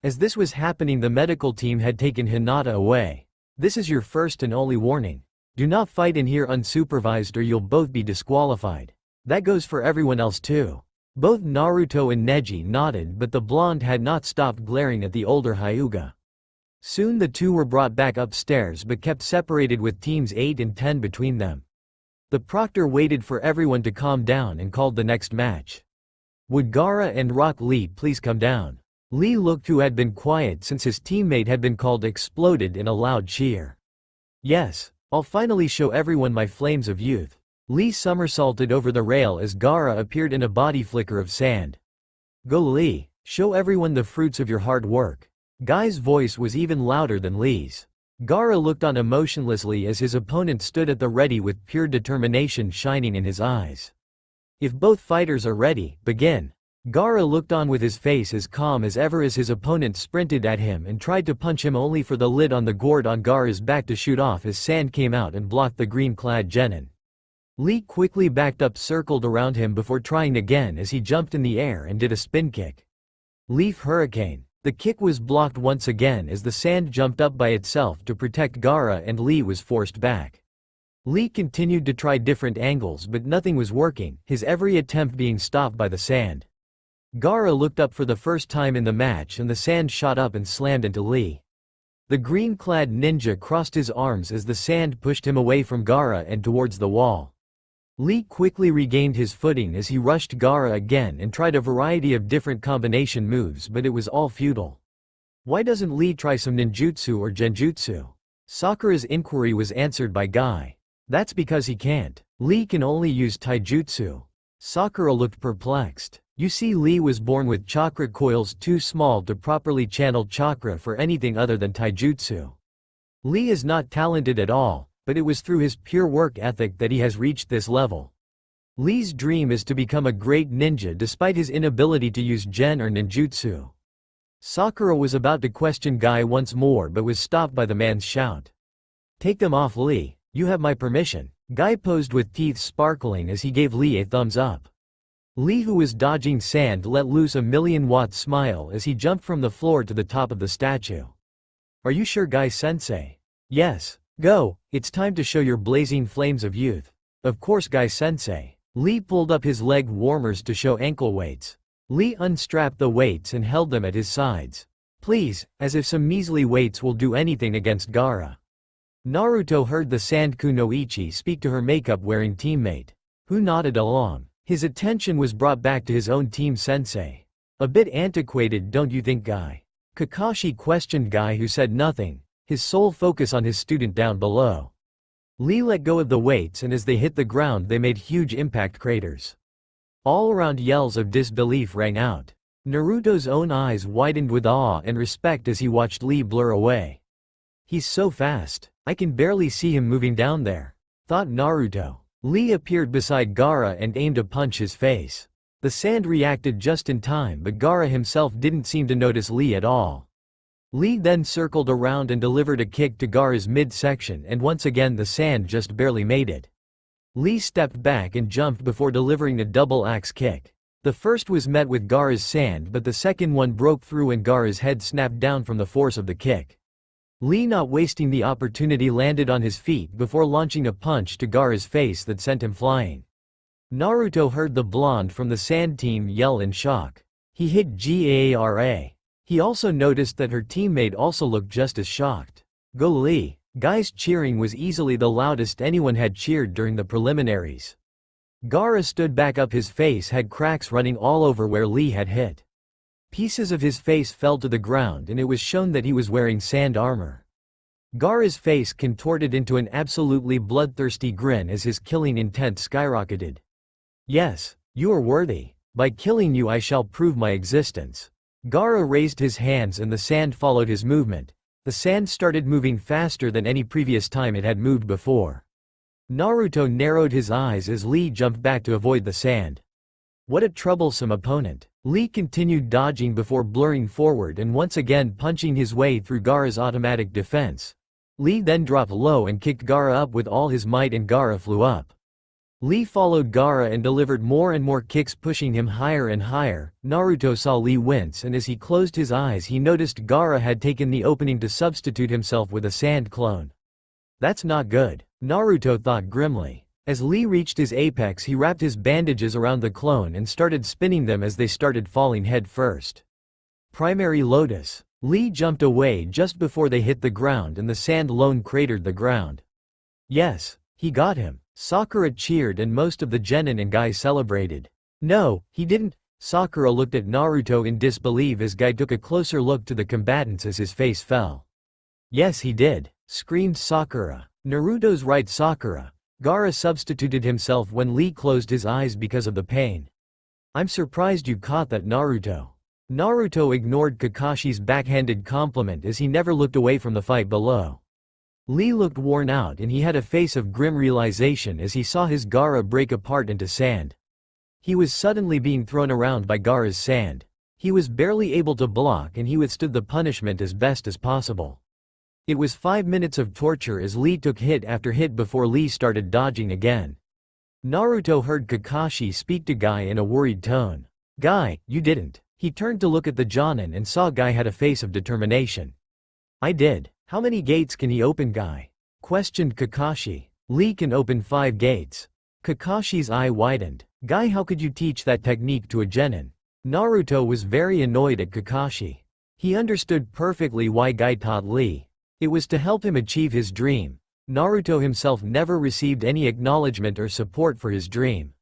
As this was happening, the medical team had taken Hinata away. This is your first and only warning. Do not fight in here unsupervised or you'll both be disqualified. That goes for everyone else too. Both Naruto and Neji nodded, but the blonde had not stopped glaring at the older Hyuga. Soon the two were brought back upstairs but kept separated with teams 8 and 10 between them. The proctor waited for everyone to calm down and called the next match. Would Gaara and Rock Lee please come down? Lee looked, who had been quiet since his teammate had been called, exploded in a loud cheer. Yes, I'll finally show everyone my flames of youth. Lee somersaulted over the rail as Gaara appeared in a body flicker of sand. Go Lee, show everyone the fruits of your hard work. Guy's voice was even louder than Lee's. Gaara looked on emotionlessly as his opponent stood at the ready with pure determination shining in his eyes. If both fighters are ready, begin. Gaara looked on with his face as calm as ever as his opponent sprinted at him and tried to punch him, only for the lid on the gourd on Gaara's back to shoot off as sand came out and blocked the green-clad genin. Lee quickly backed up, circled around him before trying again as he jumped in the air and did a spin kick. Leaf Hurricane. The kick was blocked once again as the sand jumped up by itself to protect Gaara and Lee was forced back. Lee continued to try different angles but nothing was working, his every attempt being stopped by the sand. Gaara looked up for the first time in the match and the sand shot up and slammed into Lee. The green-clad ninja crossed his arms as the sand pushed him away from Gaara and towards the wall. Lee quickly regained his footing as he rushed Gaara again and tried a variety of different combination moves, but it was all futile. Why doesn't Lee try some ninjutsu or genjutsu? Sakura's inquiry was answered by Guy. That's because he can't. Lee can only use taijutsu. Sakura looked perplexed. You see, Lee was born with chakra coils too small to properly channel chakra for anything other than taijutsu. Lee is not talented at all, but it was through his pure work ethic that he has reached this level. Lee's dream is to become a great ninja despite his inability to use gen or ninjutsu. Sakura was about to question Guy once more but was stopped by the man's shout. Take them off, Lee. You have my permission. Guy posed with teeth sparkling as he gave Lee a thumbs up. Lee, who was dodging sand, let loose a million-watt smile as he jumped from the floor to the top of the statue. Are you sure, Guy-sensei? Yes. Go, it's time to show your blazing flames of youth. Of course, Guy-sensei. Lee pulled up his leg warmers to show ankle weights. Lee unstrapped the weights and held them at his sides. Please, as if some measly weights will do anything against Gaara. Naruto heard the Sand Kunoichi speak to her makeup-wearing teammate, who nodded along. His attention was brought back to his own team sensei. A bit antiquated, don't you think, Guy? Kakashi questioned Guy, who said nothing, his sole focus on his student down below. Lee let go of the weights, and as they hit the ground they made huge impact craters. All around yells of disbelief rang out. Naruto's own eyes widened with awe and respect as he watched Lee blur away. He's so fast, I can barely see him moving down there, thought Naruto. Lee appeared beside Gaara and aimed a punch his face. The sand reacted just in time, but Gaara himself didn't seem to notice Lee at all. Lee then circled around and delivered a kick to Gaara's midsection, and once again the sand just barely made it. Lee stepped back and jumped before delivering a double axe kick. The first was met with Gaara's sand, but the second one broke through and Gaara's head snapped down from the force of the kick. Lee, not wasting the opportunity, landed on his feet before launching a punch to Gaara's face that sent him flying. Naruto heard the blonde from the sand team yell in shock. He hit Gaara. He also noticed that her teammate also looked just as shocked. Go Lee! Guy's cheering was easily the loudest anyone had cheered during the preliminaries. Gaara stood back up, his face had cracks running all over where Lee had hit. Pieces of his face fell to the ground and it was shown that he was wearing sand armor. Gaara's face contorted into an absolutely bloodthirsty grin as his killing intent skyrocketed. Yes, you are worthy. By killing you I shall prove my existence. Gaara raised his hands and the sand followed his movement. The sand started moving faster than any previous time it had moved before. Naruto narrowed his eyes as Lee jumped back to avoid the sand. What a troublesome opponent. Lee continued dodging before blurring forward and once again punching his way through Gaara's automatic defense. Lee then dropped low and kicked Gaara up with all his might and Gaara flew up. Lee followed Gaara and delivered more and more kicks, pushing him higher and higher. Naruto saw Lee wince, and as he closed his eyes he noticed Gaara had taken the opening to substitute himself with a sand clone. That's not good, Naruto thought grimly. As Lee reached his apex he wrapped his bandages around the clone and started spinning them as they started falling head first. Primary Lotus. Lee jumped away just before they hit the ground and the sand lone cratered the ground. Yes, he got him. Sakura cheered and most of the genin and Guy celebrated. No, he didn't. Sakura looked at Naruto in disbelief as Guy took a closer look to the combatants as his face fell. Yes, he did, screamed Sakura. Naruto's right, Sakura. Gaara substituted himself when Lee closed his eyes because of the pain. I'm surprised you caught that, Naruto. Naruto ignored Kakashi's backhanded compliment as he never looked away from the fight below. Lee looked worn out and he had a face of grim realization as he saw his Gaara break apart into sand. He was suddenly being thrown around by Gaara's sand. He was barely able to block and he withstood the punishment as best as possible. It was 5 minutes of torture as Lee took hit after hit before Lee started dodging again. Naruto heard Kakashi speak to Guy in a worried tone. Guy, you didn't. He turned to look at the Jonin and saw Guy had a face of determination. I did. How many gates can he open, Guy? Questioned Kakashi. Lee can open 5 gates. Kakashi's eye widened. Guy, how could you teach that technique to a genin? Naruto was very annoyed at Kakashi. He understood perfectly why Guy taught Lee. It was to help him achieve his dream. Naruto himself never received any acknowledgement or support for his dream.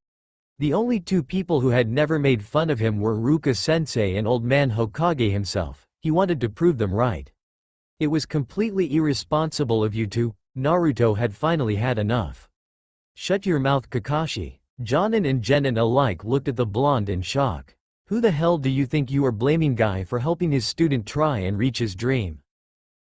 The only 2 people who had never made fun of him were Ruka-sensei and Old Man Hokage himself. He wanted to prove them right. It was completely irresponsible of you two. Naruto had finally had enough. Shut your mouth, Kakashi. Jonin and genin alike looked at the blonde in shock. Who the hell do you think you are, blaming Guy for helping his student try and reach his dream?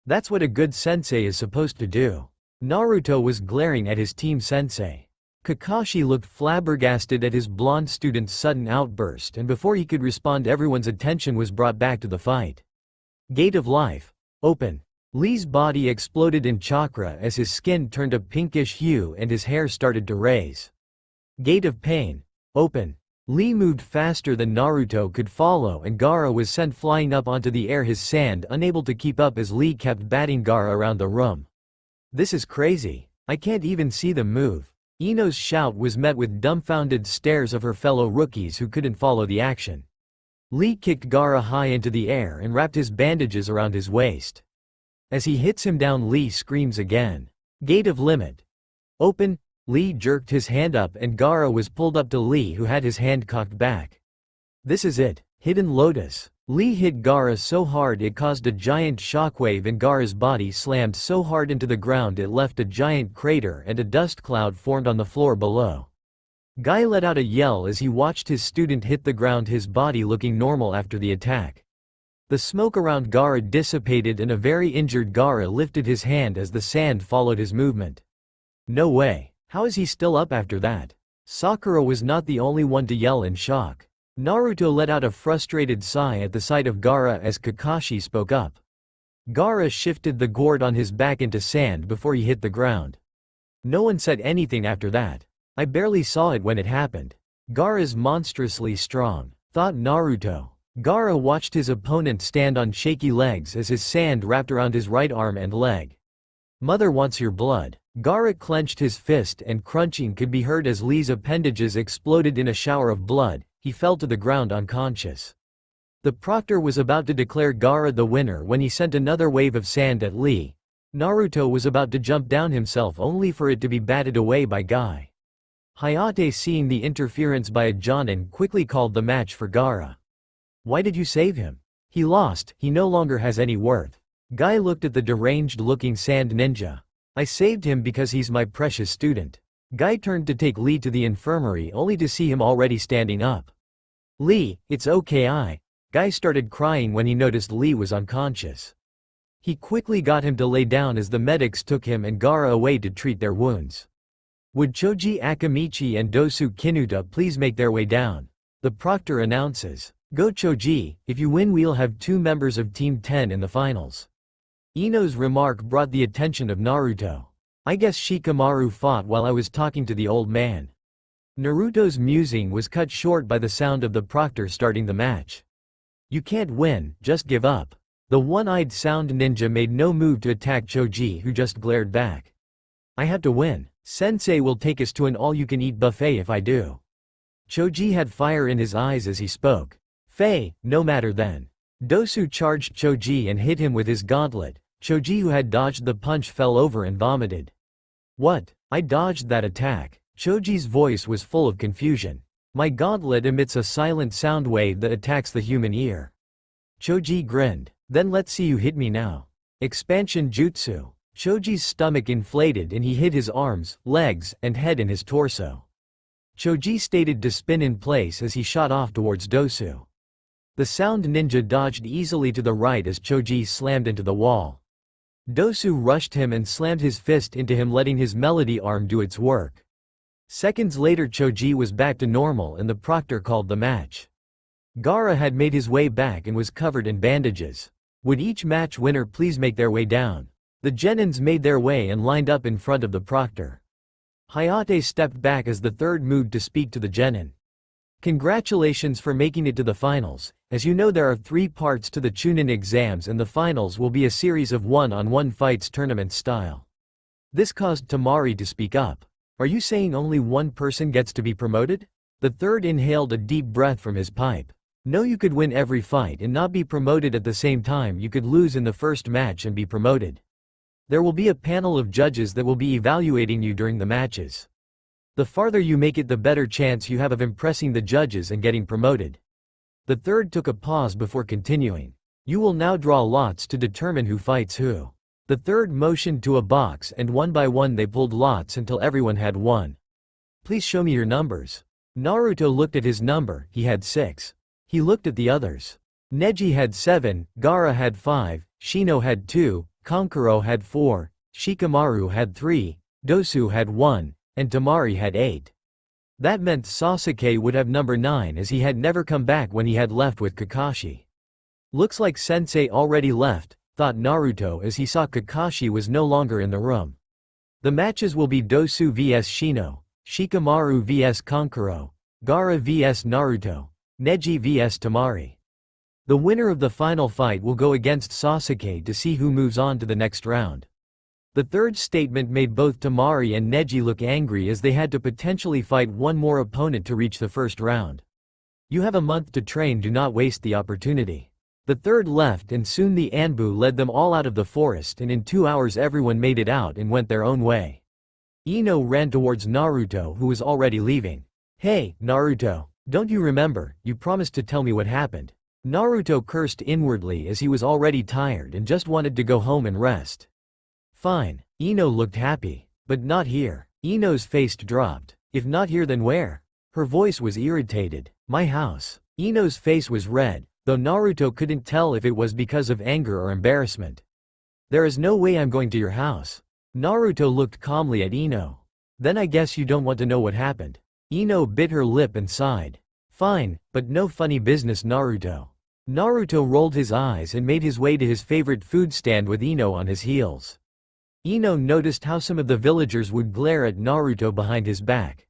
That's what a good sensei is supposed to do. Naruto was glaring at his team sensei. Kakashi looked flabbergasted at his blonde student's sudden outburst, and before he could respond everyone's attention was brought back to the fight. Gate of Life. Open. Lee's body exploded in chakra as his skin turned a pinkish hue and his hair started to raise. Gate of Pain. Open. Lee moved faster than Naruto could follow and Gaara was sent flying up onto the air, his sand unable to keep up as Lee kept batting Gaara around the room. This is crazy. I can't even see them move. Ino's shout was met with dumbfounded stares of her fellow rookies who couldn't follow the action. Lee kicked Gaara high into the air and wrapped his bandages around his waist. As he hits him down, Lee screams again. Gate of limit. Open. Lee jerked his hand up and Gaara was pulled up to Lee, who had his hand cocked back. This is it. Hidden Lotus. Lee hit Gaara so hard it caused a giant shockwave and Gaara's body slammed so hard into the ground it left a giant crater and a dust cloud formed on the floor below. Guy let out a yell as he watched his student hit the ground, his body looking normal after the attack. The smoke around Gaara dissipated and a very injured Gaara lifted his hand as the sand followed his movement. No way. How is he still up after that? Sakura was not the only one to yell in shock. Naruto let out a frustrated sigh at the sight of Gaara as Kakashi spoke up. Gaara shifted the gourd on his back into sand before he hit the ground. No one said anything after that. I barely saw it when it happened. Gaara's monstrously strong, thought Naruto. Gaara watched his opponent stand on shaky legs as his sand wrapped around his right arm and leg. Mother wants your blood. Gaara clenched his fist and crunching could be heard as Lee's appendages exploded in a shower of blood. He fell to the ground unconscious. The proctor was about to declare Gaara the winner when he sent another wave of sand at Lee. Naruto was about to jump down himself only for it to be batted away by Guy. Hayate, seeing the interference by a Jonin, quickly called the match for Gaara. Why did you save him? He lost, he no longer has any worth. Guy looked at the deranged-looking sand ninja. I saved him because he's my precious student. Guy turned to take Lee to the infirmary only to see him already standing up. Lee, it's okay. Guy started crying when he noticed Lee was unconscious. He quickly got him to lay down as the medics took him and Gaara away to treat their wounds. Would Choji Akamichi and Dosu Kinuta please make their way down? The proctor announces. Go Choji, if you win we'll have 2 members of Team 10 in the finals. Ino's remark brought the attention of Naruto. I guess Shikamaru fought while I was talking to the old man. Naruto's musing was cut short by the sound of the proctor starting the match. You can't win, just give up. The one-eyed sound ninja made no move to attack Choji, who just glared back. I have to win. Sensei will take us to an all-you-can-eat buffet if I do. Choji had fire in his eyes as he spoke. Fei, no matter then. Dosu charged Choji and hit him with his gauntlet. Choji, who had dodged the punch, fell over and vomited. What? I dodged that attack. Choji's voice was full of confusion. My gauntlet emits a silent sound wave that attacks the human ear. Choji grinned. Then let's see you hit me now. Expansion Jutsu. Choji's stomach inflated and he hid his arms, legs, and head in his torso. Choji stated to spin in place as he shot off towards Dosu. The sound ninja dodged easily to the right as Choji slammed into the wall. Dosu rushed him and slammed his fist into him, letting his melody arm do its work. Seconds later Choji was back to normal and the proctor called the match. Gaara had made his way back and was covered in bandages. Would each match winner please make their way down? The genins made their way and lined up in front of the proctor. Hayate stepped back as the third moved to speak to the genin. Congratulations for making it to the finals. As you know, there are 3 parts to the Chunin exams and the finals will be a series of one-on-one fights, tournament style. This caused Tamari to speak up. Are you saying only one person gets to be promoted? The third inhaled a deep breath from his pipe. No, you could win every fight and not be promoted at the same time. You could lose in the first match and be promoted. There will be a panel of judges that will be evaluating you during the matches. The farther you make it, the better chance you have of impressing the judges and getting promoted. The third took a pause before continuing. You will now draw lots to determine who fights who. The third motioned to a box and one by one they pulled lots until everyone had one. Please show me your numbers. Naruto looked at his number, he had 6. He looked at the others. Neji had 7, Gaara had 5, Shino had 2, Kankuro had 4, Shikamaru had 3, Dosu had 1, and Tamari had 8. That meant Sasuke would have number 9 as he had never come back when he had left with Kakashi. Looks like Sensei already left, thought Naruto as he saw Kakashi was no longer in the room. The matches will be Dosu vs Shino, Shikamaru vs Kankuro, Gaara vs Naruto, Neji vs Tamari. The winner of the final fight will go against Sasuke to see who moves on to the next round. The third statement made both Tamari and Neji look angry as they had to potentially fight one more opponent to reach the first round. You have a month to train, do not waste the opportunity. The third left and soon the Anbu led them all out of the forest and in 2 hours everyone made it out and went their own way. Ino ran towards Naruto who was already leaving. Hey, Naruto, don't you remember, you promised to tell me what happened. Naruto cursed inwardly as he was already tired and just wanted to go home and rest. Fine. Ino looked happy. But not here. Ino's face dropped. If not here then where? Her voice was irritated. My house. Ino's face was red, though Naruto couldn't tell if it was because of anger or embarrassment. There is no way I'm going to your house. Naruto looked calmly at Ino. Then I guess you don't want to know what happened. Ino bit her lip and sighed. Fine, but no funny business, Naruto. Naruto rolled his eyes and made his way to his favorite food stand with Ino on his heels. Ino noticed how some of the villagers would glare at Naruto behind his back.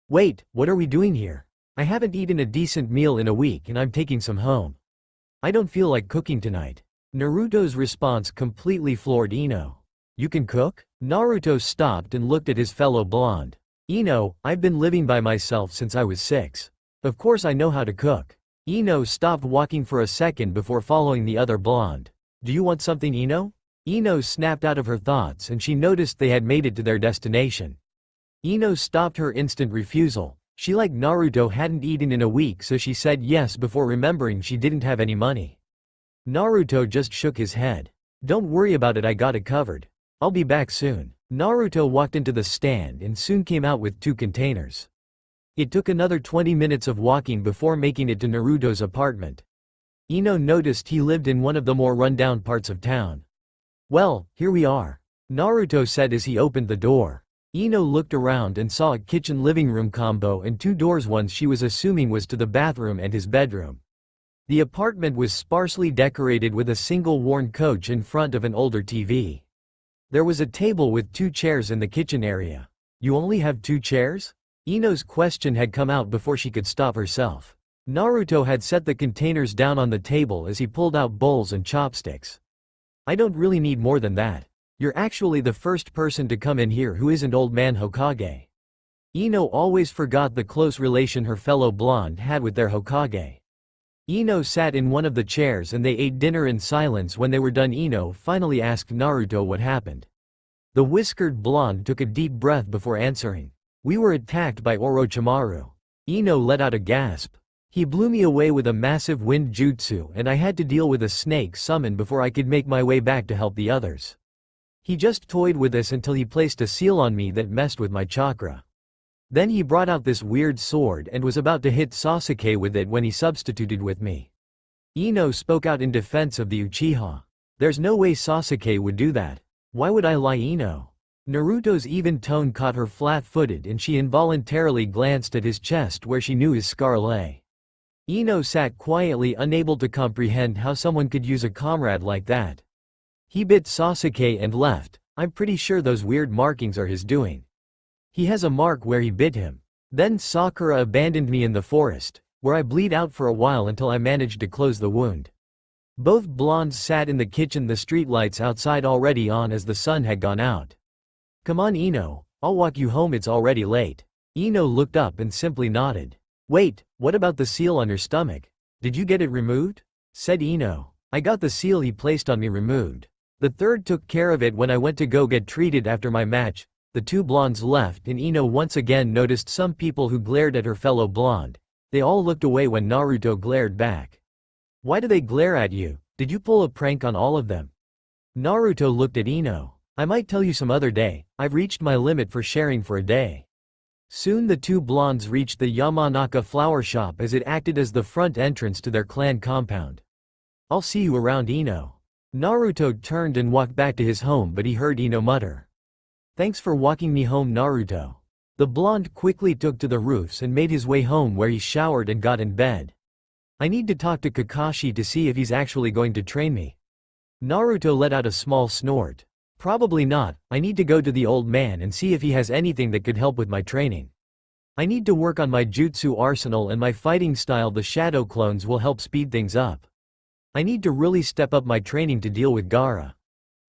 Wait, what are we doing here? I haven't eaten a decent meal in a week and I'm taking some home. I don't feel like cooking tonight. Naruto's response completely floored Ino. You can cook? Naruto stopped and looked at his fellow blonde. Ino, I've been living by myself since I was 6. Of course I know how to cook. Ino stopped walking for a second before following the other blonde. Do you want something, Ino? Ino snapped out of her thoughts and she noticed they had made it to their destination. Ino stopped her instant refusal. She like Naruto hadn't eaten in a week so she said yes before remembering she didn't have any money. Naruto just shook his head. Don't worry about it, I got it covered. I'll be back soon. Naruto walked into the stand and soon came out with 2 containers. It took another 20 minutes of walking before making it to Naruto's apartment. Ino noticed he lived in one of the more rundown parts of town. Well, here we are, Naruto said as he opened the door. Ino looked around and saw a kitchen-living room combo and 2 doors, one she was assuming was to the bathroom and his bedroom. The apartment was sparsely decorated with a single worn couch in front of an older TV. There was a table with 2 chairs in the kitchen area. You only have 2 chairs? Ino's question had come out before she could stop herself. Naruto had set the containers down on the table as he pulled out bowls and chopsticks. I don't really need more than that. You're actually the first person to come in here who isn't old man Hokage. Ino always forgot the close relation her fellow blonde had with their Hokage. Ino sat in one of the chairs and they ate dinner in silence. When they were done, Ino finally asked Naruto what happened. The whiskered blonde took a deep breath before answering. We were attacked by Orochimaru. Ino let out a gasp. He blew me away with a massive wind jutsu and I had to deal with a snake summon before I could make my way back to help the others. He just toyed with us until he placed a seal on me that messed with my chakra. Then he brought out this weird sword and was about to hit Sasuke with it when he substituted with me. Ino spoke out in defense of the Uchiha. There's no way Sasuke would do that. Why would I lie, Ino? Naruto's even tone caught her flat-footed and she involuntarily glanced at his chest where she knew his scar lay. Ino sat quietly, unable to comprehend how someone could use a comrade like that. He bit Sasuke and left. I'm pretty sure those weird markings are his doing. He has a mark where he bit him. Then Sakura abandoned me in the forest, where I bleed out for a while until I managed to close the wound. Both blondes sat in the kitchen, the streetlights outside already on as the sun had gone out. Come on, Ino, I'll walk you home, it's already late. Ino looked up and simply nodded. Wait, what about the seal on your stomach? Did you get it removed? Said Ino. I got the seal he placed on me removed. The third took care of it when I went to go get treated after my match. The 2 blondes left and Ino once again noticed some people who glared at her fellow blonde. They all looked away when Naruto glared back. Why do they glare at you? Did you pull a prank on all of them? Naruto looked at Ino. I might tell you some other day, I've reached my limit for sharing for a day. Soon the 2 blondes reached the Yamanaka flower shop as it acted as the front entrance to their clan compound. I'll see you around, Ino. Naruto turned and walked back to his home, but he heard Ino mutter. Thanks for walking me home, Naruto. The blonde quickly took to the roofs and made his way home where he showered and got in bed. I need to talk to Kakashi to see if he's actually going to train me. Naruto let out a small snort. Probably not, I need to go to the old man and see if he has anything that could help with my training. I need to work on my jutsu arsenal and my fighting style. The shadow clones will help speed things up. I need to really step up my training to deal with Gaara.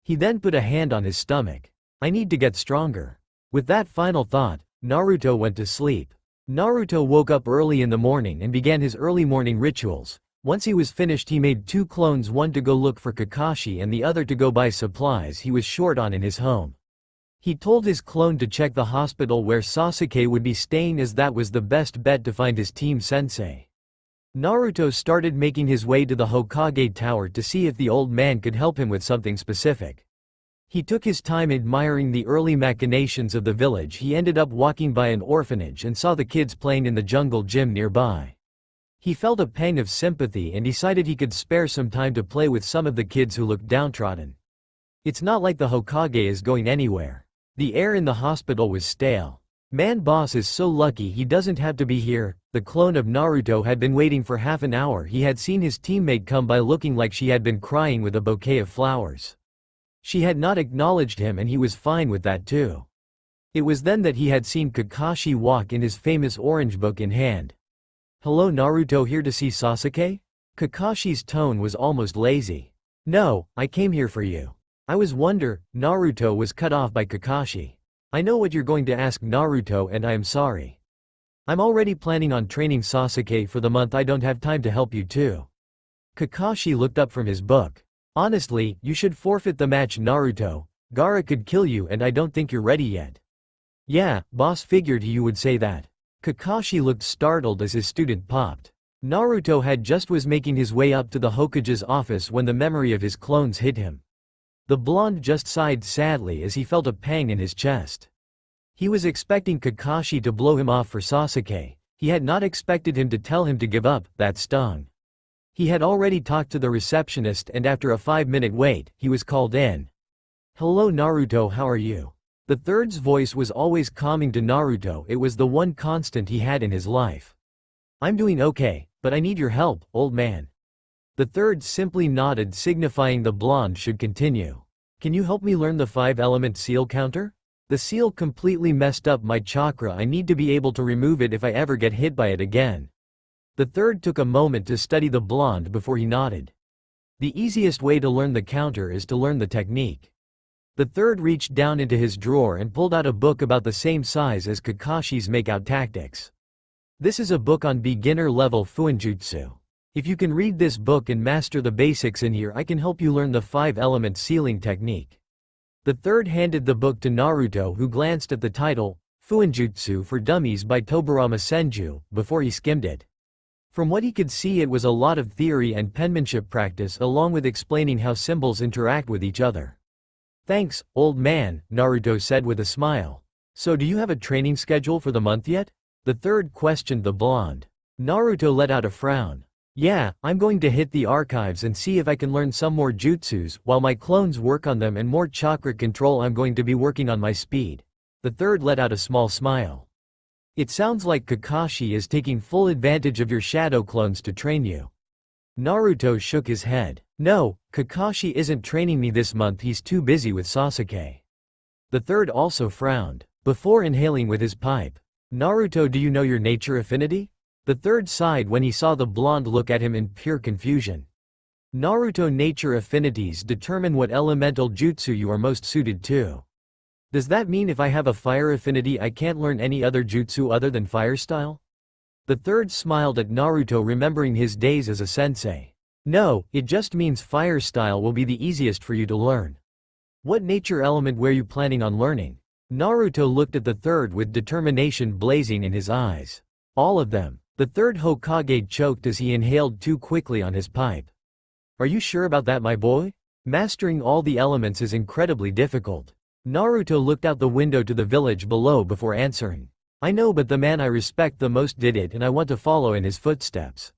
He then put a hand on his stomach. I need to get stronger. With that final thought, Naruto went to sleep. Naruto woke up early in the morning and began his early morning rituals. Once he was finished, he made two clones, one to go look for Kakashi and the other to go buy supplies he was short on in his home. He told his clone to check the hospital where Sasuke would be staying, as that was the best bet to find his team sensei. Naruto started making his way to the Hokage Tower to see if the old man could help him with something specific. He took his time admiring the early machinations of the village. He ended up walking by an orphanage and saw the kids playing in the jungle gym nearby. He felt a pang of sympathy and decided he could spare some time to play with some of the kids who looked downtrodden. It's not like the Hokage is going anywhere. The air in the hospital was stale. Man, boss is so lucky he doesn't have to be here. The clone of Naruto had been waiting for half an hour. He had seen his teammate come by looking like she had been crying with a bouquet of flowers. She had not acknowledged him and he was fine with that too. It was then that he had seen Kakashi walk in, his famous orange book in hand. "Hello Naruto, here to see Sasuke?" Kakashi's tone was almost lazy. "No, I came here for you. I was wonder." Naruto was cut off by Kakashi. "I know what you're going to ask, Naruto, and I am sorry. I'm already planning on training Sasuke for the month. I don't have time to help you too." Kakashi looked up from his book. "Honestly, you should forfeit the match, Naruto. Gaara could kill you and I don't think you're ready yet." "Yeah, boss, figured you would say that." Kakashi looked startled as his student popped. Naruto had just was making his way up to the Hokage's office when the memory of his clones hit him. The blonde just sighed sadly as he felt a pang in his chest. He was expecting Kakashi to blow him off for Sasuke. He had not expected him to tell him to give up. That stung. He had already talked to the receptionist and after a 5-minute wait, he was called in. "Hello Naruto, how are you?" The third's voice was always calming to Naruto. It was the one constant he had in his life. "I'm doing okay, but I need your help, old man." The third simply nodded, signifying the blonde should continue. "Can you help me learn the 5-element seal counter? The seal completely messed up my chakra. I need to be able to remove it if I ever get hit by it again." The third took a moment to study the blonde before he nodded. "The easiest way to learn the counter is to learn the technique." The third reached down into his drawer and pulled out a book about the same size as Kakashi's makeout tactics. "This is a book on beginner-level Fuinjutsu. If you can read this book and master the basics in here, I can help you learn the 5-element sealing technique." The third handed the book to Naruto, who glanced at the title, Fuinjutsu for Dummies by Tobarama Senju, before he skimmed it. From what he could see, it was a lot of theory and penmanship practice along with explaining how symbols interact with each other. "Thanks, old man," Naruto said with a smile. "So do you have a training schedule for the month yet?" The third questioned the blonde. Naruto let out a frown. "Yeah, I'm going to hit the archives and see if I can learn some more jutsus, while my clones work on them, and more chakra control. I'm going to be working on my speed." The third let out a small smile. "It sounds like Kakashi is taking full advantage of your shadow clones to train you." Naruto shook his head. "No, Kakashi isn't training me this month. He's too busy with Sasuke." The third also frowned, before inhaling with his pipe. "Naruto, do you know your nature affinity?" The third sighed when he saw the blonde look at him in pure confusion. "Naruto, nature affinities determine what elemental jutsu you are most suited to. Does that mean if I have a fire affinity I can't learn any other jutsu other than fire style?" The third smiled at Naruto, remembering his days as a sensei. "No, it just means fire style will be the easiest for you to learn." "What nature element were you planning on learning?" Naruto looked at the third with determination blazing in his eyes. "All of them." The third Hokage choked as he inhaled too quickly on his pipe. "Are you sure about that, my boy? Mastering all the elements is incredibly difficult." Naruto looked out the window to the village below before answering. "I know, but the man I respect the most did it and I want to follow in his footsteps."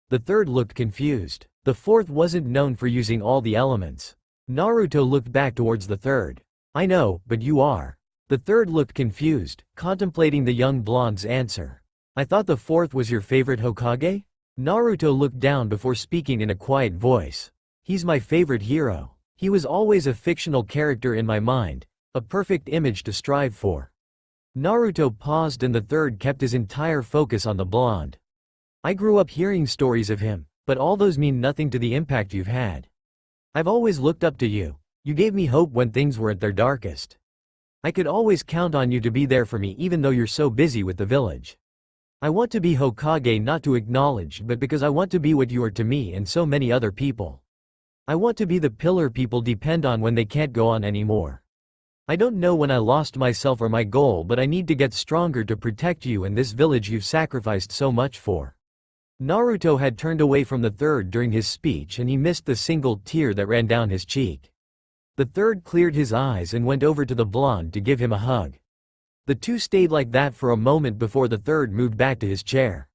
The third looked confused. The fourth wasn't known for using all the elements. Naruto looked back towards the third. "I know, but you are." The third looked confused, contemplating the young blonde's answer. "I thought the fourth was your favorite Hokage?" Naruto looked down before speaking in a quiet voice. "He's my favorite hero. He was always a fictional character in my mind, a perfect image to strive for." Naruto paused and the third kept his entire focus on the blonde. "I grew up hearing stories of him, but all those mean nothing to the impact you've had. I've always looked up to you. You gave me hope when things were at their darkest. I could always count on you to be there for me even though you're so busy with the village." I want to be Hokage not to acknowledge but because I want to be what you are to me and so many other people. I want to be the pillar people depend on when they can't go on anymore. I don't know when I lost myself or my goal, but I need to get stronger to protect you and this village you've sacrificed so much for." Naruto had turned away from the third during his speech and he missed the single tear that ran down his cheek. The third cleared his eyes and went over to the blonde to give him a hug. The two stayed like that for a moment before the third moved back to his chair.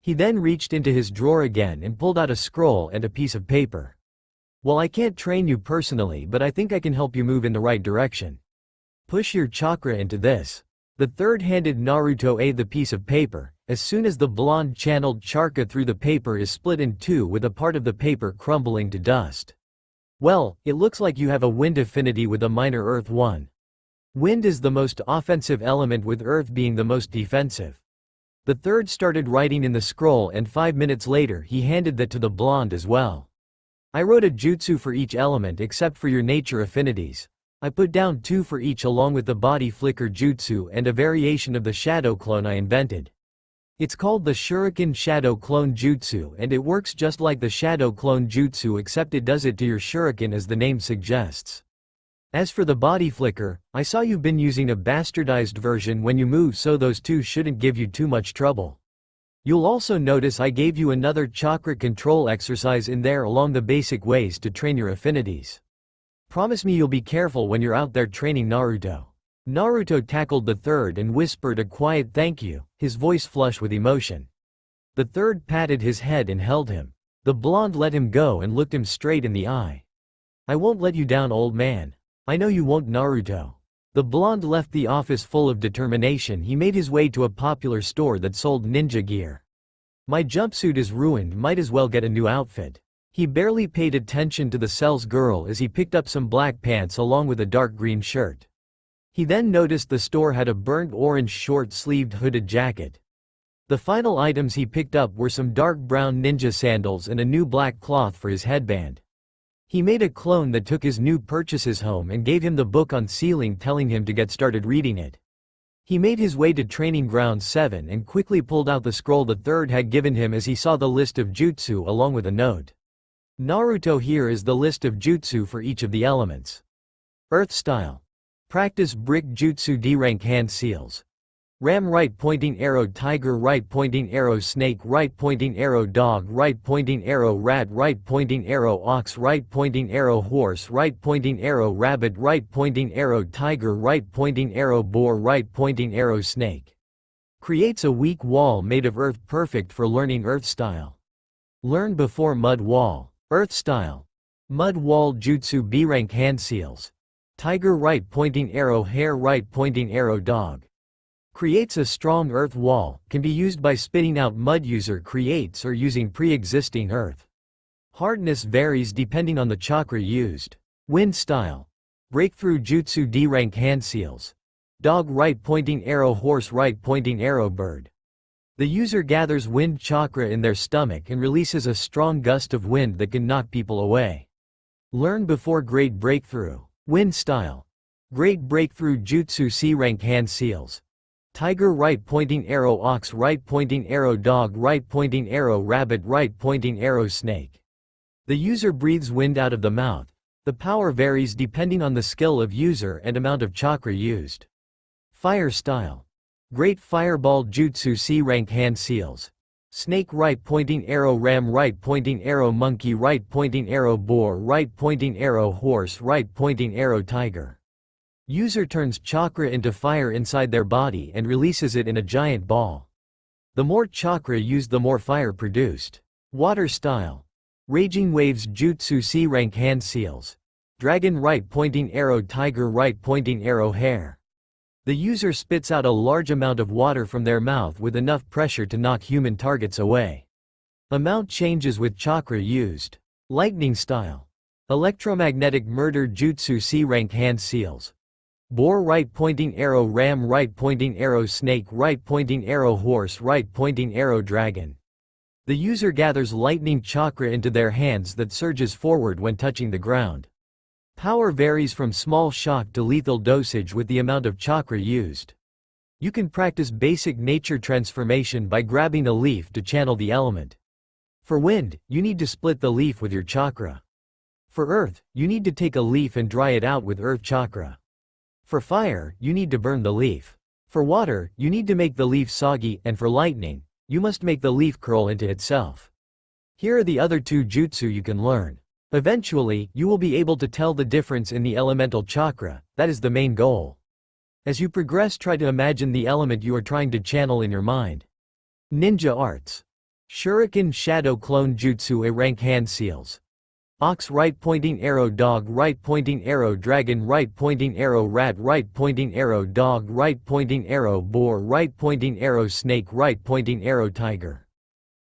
He then reached into his drawer again and pulled out a scroll and a piece of paper. "Well, I can't train you personally, but I think I can help you move in the right direction. Push your chakra into this." The third handed Naruto the piece of paper. As soon as the blonde channeled chakra through, the paper is split in two with a part of the paper crumbling to dust. "Well, it looks like you have a wind affinity with a minor earth one. Wind is the most offensive element, with earth being the most defensive." The third started writing in the scroll and 5 minutes later he handed that to the blonde as well. "I wrote a jutsu for each element except for your nature affinities. I put down 2 for each along with the body flicker jutsu and a variation of the shadow clone I invented. It's called the Shuriken Shadow Clone Jutsu and it works just like the Shadow Clone Jutsu except it does it to your shuriken as the name suggests. As for the body flicker, I saw you've been using a bastardized version when you move, so those 2 shouldn't give you too much trouble. You'll also notice I gave you another chakra control exercise in there along the basic ways to train your affinities. Promise me you'll be careful when you're out there training Naruto." Naruto tackled the third and whispered a quiet thank you, his voice flush with emotion. The third patted his head and held him. The blonde let him go and looked him straight in the eye. "I won't let you down, old man. I know you won't, Naruto." The blonde left the office full of determination. He made his way to a popular store that sold ninja gear. "My jumpsuit is ruined, might as well get a new outfit." He barely paid attention to the sales girl as he picked up some black pants along with a dark green shirt. He then noticed the store had a burnt orange short-sleeved hooded jacket. The final items he picked up were some dark brown ninja sandals and a new black cloth for his headband. He made a clone that took his new purchases home and gave him the book on ceiling, telling him to get started reading it. He made his way to Training Ground 7 and quickly pulled out the scroll the third had given him as he saw the list of jutsu along with a note. "Naruto, here is the list of jutsu for each of the elements. Earth style. Practice brick jutsu D rank hand seals. Ram right pointing arrow, tiger right pointing arrow, snake right pointing arrow, dog right pointing arrow, rat right pointing arrow, ox right pointing arrow, horse right pointing arrow, rabbit right pointing arrow, tiger right pointing arrow, boar right pointing arrow, snake." Creates a weak wall made of earth, perfect for learning earth style. Learn before mud wall. Earth style. Mud wall jutsu B rank hand seals. Tiger right pointing arrow, hare right pointing arrow, dog. Creates a strong earth wall, can be used by spitting out mud. User creates or using pre-existing earth. Hardness varies depending on the chakra used. Wind style. Breakthrough jutsu D rank hand seals. Dog right pointing arrow, horse right pointing arrow, bird. The user gathers wind chakra in their stomach and releases a strong gust of wind that can knock people away. Learn before great breakthrough. Wind style. Great breakthrough jutsu C rank hand seals. Tiger right pointing arrow, ox right pointing arrow, dog right pointing arrow, rabbit right pointing arrow, snake. The user breathes wind out of the mouth. The power varies depending on the skill of user and amount of chakra used. Fire style. Great fireball jutsu C rank hand seals. Snake right pointing arrow, ram right pointing arrow, monkey right pointing arrow, boar right pointing arrow, horse right pointing arrow, tiger. User turns chakra into fire inside their body and releases it in a giant ball. The more chakra used, the more fire produced. Water style. Raging waves jutsu C rank hand seals. Dragon right pointing arrow, tiger right pointing arrow, hare. The user spits out a large amount of water from their mouth with enough pressure to knock human targets away. Amount changes with chakra used. Lightning style. Electromagnetic murder jutsu C rank hand seals. Boar right pointing arrow, ram right pointing arrow, snake right pointing arrow, horse right pointing arrow, dragon. The user gathers lightning chakra into their hands that surges forward when touching the ground. Power varies from small shock to lethal dosage with the amount of chakra used. You can practice basic nature transformation by grabbing a leaf to channel the element. For wind, you need to split the leaf with your chakra. For earth, you need to take a leaf and dry it out with earth chakra. For fire, you need to burn the leaf. For water, you need to make the leaf soggy, and for lightning, you must make the leaf curl into itself. Here are the other 2 jutsu you can learn. Eventually, you will be able to tell the difference in the elemental chakra. That is the main goal. As you progress, try to imagine the element you are trying to channel in your mind. Ninja arts. Shuriken Shadow Clone Jutsu. A rank hand seals. Ox right pointing arrow, dog right pointing arrow, dragon right pointing arrow, rat right pointing arrow, dog right pointing arrow, boar right pointing arrow, snake right pointing arrow, tiger.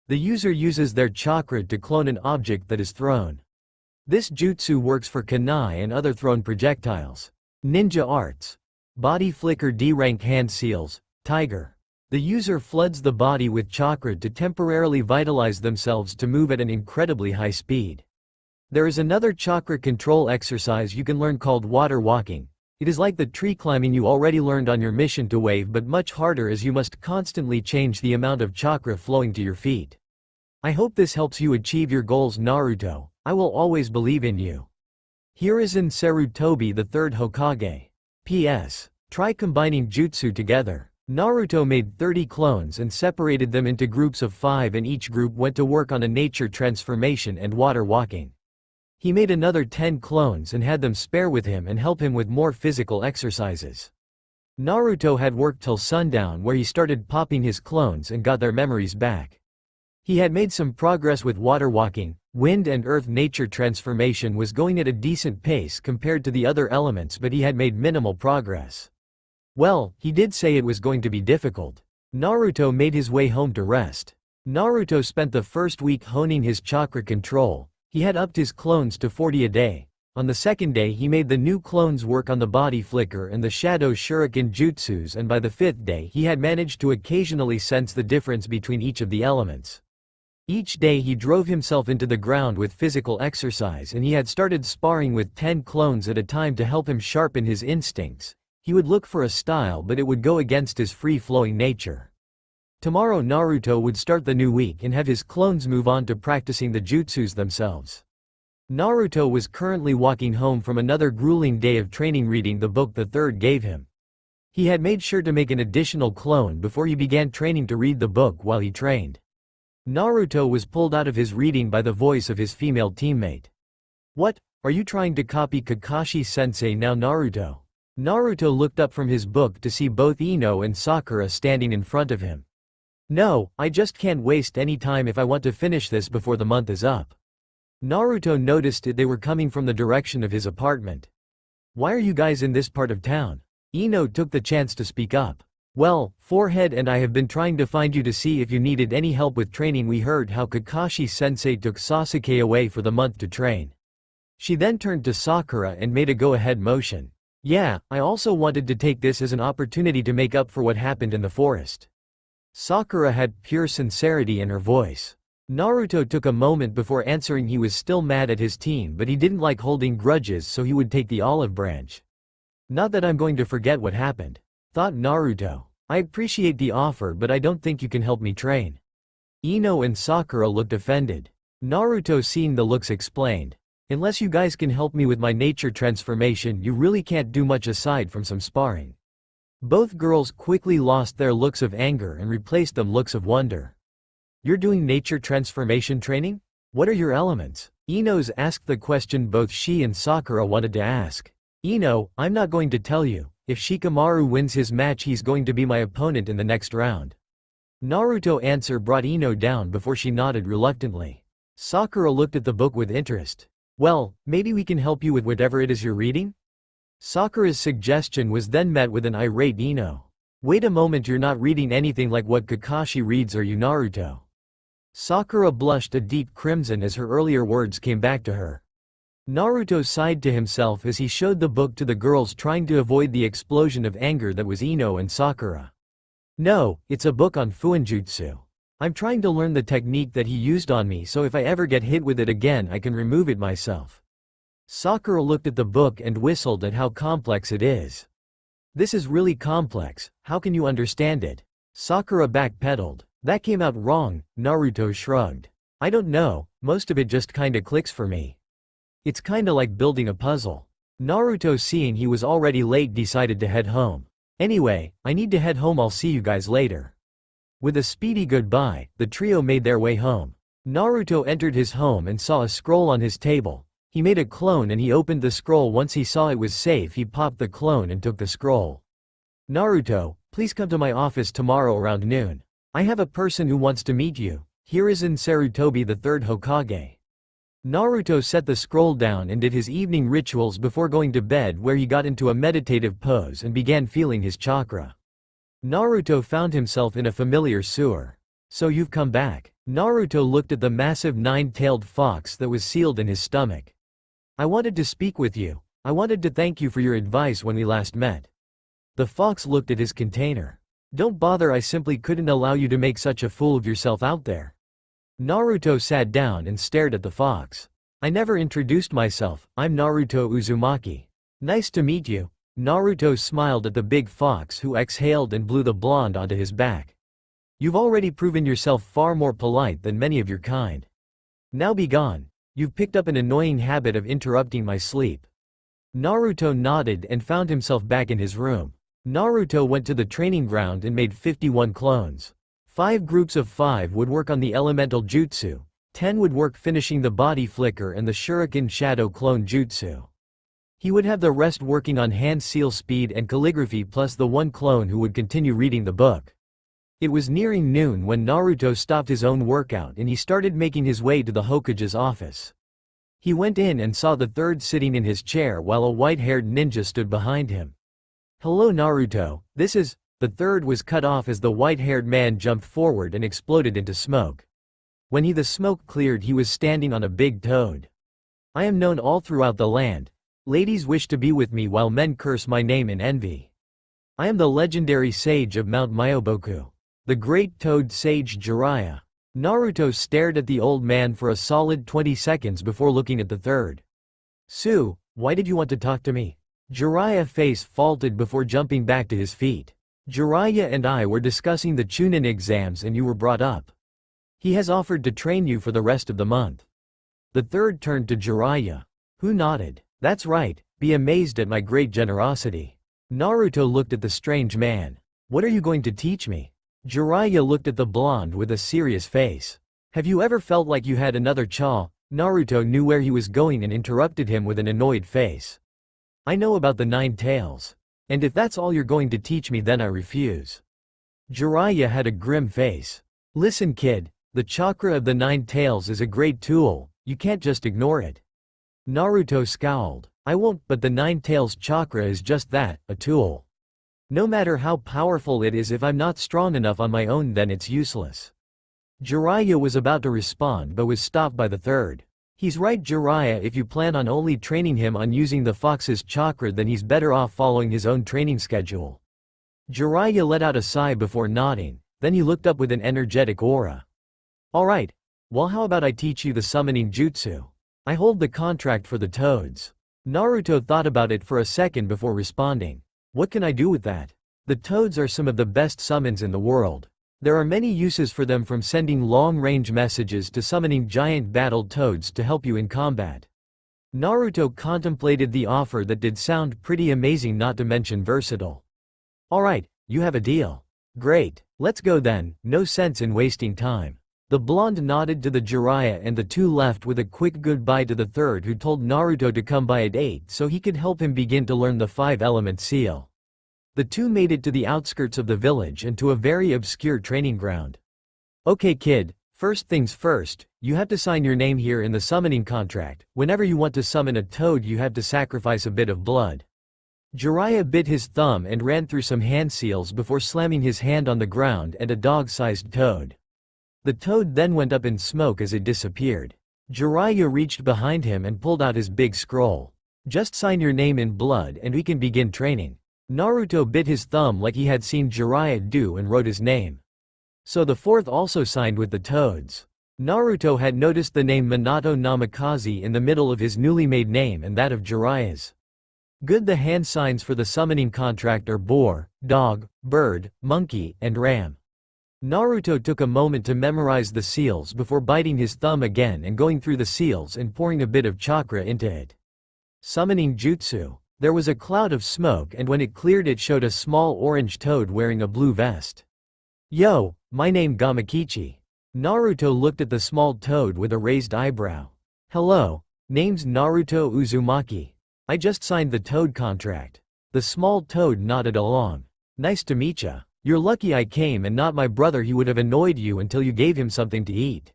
The user uses their chakra to clone an object that is thrown. This jutsu works for kunai and other thrown projectiles. Ninja arts. Body flicker. D rank hand seals. Tiger. The user floods the body with chakra to temporarily vitalize themselves to move at an incredibly high speed. There is another chakra control exercise you can learn called water walking. It is like the tree climbing you already learned on your mission to wave, but much harder as you must constantly change the amount of chakra flowing to your feet. I hope this helps you achieve your goals, Naruto. I will always believe in you. Hiruzen Sarutobi, the 3rd Hokage. P.S. Try combining jutsu together. Naruto made 30 clones and separated them into groups of 5, and each group went to work on a nature transformation and water walking. He made another 10 clones and had them spare with him and help him with more physical exercises. Naruto had worked till sundown, where he started popping his clones and got their memories back. He had made some progress with water walking. Wind and earth nature transformation was going at a decent pace compared to the other elements, but he had made minimal progress. Well, he did say it was going to be difficult. Naruto made his way home to rest. Naruto spent the first week honing his chakra control. He had upped his clones to 40 a day. On the second day he made the new clones work on the body flicker and the shadow shuriken jutsus, and by the 5th day he had managed to occasionally sense the difference between each of the elements. Each day he drove himself into the ground with physical exercise, and he had started sparring with 10 clones at a time to help him sharpen his instincts. He would look for a style, but it would go against his free-flowing nature. Tomorrow Naruto would start the new week and have his clones move on to practicing the jutsus themselves. Naruto was currently walking home from another grueling day of training, reading the book the 3rd gave him. He had made sure to make an additional clone before he began training to read the book while he trained. Naruto was pulled out of his reading by the voice of his female teammate. "What? Are you trying to copy Kakashi-sensei now, Naruto?" Naruto looked up from his book to see both Ino and Sakura standing in front of him. "No, I just can't waste any time if I want to finish this before the month is up." Naruto noticed it. They were coming from the direction of his apartment. "Why are you guys in this part of town?" Ino took the chance to speak up. "Well, Forehead and I have been trying to find you to see if you needed any help with training. We heard how Kakashi-sensei took Sasuke away for the month to train." She then turned to Sakura and made a go-ahead motion. "Yeah, I also wanted to take this as an opportunity to make up for what happened in the forest." Sakura had pure sincerity in her voice. Naruto took a moment before answering. He was still mad at his team, but he didn't like holding grudges, so he would take the olive branch. "Not that I'm going to forget what happened," thought Naruto. "I appreciate the offer, but I don't think you can help me train." Ino and Sakura looked offended. Naruto, seeing the looks, explained, "Unless you guys can help me with my nature transformation, you really can't do much aside from some sparring." Both girls quickly lost their looks of anger and replaced them looks of wonder. "You're doing nature transformation training? What are your elements?" Ino's asked the question both she and Sakura wanted to ask. "Ino, I'm not going to tell you. If Shikamaru wins his match, he's going to be my opponent in the next round." Naruto's answer brought Ino down before she nodded reluctantly. Sakura looked at the book with interest. "Well, maybe we can help you with whatever it is you're reading?" Sakura's suggestion was then met with an irate Ino. "Wait a moment, you're not reading anything like what Kakashi reads, are you, Naruto?" Sakura blushed a deep crimson as her earlier words came back to her. Naruto sighed to himself as he showed the book to the girls, trying to avoid the explosion of anger that was Ino and Sakura. "No, it's a book on Fuinjutsu. I'm trying to learn the technique that he used on me, so if I ever get hit with it again I can remove it myself." Sakura looked at the book and whistled at how complex it is. This is really complex, how can you understand it? Sakura backpedaled. That came out wrong, Naruto shrugged. I don't know, most of it just kinda clicks for me. It's kinda like building a puzzle. Naruto, seeing he was already late, decided to head home. Anyway, I need to head home, I'll see you guys later. With a speedy goodbye, the trio made their way home. Naruto entered his home and saw a scroll on his table. He made a clone and he opened the scroll. Once he saw it was safe, he popped the clone and took the scroll. Naruto, please come to my office tomorrow around noon. I have a person who wants to meet you. Here is Sarutobi, the third Hokage. Naruto set the scroll down and did his evening rituals before going to bed, where he got into a meditative pose and began feeling his chakra. Naruto found himself in a familiar sewer. So you've come back. Naruto looked at the massive nine-tailed fox that was sealed in his stomach. I wanted to speak with you. I wanted to thank you for your advice when we last met. The fox looked at his container. Don't bother, I simply couldn't allow you to make such a fool of yourself out there. Naruto sat down and stared at the fox. I never introduced myself, I'm Naruto Uzumaki. Nice to meet you. Naruto smiled at the big fox, who exhaled and blew the blonde onto his back. You've already proven yourself far more polite than many of your kind. Now be gone. You've picked up an annoying habit of interrupting my sleep. Naruto nodded and found himself back in his room. Naruto went to the training ground and made 51 clones. 5 groups of 5 would work on the elemental jutsu, 10 would work finishing the body flicker and the shuriken shadow clone jutsu. He would have the rest working on hand seal speed and calligraphy, plus the 1 clone who would continue reading the book. It was nearing noon when Naruto stopped his own workout and he started making his way to the Hokage's office. He went in and saw the third sitting in his chair while a white-haired ninja stood behind him. Hello Naruto, this is... The third was cut off as the white-haired man jumped forward and exploded into smoke. When the smoke cleared, he was standing on a big toad. I am known all throughout the land. Ladies wish to be with me while men curse my name in envy. I am the legendary sage of Mount Myoboku. The great toad sage Jiraiya. Naruto stared at the old man for a solid 20 seconds before looking at the third. Sue, why did you want to talk to me? Jiraiya's face faltered before jumping back to his feet. Jiraiya and I were discussing the Chunin exams and you were brought up. He has offered to train you for the rest of the month. The third turned to Jiraiya, who nodded. That's right, be amazed at my great generosity. Naruto looked at the strange man. What are you going to teach me? Jiraiya looked at the blonde with a serious face. Have you ever felt like you had another chaw? Naruto knew where he was going and interrupted him with an annoyed face. I know about the 9 tails. And if that's all you're going to teach me, then I refuse. Jiraiya had a grim face. Listen kid, the chakra of the 9 tails is a great tool, you can't just ignore it. Naruto scowled. I won't, but the 9 tails chakra is just that, a tool. No matter how powerful it is, if I'm not strong enough on my own, then it's useless. Jiraiya was about to respond but was stopped by the third. He's right Jiraiya, if you plan on only training him on using the fox's chakra, then he's better off following his own training schedule. Jiraiya let out a sigh before nodding, then he looked up with an energetic aura. Alright, well how about I teach you the summoning jutsu? I hold the contract for the toads. Naruto thought about it for a second before responding. What can I do with that? The toads are some of the best summons in the world. There are many uses for them, from sending long-range messages to summoning giant battled toads to help you in combat. Naruto contemplated the offer that did sound pretty amazing, not to mention versatile. Alright, you have a deal. Great, let's go then, no sense in wasting time. The blonde nodded to the Jiraiya and the two left with a quick goodbye to the third, who told Naruto to come by at 8 so he could help him begin to learn the 5-element seal. The two made it to the outskirts of the village and to a very obscure training ground. Okay kid, first things first, you have to sign your name here in the summoning contract. Whenever you want to summon a toad, you have to sacrifice a bit of blood. Jiraiya bit his thumb and ran through some hand seals before slamming his hand on the ground and a dog-sized toad. The toad then went up in smoke as it disappeared. Jiraiya reached behind him and pulled out his big scroll. Just sign your name in blood and we can begin training. Naruto bit his thumb like he had seen Jiraiya do and wrote his name. So the fourth also signed with the toads. Naruto had noticed the name Minato Namikaze in the middle of his newly made name and that of Jiraiya's. Good. The hand signs for the summoning contract are boar, dog, bird, monkey, and ram. Naruto took a moment to memorize the seals before biting his thumb again and going through the seals and pouring a bit of chakra into it. Summoning jutsu. There was a cloud of smoke, and when it cleared it showed a small orange toad wearing a blue vest. Yo, my name Gamakichi. Naruto looked at the small toad with a raised eyebrow. Hello, name's Naruto Uzumaki. I just signed the toad contract. The small toad nodded along. Nice to meet ya. You're lucky I came and not my brother. He would have annoyed you until you gave him something to eat.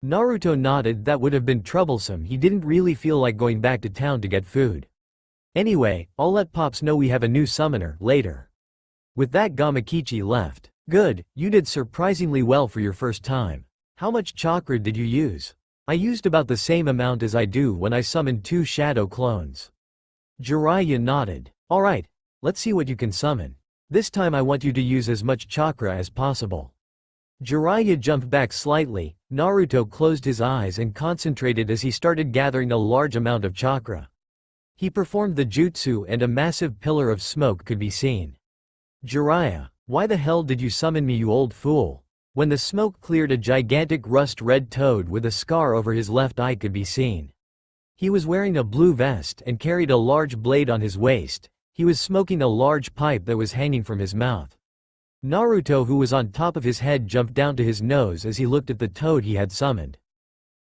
Naruto nodded. That would have been troublesome. He didn't really feel like going back to town to get food. Anyway, I'll let Pops know we have a new summoner later. With that, Gamakichi left. Good, you did surprisingly well for your first time. How much chakra did you use? I used about the same amount as I do when I summoned 2 shadow clones. Jiraiya nodded. Alright, let's see what you can summon. This time I want you to use as much chakra as possible. Jiraiya jumped back slightly. Naruto closed his eyes and concentrated as he started gathering a large amount of chakra. He performed the jutsu and a massive pillar of smoke could be seen. Jiraiya, why the hell did you summon me, you old fool? When the smoke cleared, a gigantic rust-red toad with a scar over his left eye could be seen. He was wearing a blue vest and carried a large blade on his waist. He was smoking a large pipe that was hanging from his mouth. Naruto, who was on top of his head, jumped down to his nose as he looked at the toad he had summoned.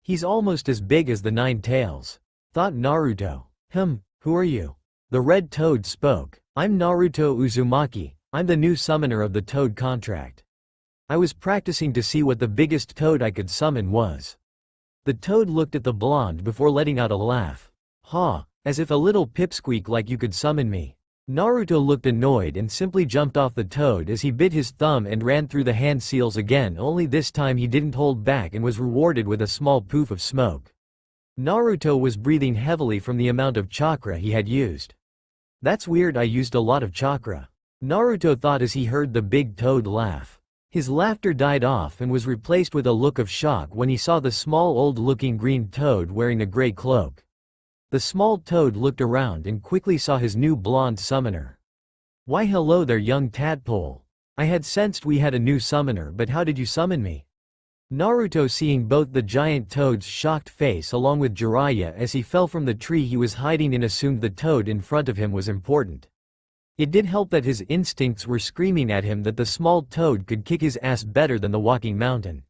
He's almost as big as the 9 tails, thought Naruto. Who are you? The red toad spoke. I'm Naruto Uzumaki. I'm the new summoner of the toad contract. I was practicing to see what the biggest toad I could summon was. The toad looked at the blonde before letting out a laugh. Ha, as if a little pipsqueak like you could summon me. Naruto looked annoyed and simply jumped off the toad as he bit his thumb and ran through the hand seals again, only this time he didn't hold back and was rewarded with a small poof of smoke. Naruto was breathing heavily from the amount of chakra he had used. That's weird, I used a lot of chakra. Naruto thought as he heard the big toad laugh. His laughter died off and was replaced with a look of shock when he saw the small old-looking green toad wearing a gray cloak. The small toad looked around and quickly saw his new blonde summoner. Why hello there, young tadpole. I had sensed we had a new summoner, but how did you summon me? Naruto, seeing both the giant toad's shocked face along with Jiraiya as he fell from the tree he was hiding in, assumed the toad in front of him was important. It did help that his instincts were screaming at him that the small toad could kick his ass better than the walking mountain.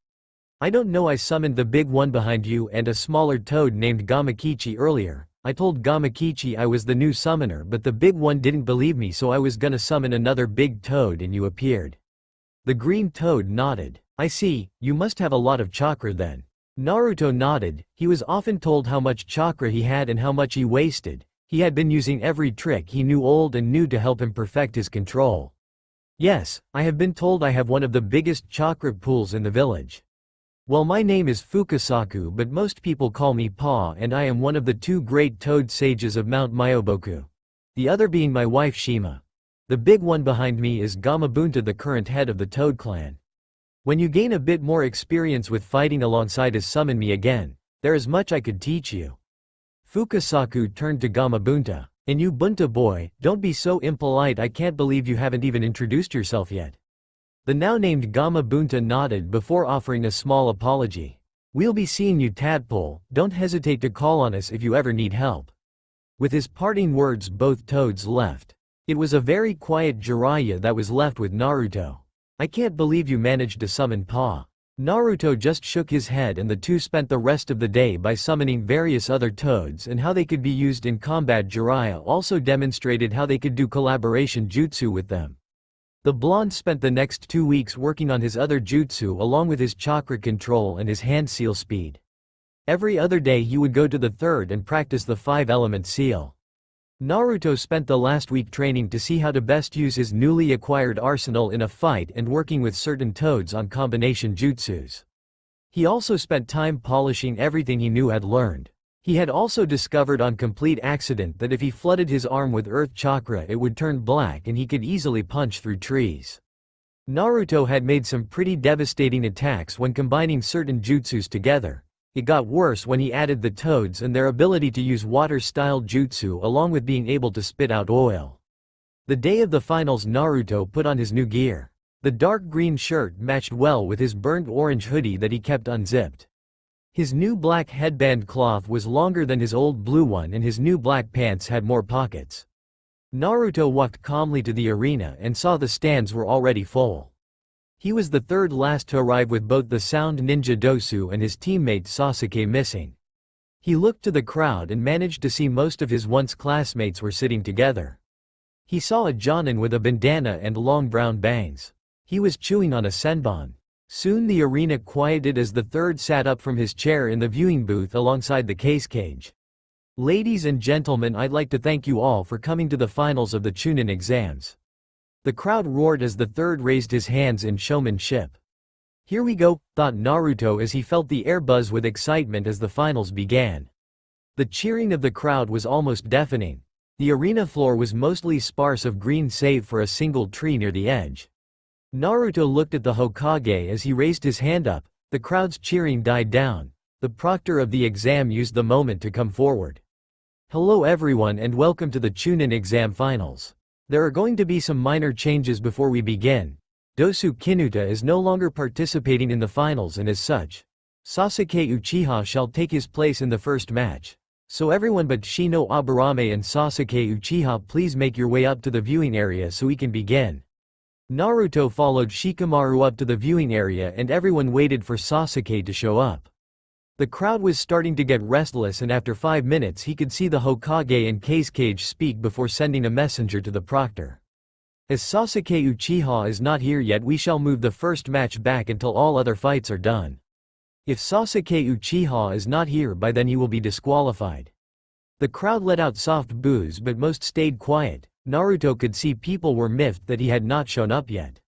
I don't know, I summoned the big one behind you and a smaller toad named Gamakichi earlier. I told Gamakichi I was the new summoner, but the big one didn't believe me, so I was gonna summon another big toad and you appeared. The green toad nodded. I see, you must have a lot of chakra then. Naruto nodded. He was often told how much chakra he had and how much he wasted. He had been using every trick he knew, old and new, to help him perfect his control. Yes, I have been told I have one of the biggest chakra pools in the village. Well, my name is Fukasaku, but most people call me Pa, and I am one of the 2 great toad sages of Mount Myoboku. The other being my wife Shima. The big one behind me is Gamabunta, the current head of the Toad clan. When you gain a bit more experience with fighting alongside us, summon me again. There is much I could teach you. Fukasaku turned to Gamabunta. And you, Bunta boy, don't be so impolite, I can't believe you haven't even introduced yourself yet. The now named Gamabunta nodded before offering a small apology. We'll be seeing you, tadpole, don't hesitate to call on us if you ever need help. With his parting words, both toads left. It was a very quiet Jiraiya that was left with Naruto. I can't believe you managed to summon Pa. Naruto just shook his head, and the 2 spent the rest of the day by summoning various other toads and how they could be used in combat. Jiraiya also demonstrated how they could do collaboration jutsu with them. The blonde spent the next 2 weeks working on his other jutsu along with his chakra control and his hand seal speed. Every other day he would go to the 3rd and practice the 5-element seal. Naruto spent the last week training to see how to best use his newly acquired arsenal in a fight and working with certain toads on combination jutsus. He also spent time polishing everything he had learned. He had also discovered on complete accident that if he flooded his arm with earth chakra it would turn black and he could easily punch through trees. Naruto had made some pretty devastating attacks when combining certain jutsus together. It got worse when he added the toads and their ability to use water-style jutsu along with being able to spit out oil. The day of the finals, Naruto put on his new gear. The dark green shirt matched well with his burnt orange hoodie that he kept unzipped. His new black headband cloth was longer than his old blue one and his new black pants had more pockets. Naruto walked calmly to the arena and saw the stands were already full. He was the third last to arrive with both the sound ninja Dosu and his teammate Sasuke missing. He looked to the crowd and managed to see most of his once classmates were sitting together. He saw a Jonin with a bandana and long brown bangs. He was chewing on a senbon. Soon the arena quieted as the third sat up from his chair in the viewing booth alongside the cage. Ladies and gentlemen, I'd like to thank you all for coming to the finals of the Chunin exams. The crowd roared as the third raised his hands in showmanship. Here we go, thought Naruto as he felt the air buzz with excitement as the finals began. The cheering of the crowd was almost deafening. The arena floor was mostly sparse of green save for a single tree near the edge. Naruto looked at the Hokage as he raised his hand up. The crowd's cheering died down. The proctor of the exam used the moment to come forward. Hello everyone and welcome to the Chunin exam finals. There are going to be some minor changes before we begin. Dosu Kinuta is no longer participating in the finals and as such, Sasuke Uchiha shall take his place in the first match. So everyone but Shino Aburame and Sasuke Uchiha, please make your way up to the viewing area so we can begin. Naruto followed Shikamaru up to the viewing area and everyone waited for Sasuke to show up. The crowd was starting to get restless and after 5 minutes he could see the Hokage and Kage speak before sending a messenger to the proctor. As Sasuke Uchiha is not here yet, we shall move the first match back until all other fights are done. If Sasuke Uchiha is not here by then he will be disqualified. The crowd let out soft boos but most stayed quiet. Naruto could see people were miffed that he had not shown up yet.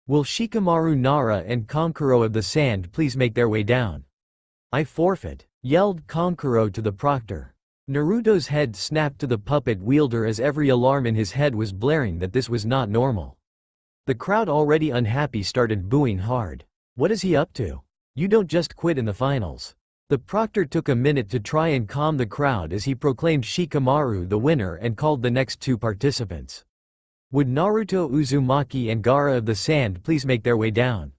Will Shikamaru, Nara and Kankuro of the Sand please make their way down? I forfeit, yelled Kankuro to the proctor. Naruto's head snapped to the puppet wielder as every alarm in his head was blaring that this was not normal. The crowd, already unhappy, started booing hard. What is he up to? You don't just quit in the finals. The proctor took a minute to try and calm the crowd as he proclaimed Shikamaru the winner and called the next two participants. Would Naruto, Uzumaki and Gaara of the Sand please make their way down?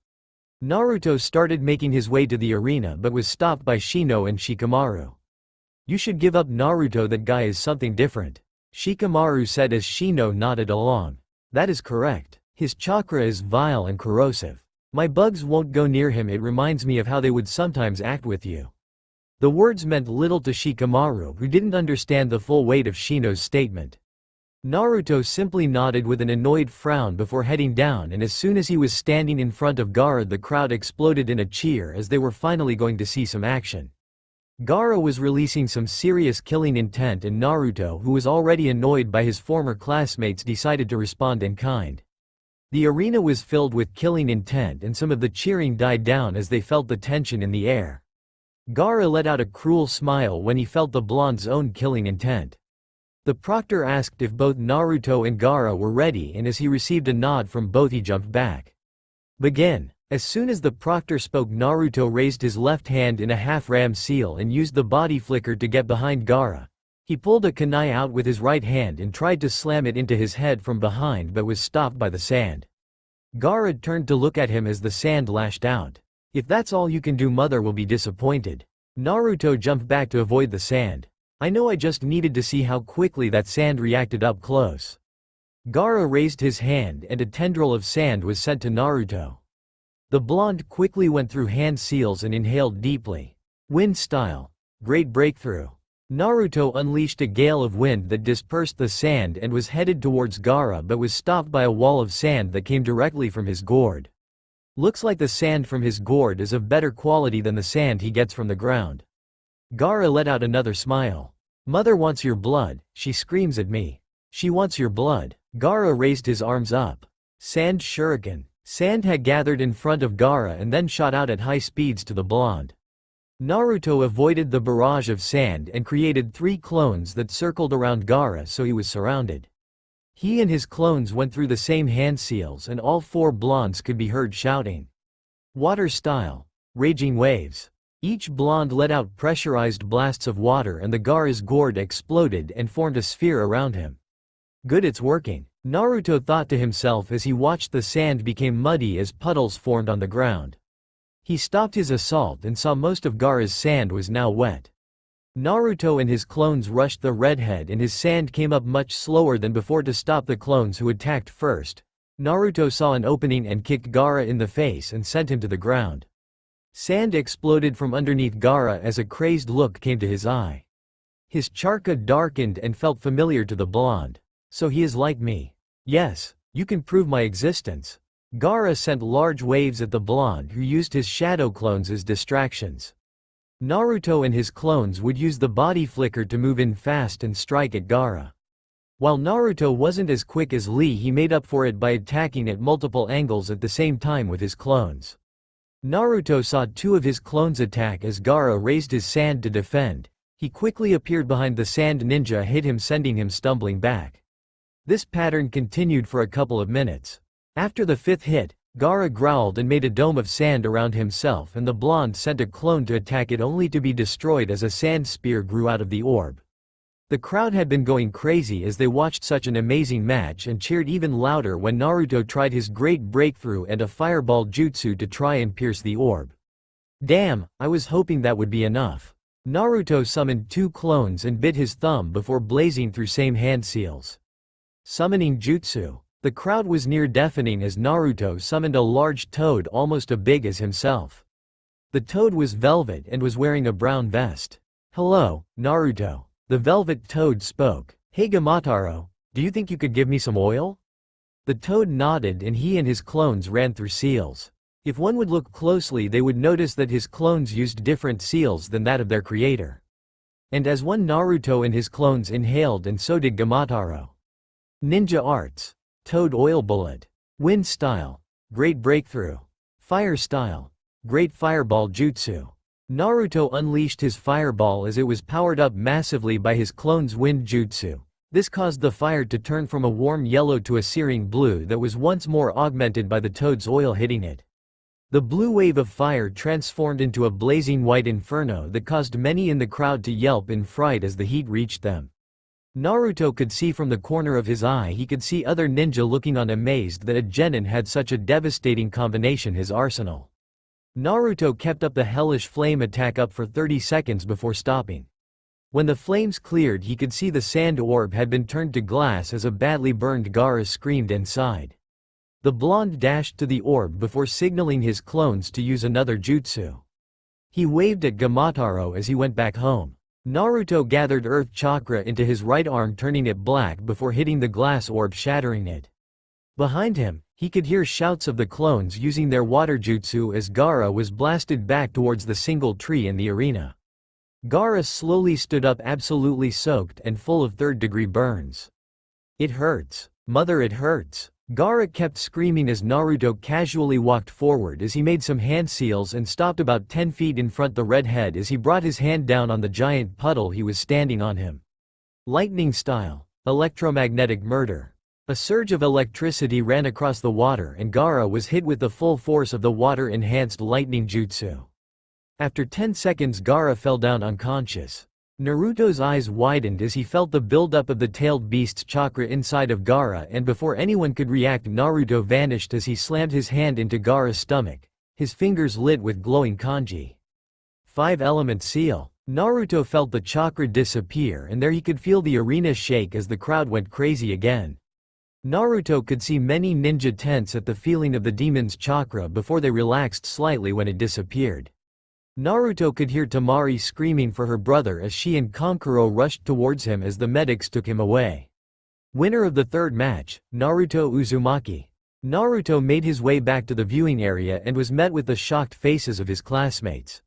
Naruto started making his way to the arena but was stopped by Shino and Shikamaru. You should give up, Naruto, that guy is something different, Shikamaru said as Shino nodded along. That is correct. His chakra is vile and corrosive. My bugs won't go near him, it reminds me of how they would sometimes act with you. The words meant little to Shikamaru, who didn't understand the full weight of Shino's statement. Naruto simply nodded with an annoyed frown before heading down, and as soon as he was standing in front of Gaara, the crowd exploded in a cheer as they were finally going to see some action. Gaara was releasing some serious killing intent and Naruto, who was already annoyed by his former classmates, decided to respond in kind. The arena was filled with killing intent and some of the cheering died down as they felt the tension in the air. Gaara let out a cruel smile when he felt the blonde's own killing intent. The proctor asked if both Naruto and Gaara were ready, and as he received a nod from both he jumped back. Begin. As soon as the proctor spoke, Naruto raised his left hand in a half-ram seal and used the body flicker to get behind Gaara. He pulled a kunai out with his right hand and tried to slam it into his head from behind but was stopped by the sand. Gaara turned to look at him as the sand lashed out. If that's all you can do, mother will be disappointed. Naruto jumped back to avoid the sand. I know, I just needed to see how quickly that sand reacted up close. Gaara raised his hand and a tendril of sand was sent to Naruto. The blonde quickly went through hand seals and inhaled deeply. Wind style. Great breakthrough. Naruto unleashed a gale of wind that dispersed the sand and was headed towards Gaara but was stopped by a wall of sand that came directly from his gourd. Looks like the sand from his gourd is of better quality than the sand he gets from the ground. Gaara let out another smile. Mother wants your blood, she screams at me. She wants your blood. Gaara raised his arms up. Sand shuriken. Sand had gathered in front of Gaara and then shot out at high speeds to the blonde. Naruto avoided the barrage of sand and created 3 clones that circled around Gaara so he was surrounded. He and his clones went through the same hand seals and all 4 blondes could be heard shouting. Water style. Raging waves. Each blonde let out pressurized blasts of water and the Gaara's gourd exploded and formed a sphere around him. Good, it's working, Naruto thought to himself as he watched the sand become muddy as puddles formed on the ground. He stopped his assault and saw most of Gaara's sand was now wet. Naruto and his clones rushed the redhead and his sand came up much slower than before to stop the clones who attacked first. Naruto saw an opening and kicked Gaara in the face and sent him to the ground. Sand exploded from underneath Gaara as a crazed look came to his eye. His chakra darkened and felt familiar to the blonde. So he is like me. Yes, you can prove my existence. Gaara sent large waves at the blonde who used his shadow clones as distractions. Naruto and his clones would use the body flicker to move in fast and strike at Gaara. While Naruto wasn't as quick as Lee, he made up for it by attacking at multiple angles at the same time with his clones. Naruto saw two of his clones attack as Gaara raised his sand to defend. He quickly appeared behind the sand ninja, hit him, sending him stumbling back. This pattern continued for a couple of minutes. After the fifth hit, Gaara growled and made a dome of sand around himself, and the blonde sent a clone to attack it only to be destroyed as a sand spear grew out of the orb. The crowd had been going crazy as they watched such an amazing match and cheered even louder when Naruto tried his great breakthrough and a fireball jutsu to try and pierce the orb. Damn, I was hoping that would be enough. Naruto summoned two clones and bit his thumb before blazing through same hand seals. Summoning jutsu. The crowd was near deafening as Naruto summoned a large toad almost as big as himself. The toad was velvet and was wearing a brown vest. Hello, Naruto. The velvet toad spoke. Hey Gamataro, do you think you could give me some oil? The toad nodded and he and his clones ran through seals. If one would look closely, they would notice that his clones used different seals than that of their creator. And as one, Naruto and his clones inhaled, and so did Gamataro. Ninja arts. Toad oil bullet. Wind style. Great breakthrough. Fire style. Great fireball jutsu. Naruto unleashed his fireball as it was powered up massively by his clone's wind jutsu. This caused the fire to turn from a warm yellow to a searing blue that was once more augmented by the toad's oil hitting it. The blue wave of fire transformed into a blazing white inferno that caused many in the crowd to yelp in fright as the heat reached them. Naruto could see from the corner of his eye, he could see other ninja looking on amazed that a genin had such a devastating combination his arsenal. Naruto kept up the hellish flame attack up for 30 seconds before stopping. When the flames cleared, he could see the sand orb had been turned to glass as a badly burned Gaara screamed inside. The blonde dashed to the orb before signaling his clones to use another jutsu. He waved at Gamataro as he went back home. Naruto gathered earth chakra into his right arm, turning it black before hitting the glass orb, shattering it. Behind him, he could hear shouts of the clones using their water jutsu as Gaara was blasted back towards the single tree in the arena. Gaara slowly stood up, absolutely soaked and full of third-degree burns. It hurts. Mother, it hurts. Gaara kept screaming as Naruto casually walked forward as he made some hand seals and stopped about 10 feet in front the redhead as he brought his hand down on the giant puddle he was standing on him. Lightning style. Electromagnetic murder. A surge of electricity ran across the water and Gaara was hit with the full force of the water-enhanced lightning jutsu. After 10 seconds, Gaara fell down unconscious. Naruto's eyes widened as he felt the buildup of the tailed beast's chakra inside of Gaara, and before anyone could react, Naruto vanished as he slammed his hand into Gaara's stomach, his fingers lit with glowing kanji. 5-element seal. Naruto felt the chakra disappear, and there he could feel the arena shake as the crowd went crazy again. Naruto could see many ninja tense at the feeling of the demon's chakra before they relaxed slightly when it disappeared. Naruto could hear Temari screaming for her brother as she and Kankuro rushed towards him as the medics took him away. Winner of the third match, Naruto Uzumaki. Naruto made his way back to the viewing area and was met with the shocked faces of his classmates.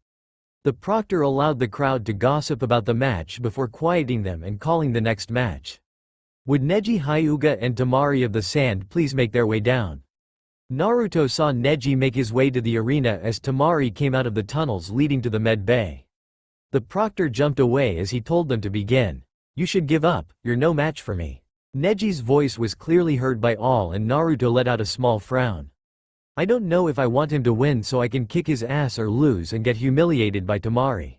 The proctor allowed the crowd to gossip about the match before quieting them and calling the next match. Would Neji, Hyuga and Temari of the Sand please make their way down? Naruto saw Neji make his way to the arena as Temari came out of the tunnels leading to the med bay. The proctor jumped away as he told them to begin. You should give up, you're no match for me. Neji's voice was clearly heard by all and Naruto let out a small frown. I don't know if I want him to win so I can kick his ass or lose and get humiliated by Temari.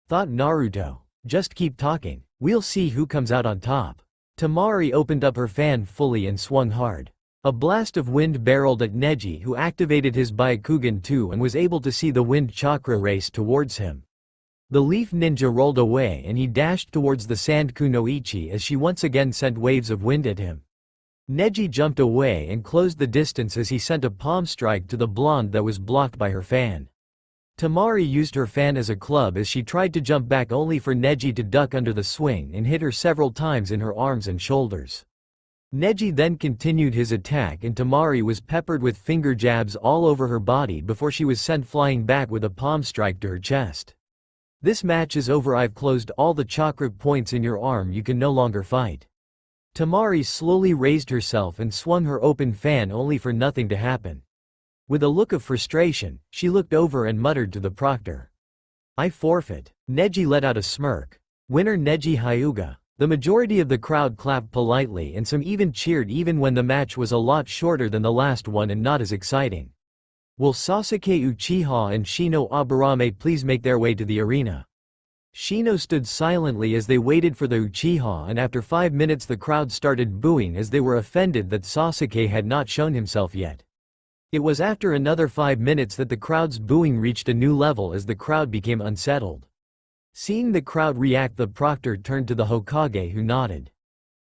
Thought Naruto. Just keep talking. We'll see who comes out on top. Temari opened up her fan fully and swung hard. A blast of wind barreled at Neji, who activated his Byakugan too and was able to see the wind chakra race towards him. The leaf ninja rolled away and he dashed towards the sand kunoichi as she once again sent waves of wind at him. Neji jumped away and closed the distance as he sent a palm strike to the blonde that was blocked by her fan. Temari used her fan as a club as she tried to jump back only for Neji to duck under the swing and hit her several times in her arms and shoulders. Neji then continued his attack and Temari was peppered with finger jabs all over her body before she was sent flying back with a palm strike to her chest. This match is over. I've closed all the chakra points in your arm. You can no longer fight. Temari slowly raised herself and swung her open fan only for nothing to happen. With a look of frustration, she looked over and muttered to the proctor. I forfeit. Neji let out a smirk. Winner Neji Hyuga. The majority of the crowd clapped politely and some even cheered even when the match was a lot shorter than the last one and not as exciting. Will Sasuke Uchiha and Shino Aburame please make their way to the arena? Shino stood silently as they waited for the Uchiha, and after 5 minutes the crowd started booing as they were offended that Sasuke had not shown himself yet. It was after another 5 minutes that the crowd's booing reached a new level as the crowd became unsettled. Seeing the crowd react, the proctor turned to the Hokage, who nodded.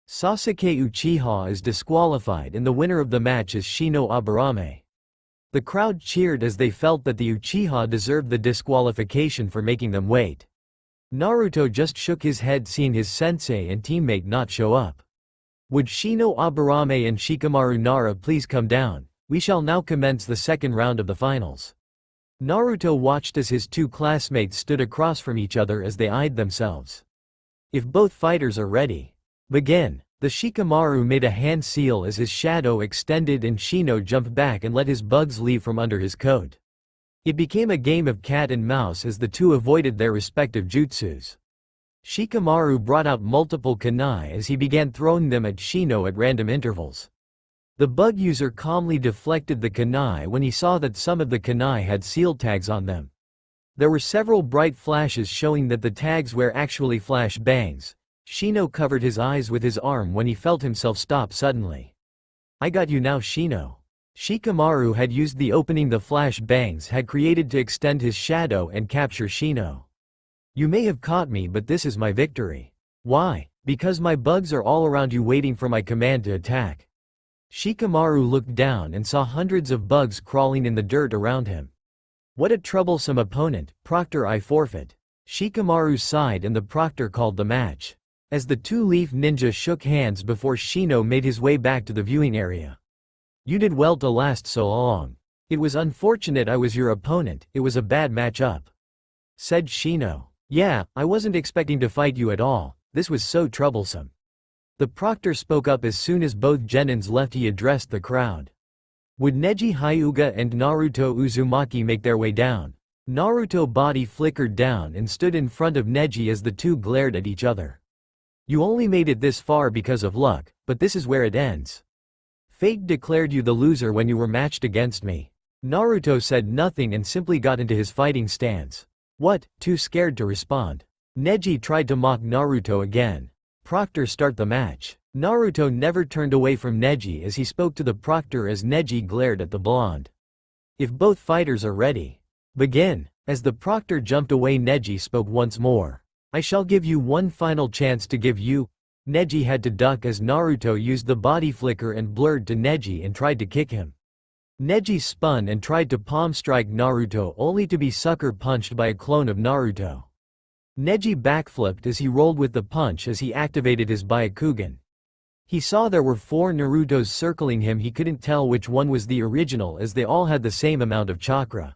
Sasuke Uchiha is disqualified and the winner of the match is Shino Aburame. The crowd cheered as they felt that the Uchiha deserved the disqualification for making them wait. Naruto just shook his head seeing his sensei and teammate not show up. Would Shino Aburame and Shikamaru Nara please come down? We shall now commence the second round of the finals. Naruto watched as his two classmates stood across from each other as they eyed themselves. If both fighters are ready, begin. The Shikamaru made a hand seal as his shadow extended and Shino jumped back and let his bugs leave from under his coat. It became a game of cat and mouse as the two avoided their respective jutsus. Shikamaru brought out multiple kunai as he began throwing them at Shino at random intervals. The bug user calmly deflected the kunai when he saw that some of the kunai had seal tags on them. There were several bright flashes showing that the tags were actually flash bangs. Shino covered his eyes with his arm when he felt himself stop suddenly. I got you now, Shino. Shikamaru had used the opening the flash bangs had created to extend his shadow and capture Shino. You may have caught me, but this is my victory. Why? Because my bugs are all around you waiting for my command to attack. Shikamaru looked down and saw hundreds of bugs crawling in the dirt around him. What a troublesome opponent, Proctor. I forfeit. Shikamaru sighed and the proctor called the match. As the two leaf ninja shook hands before Shino made his way back to the viewing area. You did well to last so long. It was unfortunate I was your opponent, it was a bad matchup. Said Shino. Yeah, I wasn't expecting to fight you at all, this was so troublesome. The proctor spoke up as soon as both genins left. He addressed the crowd. Would Neji Hyuga and Naruto Uzumaki make their way down? Naruto's body flickered down and stood in front of Neji as the two glared at each other. You only made it this far because of luck, but this is where it ends. Fate declared you the loser when you were matched against me. Naruto said nothing and simply got into his fighting stance. What? Too scared to respond. Neji tried to mock Naruto again. Proctor, start the match. Naruto never turned away from Neji as he spoke to the proctor as Neji glared at the blonde. If both fighters are ready, begin. As the proctor jumped away, Neji spoke once more. I shall give you one final chance to give you. Neji had to duck as Naruto used the body flicker and blurred to Neji and tried to kick him. Neji spun and tried to palm strike Naruto only to be sucker punched by a clone of Naruto. Neji backflipped as he rolled with the punch as he activated his Byakugan. He saw there were 4 Narutos circling him. He couldn't tell which one was the original as they all had the same amount of chakra.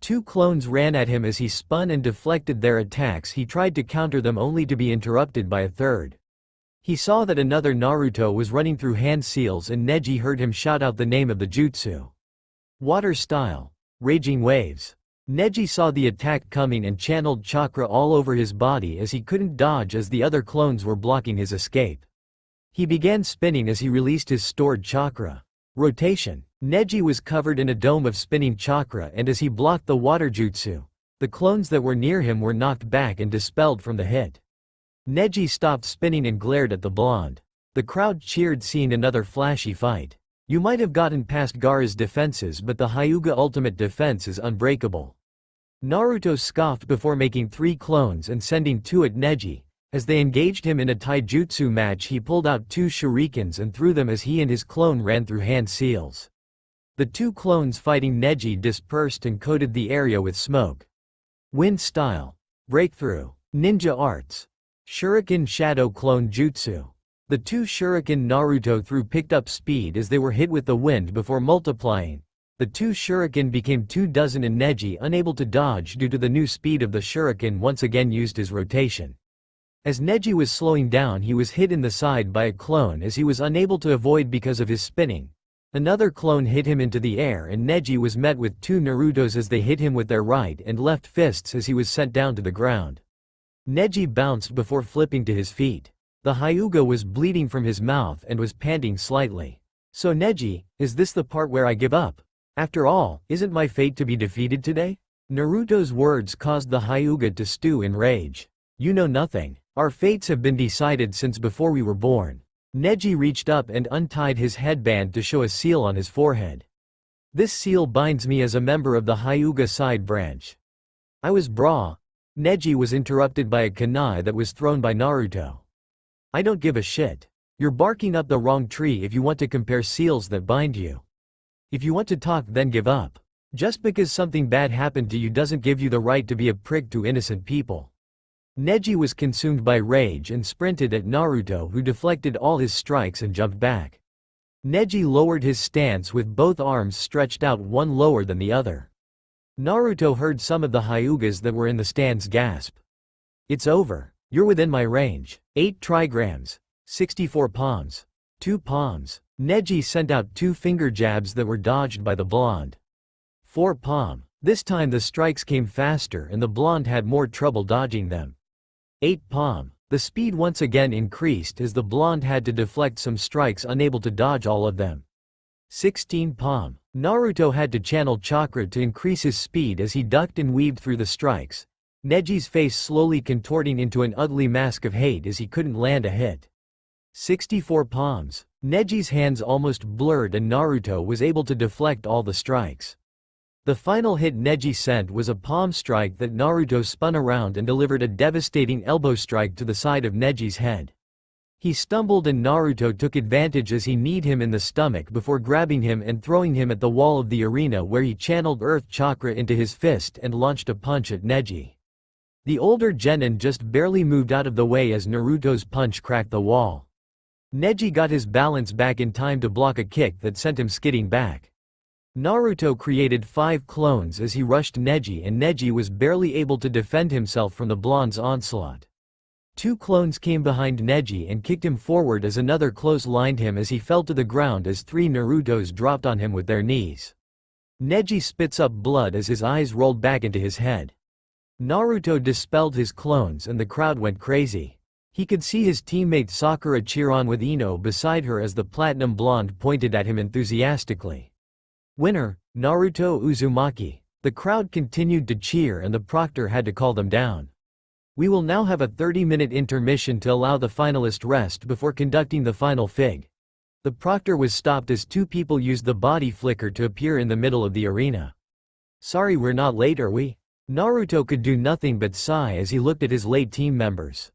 2 clones ran at him as he spun and deflected their attacks. He tried to counter them only to be interrupted by a third. He saw that another Naruto was running through hand seals and Neji heard him shout out the name of the jutsu. Water style. Raging waves. Neji saw the attack coming and channeled chakra all over his body as he couldn't dodge as the other clones were blocking his escape. He began spinning as he released his stored chakra. Rotation. Neji was covered in a dome of spinning chakra, and as he blocked the water jutsu, the clones that were near him were knocked back and dispelled from the hit. Neji stopped spinning and glared at the blonde. The crowd cheered, seeing another flashy fight. You might have gotten past Gaara's defenses, but the Hyuga ultimate defense is unbreakable. Naruto scoffed before making 3 clones and sending 2 at Neji. As they engaged him in a taijutsu match, he pulled out 2 shurikens and threw them as he and his clone ran through hand seals. The 2 clones fighting Neji dispersed and coated the area with smoke. Wind style. Breakthrough. Ninja arts. Shuriken shadow clone jutsu. The 2 shuriken Naruto threw picked up speed as they were hit with the wind before multiplying. The 2 shuriken became 24, and Neji, unable to dodge due to the new speed of the shuriken, once again used his rotation. As Neji was slowing down, he was hit in the side by a clone as he was unable to avoid because of his spinning. Another clone hit him into the air, and Neji was met with 2 Narutos as they hit him with their right and left fists as he was sent down to the ground. Neji bounced before flipping to his feet. The Hyuga was bleeding from his mouth and was panting slightly. So Neji, is this the part where I give up? After all, isn't my fate to be defeated today? Naruto's words caused the Hyuga to stew in rage. You know nothing. Our fates have been decided since before we were born. Neji reached up and untied his headband to show a seal on his forehead. This seal binds me as a member of the Hyuga side branch. I was bra. Neji was interrupted by a kunai that was thrown by Naruto. I don't give a shit. You're barking up the wrong tree if you want to compare seals that bind you. If you want to talk, then give up. Just because something bad happened to you doesn't give you the right to be a prick to innocent people. Neji was consumed by rage and sprinted at Naruto, who deflected all his strikes and jumped back. Neji lowered his stance with both arms stretched out, one lower than the other. Naruto heard some of the Hyugas that were in the stands gasp. It's over. You're within my range. 8 trigrams. 64 palms. 2 palms. Neji sent out 2 finger jabs that were dodged by the blonde. 4 palm. This time the strikes came faster and the blonde had more trouble dodging them. 8 palm. The speed once again increased as the blonde had to deflect some strikes, unable to dodge all of them. 16 palm. Naruto had to channel chakra to increase his speed as he ducked and weaved through the strikes. Neji's face slowly contorting into an ugly mask of hate as he couldn't land a hit. 64 palms. Neji's hands almost blurred and Naruto was able to deflect all the strikes. The final hit Neji sent was a palm strike that Naruto spun around and delivered a devastating elbow strike to the side of Neji's head. He stumbled and Naruto took advantage as he kneed him in the stomach before grabbing him and throwing him at the wall of the arena, where he channeled earth chakra into his fist and launched a punch at Neji. The older genin just barely moved out of the way as Naruto's punch cracked the wall. Neji got his balance back in time to block a kick that sent him skidding back. Naruto created 5 clones as he rushed Neji, and Neji was barely able to defend himself from the blonde's onslaught. 2 clones came behind Neji and kicked him forward as another clotheslined him as he fell to the ground as 3 Narutos dropped on him with their knees. Neji spits up blood as his eyes rolled back into his head. Naruto dispelled his clones and the crowd went crazy. He could see his teammate Sakura cheer on with Ino beside her as the platinum blonde pointed at him enthusiastically. Winner, Naruto Uzumaki. The crowd continued to cheer and the proctor had to call them down. We will now have a 30-minute intermission to allow the finalist rest before conducting the final fig. The proctor was stopped as 2 people used the body flicker to appear in the middle of the arena. Sorry, we're not late, are we? Naruto could do nothing but sigh as he looked at his late team members.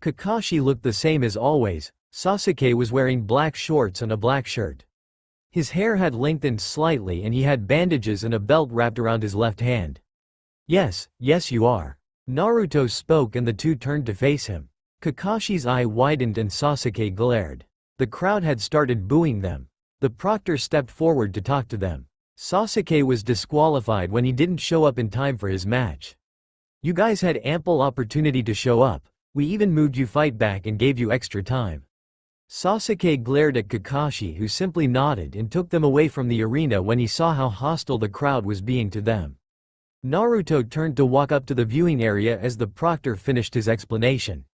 Kakashi looked the same as always. Sasuke was wearing black shorts and a black shirt. His hair had lengthened slightly and he had bandages and a belt wrapped around his left hand. Yes, you are. Naruto spoke and the 2 turned to face him. Kakashi's eye widened and Sasuke glared. The crowd had started booing them. The proctor stepped forward to talk to them. Sasuke was disqualified when he didn't show up in time for his match. You guys had ample opportunity to show up. We even moved you fight back and gave you extra time. Sasuke glared at Kakashi, who simply nodded and took them away from the arena when he saw how hostile the crowd was being to them. Naruto turned to walk up to the viewing area as the proctor finished his explanation.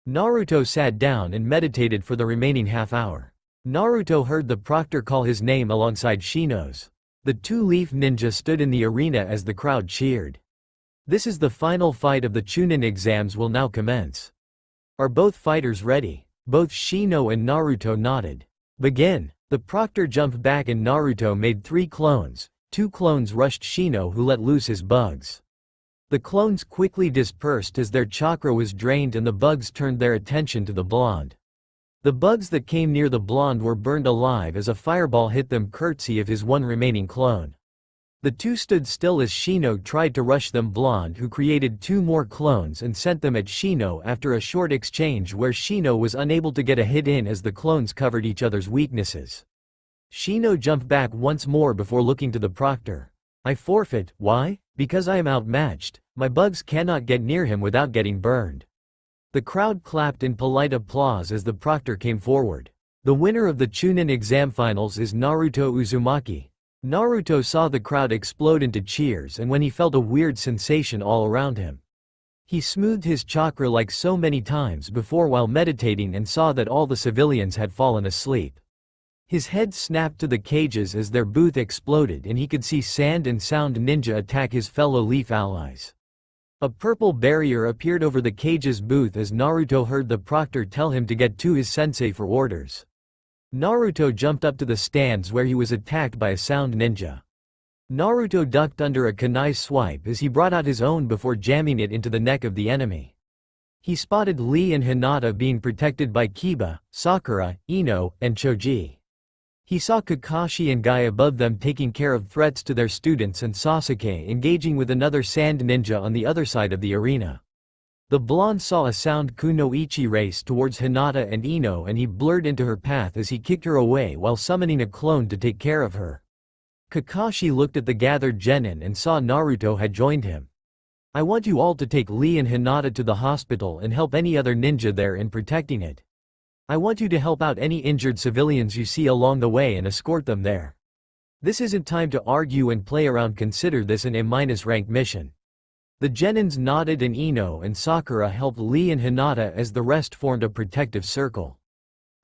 Naruto sat down and meditated for the remaining half hour. Naruto heard the proctor call his name alongside Shino's. The two Leaf Ninja stood in the arena as the crowd cheered. This is the final fight of the Chunin exams will now commence. Are both fighters ready? Both Shino and Naruto nodded. Begin. The proctor jumped back and Naruto made 3 clones. 2 clones rushed Shino, who let loose his bugs. The clones quickly dispersed as their chakra was drained and the bugs turned their attention to the blonde. The bugs that came near the blonde were burned alive as a fireball hit them courtesy of his one remaining clone. The two stood still as Shino tried to rush them. Blonde, who created 2 more clones and sent them at Shino after a short exchange where Shino was unable to get a hit in as the clones covered each other's weaknesses. Shino jumped back once more before looking to the proctor. I forfeit. Why? Because I am outmatched. My bugs cannot get near him without getting burned. The crowd clapped in polite applause as the proctor came forward. The winner of the Chunin exam finals is Naruto Uzumaki. Naruto saw the crowd explode into cheers and when he felt a weird sensation all around him. He smoothed his chakra like so many times before while meditating and saw that all the civilians had fallen asleep. His head snapped to the cages as their booth exploded and he could see Sand and Sound Ninja attack his fellow Leaf allies. A purple barrier appeared over the cage's booth as Naruto heard the proctor tell him to get to his sensei for orders. Naruto jumped up to the stands where he was attacked by a Sound Ninja. Naruto ducked under a kunai swipe as he brought out his own before jamming it into the neck of the enemy. He spotted Lee and Hinata being protected by Kiba, Sakura, Ino, and Choji. He saw Kakashi and Guy above them taking care of threats to their students and Sasuke engaging with another Sand Ninja on the other side of the arena. The blonde saw a Sound Kunoichi race towards Hinata and Ino and he blurred into her path as he kicked her away while summoning a clone to take care of her. Kakashi looked at the gathered genin and saw Naruto had joined him. I want you all to take Lee and Hinata to the hospital and help any other ninja there in protecting it. I want you to help out any injured civilians you see along the way and escort them there. This isn't time to argue and play around. Consider this an A-rank mission. The genins nodded and Ino and Sakura helped Lee and Hinata as the rest formed a protective circle.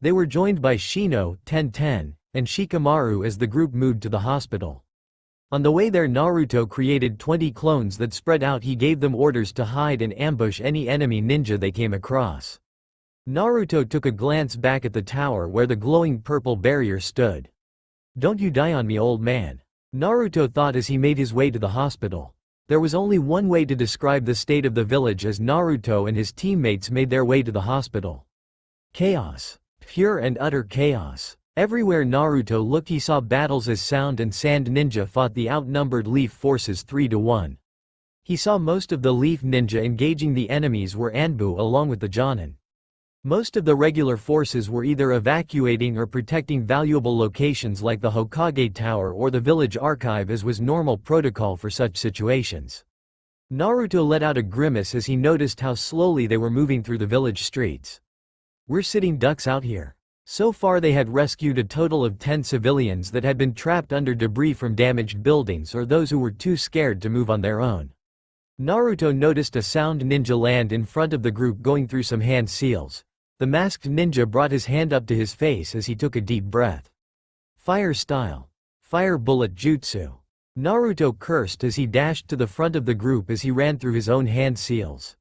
They were joined by Shino, Ten, and Shikamaru as the group moved to the hospital. On the way there Naruto created 20 clones that spread out. He gave them orders to hide and ambush any enemy ninja they came across. Naruto took a glance back at the tower where the glowing purple barrier stood. Don't you die on me, old man. Naruto thought as he made his way to the hospital. There was only one way to describe the state of the village as Naruto and his teammates made their way to the hospital. Chaos. Pure and utter chaos. Everywhere Naruto looked he saw battles as Sound and Sand Ninja fought the outnumbered Leaf forces 3-1. He saw most of the Leaf Ninja engaging the enemies were Anbu along with the Jonin. Most of the regular forces were either evacuating or protecting valuable locations like the Hokage Tower or the village archive as was normal protocol for such situations. Naruto let out a grimace as he noticed how slowly they were moving through the village streets. We're sitting ducks out here. So far they had rescued a total of 10 civilians that had been trapped under debris from damaged buildings or those who were too scared to move on their own. Naruto noticed a Sound Ninja land in front of the group going through some hand seals. The masked ninja brought his hand up to his face as he took a deep breath. Fire style. Fire bullet jutsu. Naruto cursed as he dashed to the front of the group as he ran through his own hand seals.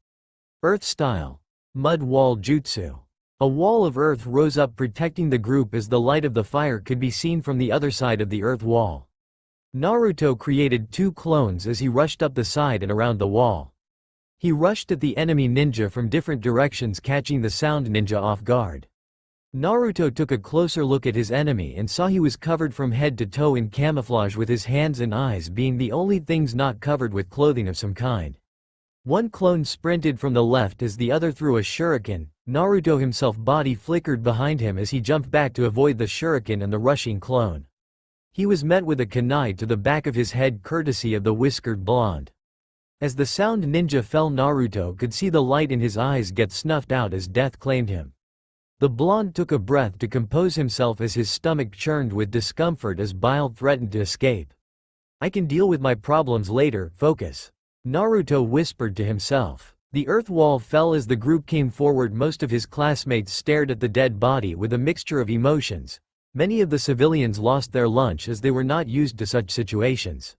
Earth style. Mud wall jutsu. A wall of earth rose up protecting the group as the light of the fire could be seen from the other side of the earth wall. Naruto created 2 clones as he rushed up the side and around the wall. He rushed at the enemy ninja from different directions, catching the Sound Ninja off guard. Naruto took a closer look at his enemy and saw he was covered from head to toe in camouflage, with his hands and eyes being the only things not covered with clothing of some kind. One clone sprinted from the left as the other threw a shuriken. Naruto himself body flickered behind him as he jumped back to avoid the shuriken and the rushing clone. He was met with a kunai to the back of his head courtesy of the whiskered blonde. As the Sound Ninja fell, Naruto could see the light in his eyes get snuffed out as death claimed him. The blonde took a breath to compose himself as his stomach churned with discomfort as bile threatened to escape. I can deal with my problems later, focus. Naruto whispered to himself. The earth wall fell as the group came forward. Most of his classmates stared at the dead body with a mixture of emotions. Many of the civilians lost their lunch as they were not used to such situations.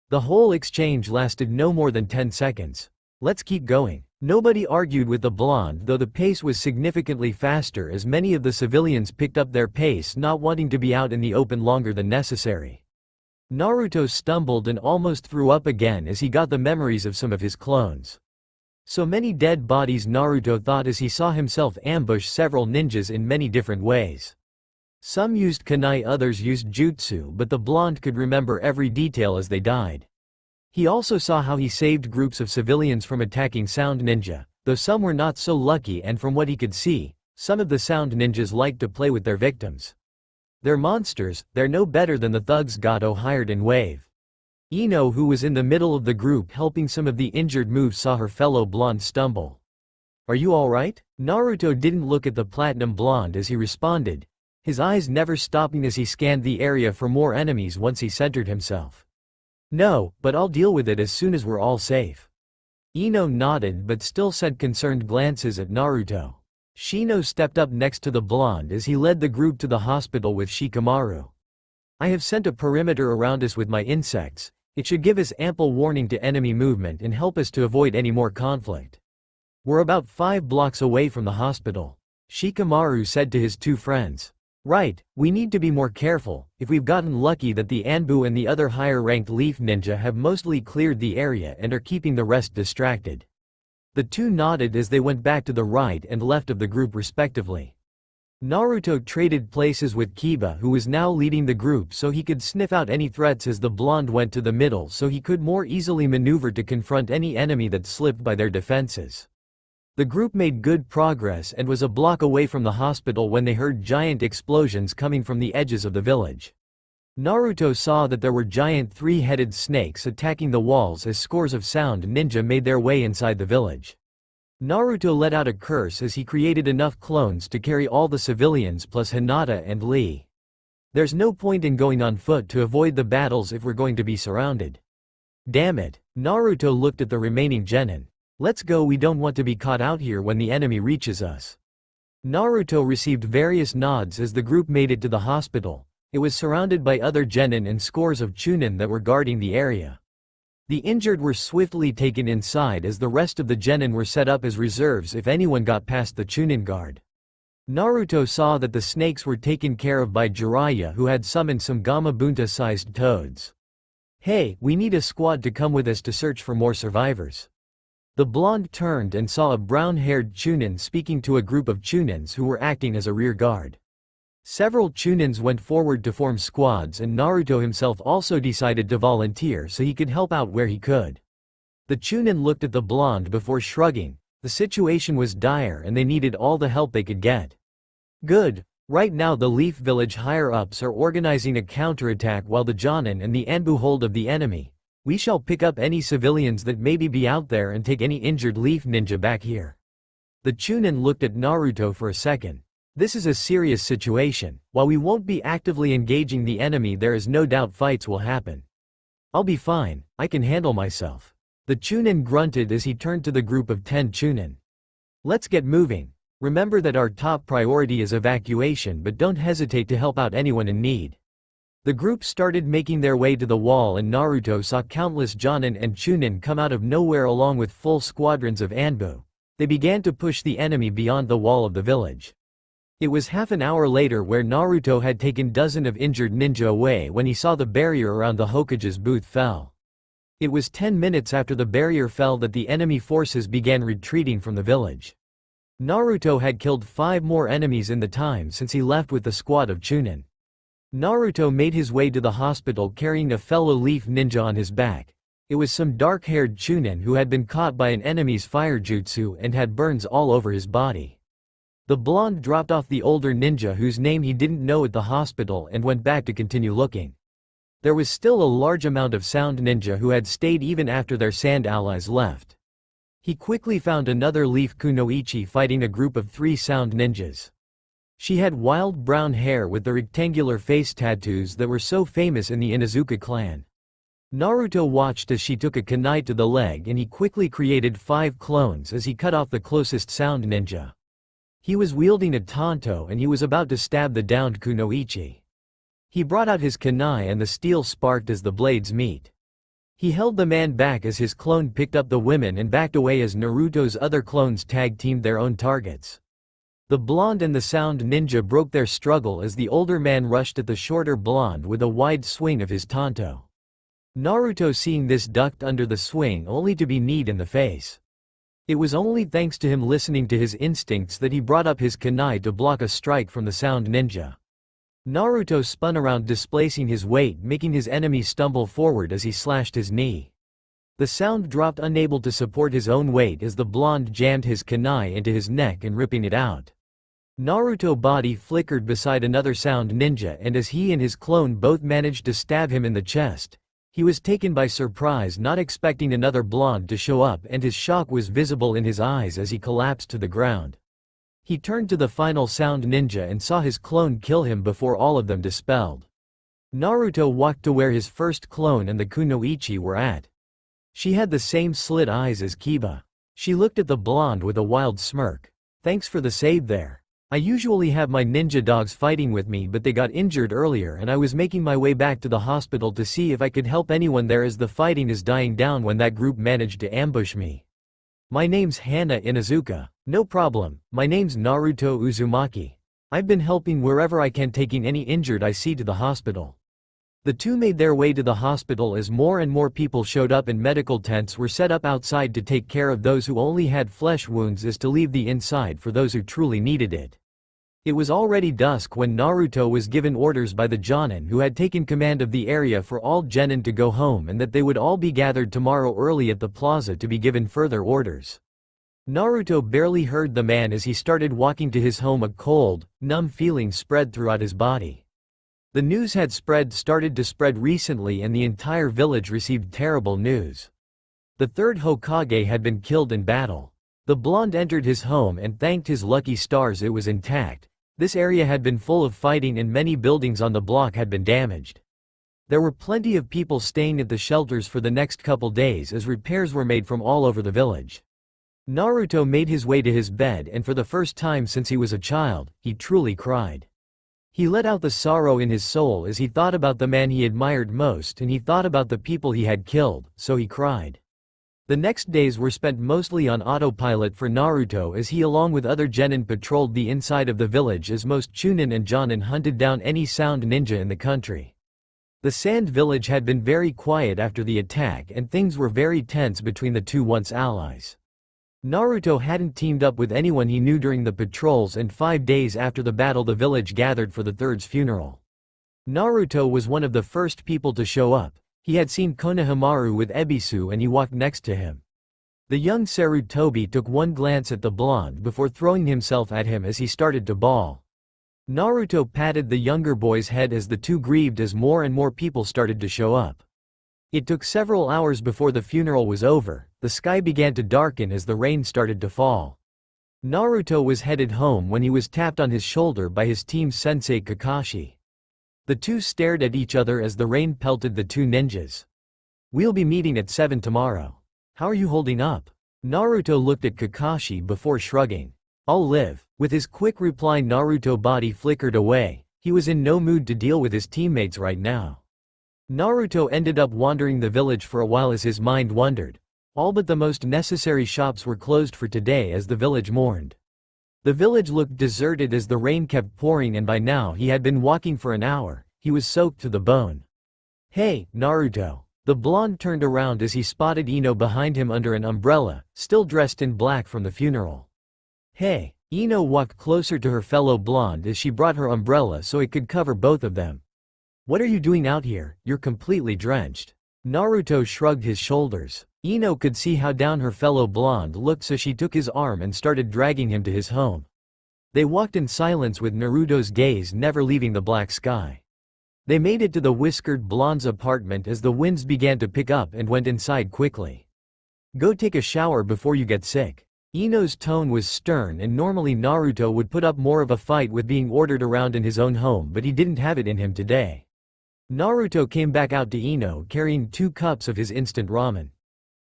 The whole exchange lasted no more than 10 seconds. Let's keep going. Nobody argued with the blonde, though the pace was significantly faster as many of the civilians picked up their pace, not wanting to be out in the open longer than necessary. Naruto stumbled and almost threw up again as he got the memories of some of his clones. So many dead bodies, Naruto thought as he saw himself ambush several ninjas in many different ways. Some used kunai, others used jutsu, but the blonde could remember every detail as they died. He also saw how he saved groups of civilians from attacking sound ninja, though some were not so lucky, and from what he could see, some of the sound ninjas liked to play with their victims. They're monsters, they're no better than the thugs Gato hired in Wave. Ino, who was in the middle of the group helping some of the injured moves, saw her fellow blonde stumble. Are you alright? Naruto didn't look at the platinum blonde as he responded, his eyes never stopping as he scanned the area for more enemies once he centered himself. No, but I'll deal with it as soon as we're all safe. Ino nodded but still sent concerned glances at Naruto. Shino stepped up next to the blonde as he led the group to the hospital with Shikamaru. I have sent a perimeter around us with my insects. It should give us ample warning to enemy movement and help us to avoid any more conflict. We're about 5 blocks away from the hospital, Shikamaru said to his 2 friends. Right, we need to be more careful. If we've gotten lucky that the Anbu and the other higher-ranked leaf ninja have mostly cleared the area and are keeping the rest distracted. The 2 nodded as they went back to the right and left of the group respectively. Naruto traded places with Kiba, who was now leading the group, so he could sniff out any threats as the blonde went to the middle so he could more easily maneuver to confront any enemy that slipped by their defenses. The group made good progress and was a block away from the hospital when they heard giant explosions coming from the edges of the village. Naruto saw that there were giant 3-headed snakes attacking the walls as scores of sound ninja made their way inside the village. Naruto let out a curse as he created enough clones to carry all the civilians plus Hinata and Lee. There's no point in going on foot to avoid the battles if we're going to be surrounded. Damn it, Naruto looked at the remaining genin. Let's go, we don't want to be caught out here when the enemy reaches us. Naruto received various nods as the group made it to the hospital. It was surrounded by other genin and scores of chunin that were guarding the area. The injured were swiftly taken inside as the rest of the genin were set up as reserves if anyone got past the chunin guard. Naruto saw that the snakes were taken care of by Jiraiya, who had summoned some Gamabunta-sized toads. Hey, we need a squad to come with us to search for more survivors. The blonde turned and saw a brown-haired chunin speaking to a group of chunins who were acting as a rear guard. Several chunins went forward to form squads, and Naruto himself also decided to volunteer so he could help out where he could. The chunin looked at the blonde before shrugging. The situation was dire and they needed all the help they could get. Good. Right now the Leaf Village higher-ups are organizing a counterattack while the Jonin and the Anbu hold of the enemy. We shall pick up any civilians that maybe be out there and take any injured leaf ninja back here. The chunin looked at Naruto for a second. This is a serious situation. While we won't be actively engaging the enemy, there is no doubt fights will happen. I'll be fine, I can handle myself. The chunin grunted as he turned to the group of 10 chunin. Let's get moving. Remember that our top priority is evacuation, but don't hesitate to help out anyone in need. The group started making their way to the wall, and Naruto saw countless Jonin and Chunin come out of nowhere along with full squadrons of Anbu. They began to push the enemy beyond the wall of the village. It was half an hour later where Naruto had taken dozens of injured ninja away when he saw the barrier around the Hokage's booth fell. It was 10 minutes after the barrier fell that the enemy forces began retreating from the village. Naruto had killed 5 more enemies in the time since he left with the squad of Chunin. Naruto made his way to the hospital carrying a fellow leaf ninja on his back. It was some dark-haired chunin who had been caught by an enemy's fire jutsu and had burns all over his body. The blonde dropped off the older ninja whose name he didn't know at the hospital and went back to continue looking. There was still a large amount of sound ninja who had stayed even after their sand allies left. He quickly found another leaf kunoichi fighting a group of 3 sound ninjas. She had wild brown hair with the rectangular face tattoos that were so famous in the Inuzuka clan. Naruto watched as she took a kunai to the leg, and he quickly created 5 clones as he cut off the closest sound ninja. He was wielding a tanto and he was about to stab the downed kunoichi. He brought out his kunai and the steel sparked as the blades meet. He held the man back as his clone picked up the women and backed away as Naruto's other clones tag-teamed their own targets. The blonde and the sound ninja broke their struggle as the older man rushed at the shorter blonde with a wide swing of his tanto. Naruto, seeing this, ducked under the swing only to be kneed in the face. It was only thanks to him listening to his instincts that he brought up his kunai to block a strike from the sound ninja. Naruto spun around, displacing his weight, making his enemy stumble forward as he slashed his knee. The sound dropped, unable to support his own weight, as the blonde jammed his kunai into his neck and ripping it out. Naruto's body flickered beside another sound ninja, and as he and his clone both managed to stab him in the chest, he was taken by surprise, not expecting another blonde to show up, and his shock was visible in his eyes as he collapsed to the ground. He turned to the final sound ninja and saw his clone kill him before all of them dispelled. Naruto walked to where his first clone and the kunoichi were at. She had the same slit eyes as Kiba. She looked at the blonde with a wild smirk. "Thanks for the save there. I usually have my ninja dogs fighting with me, but they got injured earlier and I was making my way back to the hospital to see if I could help anyone there as the fighting is dying down when that group managed to ambush me. My name's Hana Inuzuka." "No problem, my name's Naruto Uzumaki. I've been helping wherever I can, taking any injured I see to the hospital." The two made their way to the hospital as more and more people showed up and medical tents were set up outside to take care of those who only had flesh wounds as to leave the inside for those who truly needed it. It was already dusk when Naruto was given orders by the Jonin who had taken command of the area for all genin to go home and that they would all be gathered tomorrow early at the plaza to be given further orders. Naruto barely heard the man as he started walking to his home. A cold, numb feeling spread throughout his body. The news had started to spread recently, and the entire village received terrible news. The third Hokage had been killed in battle. The blonde entered his home and thanked his lucky stars it was intact. This area had been full of fighting and many buildings on the block had been damaged. There were plenty of people staying at the shelters for the next couple days as repairs were made from all over the village. Naruto made his way to his bed, and for the first time since he was a child, he truly cried. He let out the sorrow in his soul as he thought about the man he admired most, and he thought about the people he had killed, so he cried. The next days were spent mostly on autopilot for Naruto as he along with other genin patrolled the inside of the village as most chunin and jonin hunted down any sound ninja in the country. The sand village had been very quiet after the attack and things were very tense between the two once allies. Naruto hadn't teamed up with anyone he knew during the patrols, and 5 days after the battle the village gathered for the third's funeral. Naruto was one of the first people to show up. He had seen Konohamaru with Ebisu and he walked next to him. The young Sarutobi took one glance at the blonde before throwing himself at him as he started to bawl. Naruto patted the younger boy's head as the two grieved as more and more people started to show up. It took several hours before the funeral was over. The sky began to darken as the rain started to fall. Naruto was headed home when he was tapped on his shoulder by his team's sensei Kakashi. The two stared at each other as the rain pelted the two ninjas. "We'll be meeting at 7 tomorrow. How are you holding up?" Naruto looked at Kakashi before shrugging. "I'll live." With his quick reply, Naruto's body flickered away. He was in no mood to deal with his teammates right now. Naruto ended up wandering the village for a while as his mind wandered. All but the most necessary shops were closed for today as the village mourned. The village looked deserted as the rain kept pouring, and by now he had been walking for an hour. He was soaked to the bone. "Hey, Naruto." The blonde turned around as he spotted Ino behind him under an umbrella, still dressed in black from the funeral. "Hey." Ino walked closer to her fellow blonde as she brought her umbrella so it could cover both of them. "What are you doing out here? You're completely drenched." Naruto shrugged his shoulders. Ino could see how down her fellow blonde looked, so she took his arm and started dragging him to his home. They walked in silence with Naruto's gaze never leaving the black sky. They made it to the whiskered blonde's apartment as the winds began to pick up and went inside quickly. "Go take a shower before you get sick." Ino's tone was stern, and normally Naruto would put up more of a fight with being ordered around in his own home, but he didn't have it in him today. Naruto came back out to Ino carrying 2 cups of his instant ramen.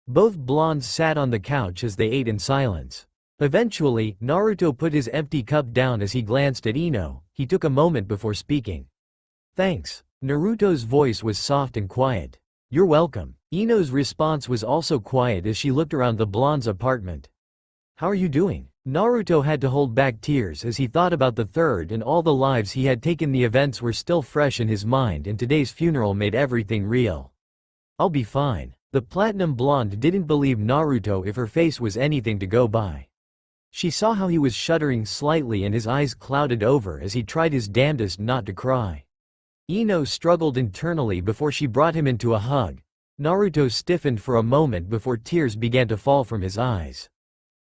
Both blondes sat on the couch as they ate in silence. Eventually, Naruto put his empty cup down as he glanced at Ino. He took a moment before speaking. "Thanks." Naruto's voice was soft and quiet. "You're welcome." Ino's response was also quiet as she looked around the blonde's apartment. "How are you doing?" Naruto had to hold back tears as he thought about the third and all the lives he had taken. The events were still fresh in his mind and today's funeral made everything real. "I'll be fine." The platinum blonde didn't believe Naruto if her face was anything to go by. She saw how he was shuddering slightly and his eyes clouded over as he tried his damnedest not to cry. Ino struggled internally before she brought him into a hug. Naruto stiffened for a moment before tears began to fall from his eyes.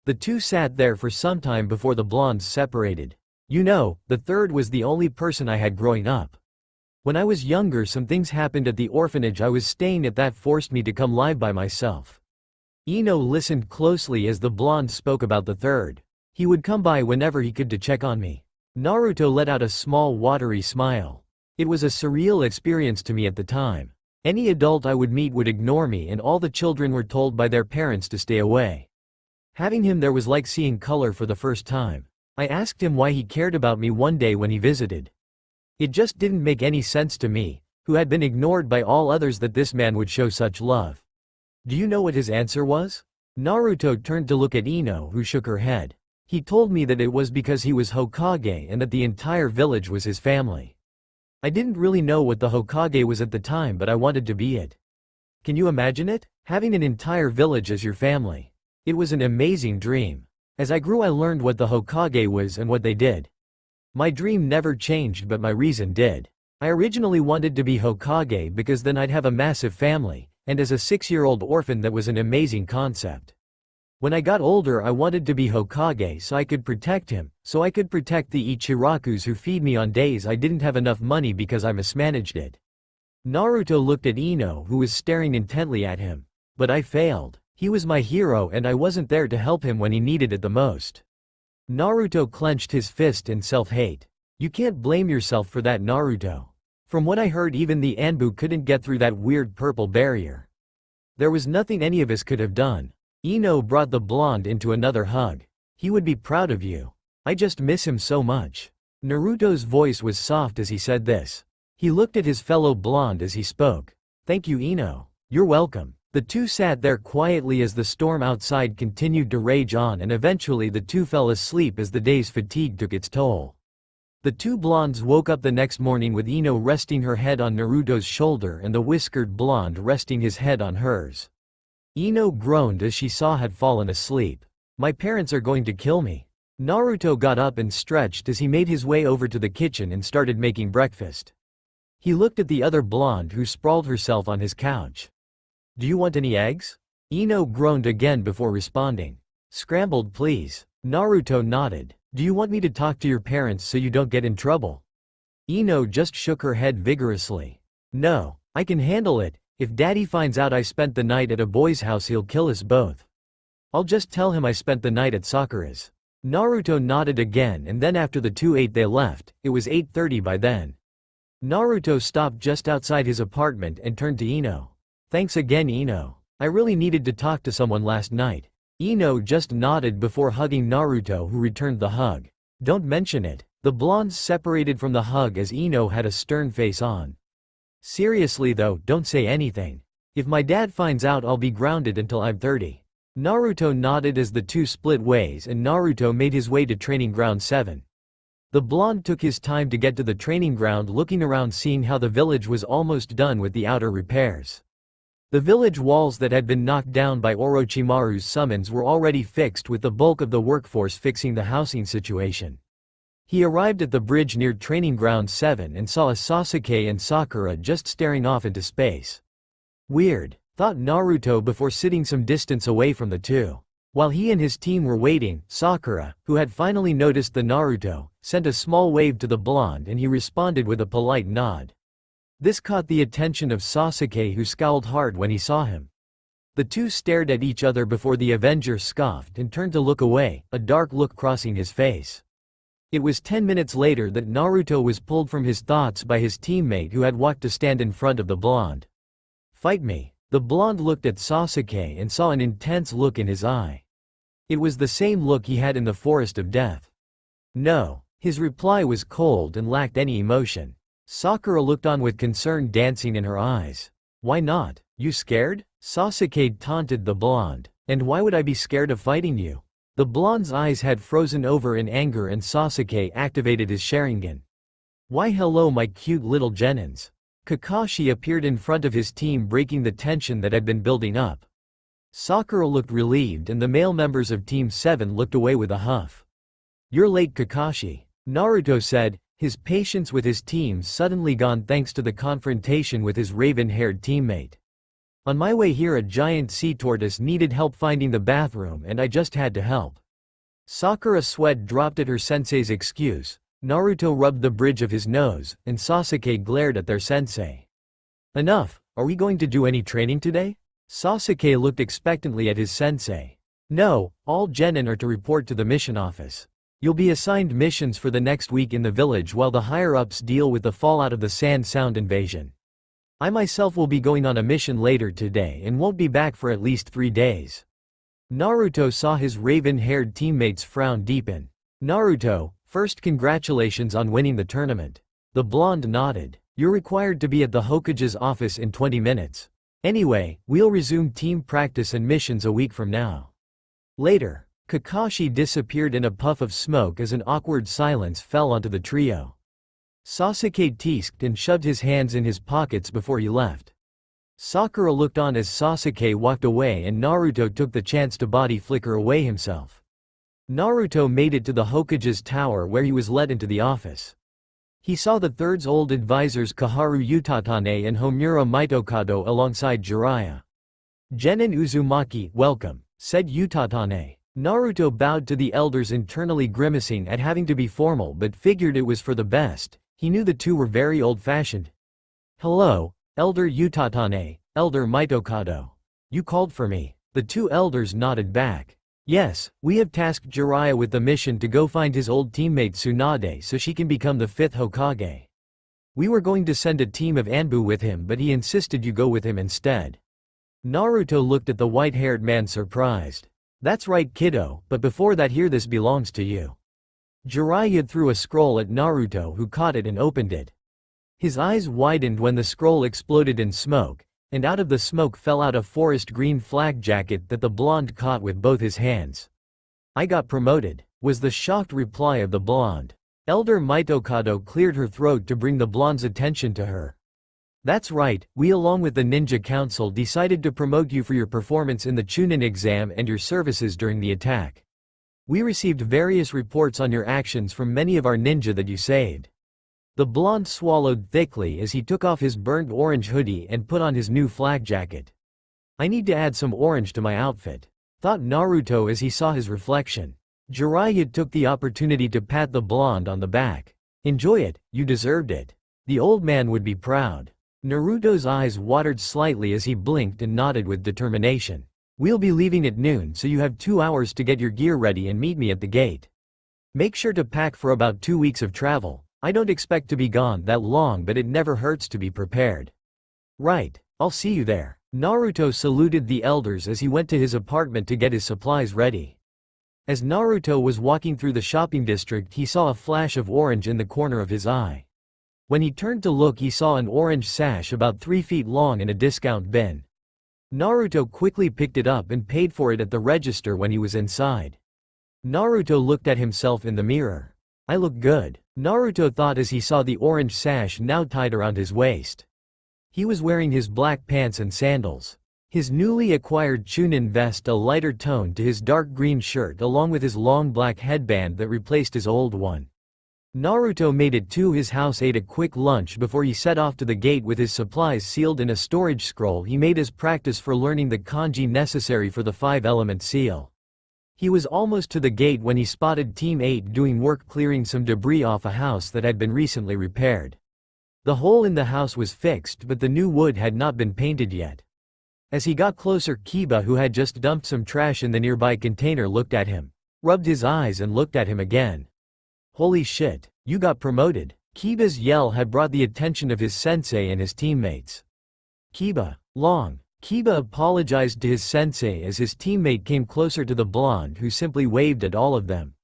The two sat there for some time before the blondes separated. "You know, the third was the only person I had growing up. When I was younger, some things happened at the orphanage I was staying at that forced me to come live by myself." Ino listened closely as the blonde spoke about the third. "He would come by whenever he could to check on me." Naruto let out a small watery smile. "It was a surreal experience to me at the time. Any adult I would meet would ignore me and all the children were told by their parents to stay away. Having him there was like seeing color for the first time. I asked him why he cared about me one day when he visited. It just didn't make any sense to me, who had been ignored by all others, that this man would show such love." "Do you know what his answer was?" Naruto turned to look at Ino, who shook her head. "He told me that it was because he was Hokage and that the entire village was his family. I didn't really know what the Hokage was at the time, but I wanted to be it. Can you imagine it? Having an entire village as your family. It was an amazing dream. As I grew I learned what the Hokage was and what they did. My dream never changed, but my reason did. I originally wanted to be Hokage because then I'd have a massive family, and as a 6-year-old orphan that was an amazing concept. When I got older I wanted to be Hokage so I could protect him, so I could protect the Ichirakus who feed me on days I didn't have enough money because I mismanaged it." Naruto looked at Ino, who was staring intently at him. "But I failed. He was my hero and I wasn't there to help him when he needed it the most." Naruto clenched his fist in self-hate. "You can't blame yourself for that, Naruto. From what I heard, even the Anbu couldn't get through that weird purple barrier. There was nothing any of us could have done." Ino brought the blonde into another hug. "He would be proud of you. I just miss him so much." Naruto's voice was soft as he said this. He looked at his fellow blonde as he spoke. "Thank you, Ino." "You're welcome." The two sat there quietly as the storm outside continued to rage on, and eventually the two fell asleep as the day's fatigue took its toll. The two blondes woke up the next morning with Ino resting her head on Naruto's shoulder and the whiskered blonde resting his head on hers. Ino groaned as she saw had fallen asleep. "My parents are going to kill me." Naruto got up and stretched as he made his way over to the kitchen and started making breakfast. He looked at the other blonde who sprawled herself on his couch. "Do you want any eggs?" Ino groaned again before responding. "Scrambled, please." Naruto nodded. "Do you want me to talk to your parents so you don't get in trouble?" Ino just shook her head vigorously. "No, I can handle it. If Daddy finds out I spent the night at a boy's house he'll kill us both. I'll just tell him I spent the night at Sakura's." Naruto nodded again, and then after the two ate they left. It was 8:30 by then. Naruto stopped just outside his apartment and turned to Ino. "Thanks again, Ino. I really needed to talk to someone last night." Ino just nodded before hugging Naruto, who returned the hug. "Don't mention it." The blondes separated from the hug as Ino had a stern face on. "Seriously though, don't say anything. If my dad finds out I'll be grounded until I'm 30. Naruto nodded as the two split ways and Naruto made his way to Training Ground 7. The blonde took his time to get to the training ground, looking around seeing how the village was almost done with the outer repairs. The village walls that had been knocked down by Orochimaru's summons were already fixed, with the bulk of the workforce fixing the housing situation. He arrived at the bridge near Training Ground 7 and saw a Sasuke and Sakura just staring off into space. Weird, thought Naruto before sitting some distance away from the two. While he and his team were waiting, Sakura, who had finally noticed the Naruto, sent a small wave to the blonde and he responded with a polite nod. This caught the attention of Sasuke, who scowled hard when he saw him. The two stared at each other before the Avenger scoffed and turned to look away, a dark look crossing his face. It was 10 minutes later that Naruto was pulled from his thoughts by his teammate who had walked to stand in front of the blonde. "Fight me." The blonde looked at Sasuke and saw an intense look in his eye. It was the same look he had in the Forest of Death. No. His reply was cold and lacked any emotion. Sakura looked on with concern dancing in her eyes. Why not? You scared? Sasuke taunted the blonde. And why would I be scared of fighting you? The blonde's eyes had frozen over in anger and Sasuke activated his Sharingan. Why hello my cute little genins. Kakashi appeared in front of his team breaking the tension that had been building up. Sakura looked relieved and the male members of Team 7 looked away with a huff. You're late Kakashi. Naruto said, his patience with his team suddenly gone thanks to the confrontation with his raven-haired teammate. On my way here a giant sea tortoise needed help finding the bathroom and I just had to help. Sakura's sweat dropped at her sensei's excuse. Naruto rubbed the bridge of his nose, and Sasuke glared at their sensei. Enough, are we going to do any training today? Sasuke looked expectantly at his sensei. No, all genin are to report to the mission office. You'll be assigned missions for the next week in the village while the higher-ups deal with the fallout of the Sand Sound invasion. I myself will be going on a mission later today and won't be back for at least 3 days. Naruto saw his raven-haired teammates frown deepen. Naruto, first congratulations on winning the tournament. The blonde nodded. You're required to be at the Hokage's office in 20 minutes. Anyway, we'll resume team practice and missions a week from now. Later. Kakashi disappeared in a puff of smoke as an awkward silence fell onto the trio. Sasuke teased and shoved his hands in his pockets before he left. Sakura looked on as Sasuke walked away and Naruto took the chance to body flicker away himself. Naruto made it to the Hokage's tower where he was led into the office. He saw the third's old advisors Kaharu Utatane and Homura Mitokado alongside Jiraiya. Genin Uzumaki, welcome, said Utatane. Naruto bowed to the elders internally grimacing at having to be formal but figured it was for the best. He knew the two were very old-fashioned. Hello, Elder Utatane, Elder Mitokado. You called for me. The two elders nodded back. Yes, we have tasked Jiraiya with the mission to go find his old teammate Tsunade so she can become the 5th Hokage. We were going to send a team of Anbu with him but he insisted you go with him instead. Naruto looked at the white-haired man surprised. That's right kiddo, but before that here this belongs to you. Jiraiya threw a scroll at Naruto who caught it and opened it. His eyes widened when the scroll exploded in smoke, and out of the smoke fell out a forest green flak jacket that the blonde caught with both his hands. I got promoted, was the shocked reply of the blonde. Elder Mitokado cleared her throat to bring the blonde's attention to her. That's right, we along with the Ninja Council decided to promote you for your performance in the Chunin exam and your services during the attack. We received various reports on your actions from many of our ninja that you saved. The blonde swallowed thickly as he took off his burnt orange hoodie and put on his new flak jacket. I need to add some orange to my outfit, thought Naruto as he saw his reflection. Jiraiya took the opportunity to pat the blonde on the back. Enjoy it, you deserved it. The old man would be proud. Naruto's eyes watered slightly as he blinked and nodded with determination. We'll be leaving at noon so you have 2 hours to get your gear ready and meet me at the gate. Make sure to pack for about 2 weeks of travel. I don't expect to be gone that long but it never hurts to be prepared. Right, I'll see you there. Naruto saluted the elders as he went to his apartment to get his supplies ready. As Naruto was walking through the shopping district he saw a flash of orange in the corner of his eye. When he turned to look he saw an orange sash about 3 feet long in a discount bin. Naruto quickly picked it up and paid for it at the register when he was inside. Naruto looked at himself in the mirror. I look good, Naruto thought as he saw the orange sash now tied around his waist. He was wearing his black pants and sandals. His newly acquired Chunin vest a lighter tone to his dark green shirt along with his long black headband that replaced his old one. Naruto made it to his house, ate a quick lunch before he set off to the gate with his supplies sealed in a storage scroll he made as practice for learning the kanji necessary for the 5-element seal. He was almost to the gate when he spotted Team 8 doing work clearing some debris off a house that had been recently repaired. The hole in the house was fixed but the new wood had not been painted yet. As he got closer Kiba, who had just dumped some trash in the nearby container, looked at him, rubbed his eyes and looked at him again. Holy shit, you got promoted. Kiba's yell had brought the attention of his sensei and his teammates. Kiba, long Kiba apologized to his sensei as his teammate came closer to the blonde who simply waved at all of them.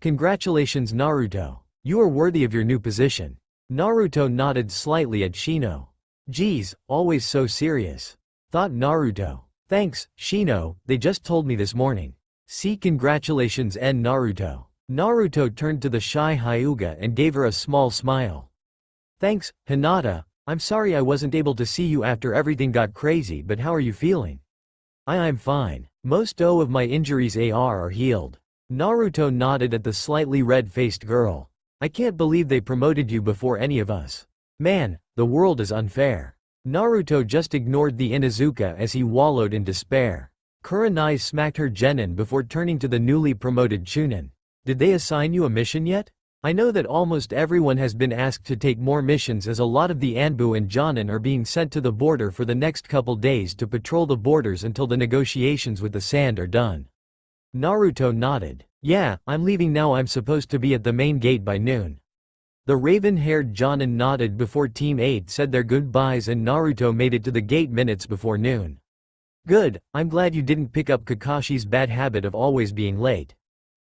Congratulations Naruto. You are worthy of your new position. Naruto nodded slightly at Shino. Geez, always so serious. Thought Naruto. Thanks, Shino, they just told me this morning. See congratulations N Naruto. Naruto turned to the shy Hyuga and gave her a small smile. Thanks, Hinata. I'm sorry I wasn't able to see you after everything got crazy, but how are you feeling? I'm fine. Most of my injuries are healed. Naruto nodded at the slightly red-faced girl. I can't believe they promoted you before any of us. Man, the world is unfair. Naruto just ignored the Inuzuka as he wallowed in despair. Kurenai smacked her genin before turning to the newly promoted Chunin. Did they assign you a mission yet? I know that almost everyone has been asked to take more missions as a lot of the Anbu and Jonin are being sent to the border for the next couple days to patrol the borders until the negotiations with the Sand are done. Naruto nodded. Yeah, I'm leaving now. I'm supposed to be at the main gate by noon. The raven-haired Jonin nodded before Team 8 said their goodbyes and Naruto made it to the gate minutes before noon. Good, I'm glad you didn't pick up Kakashi's bad habit of always being late.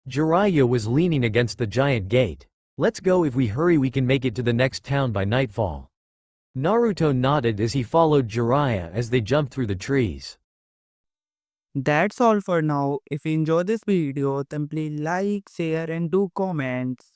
Jiraiya was leaning against the giant gate. Let's go, if we hurry we can make it to the next town by nightfall. Naruto nodded as he followed Jiraiya as they jumped through the trees. That's all for now. If you enjoy this video, then please like, share and do comments.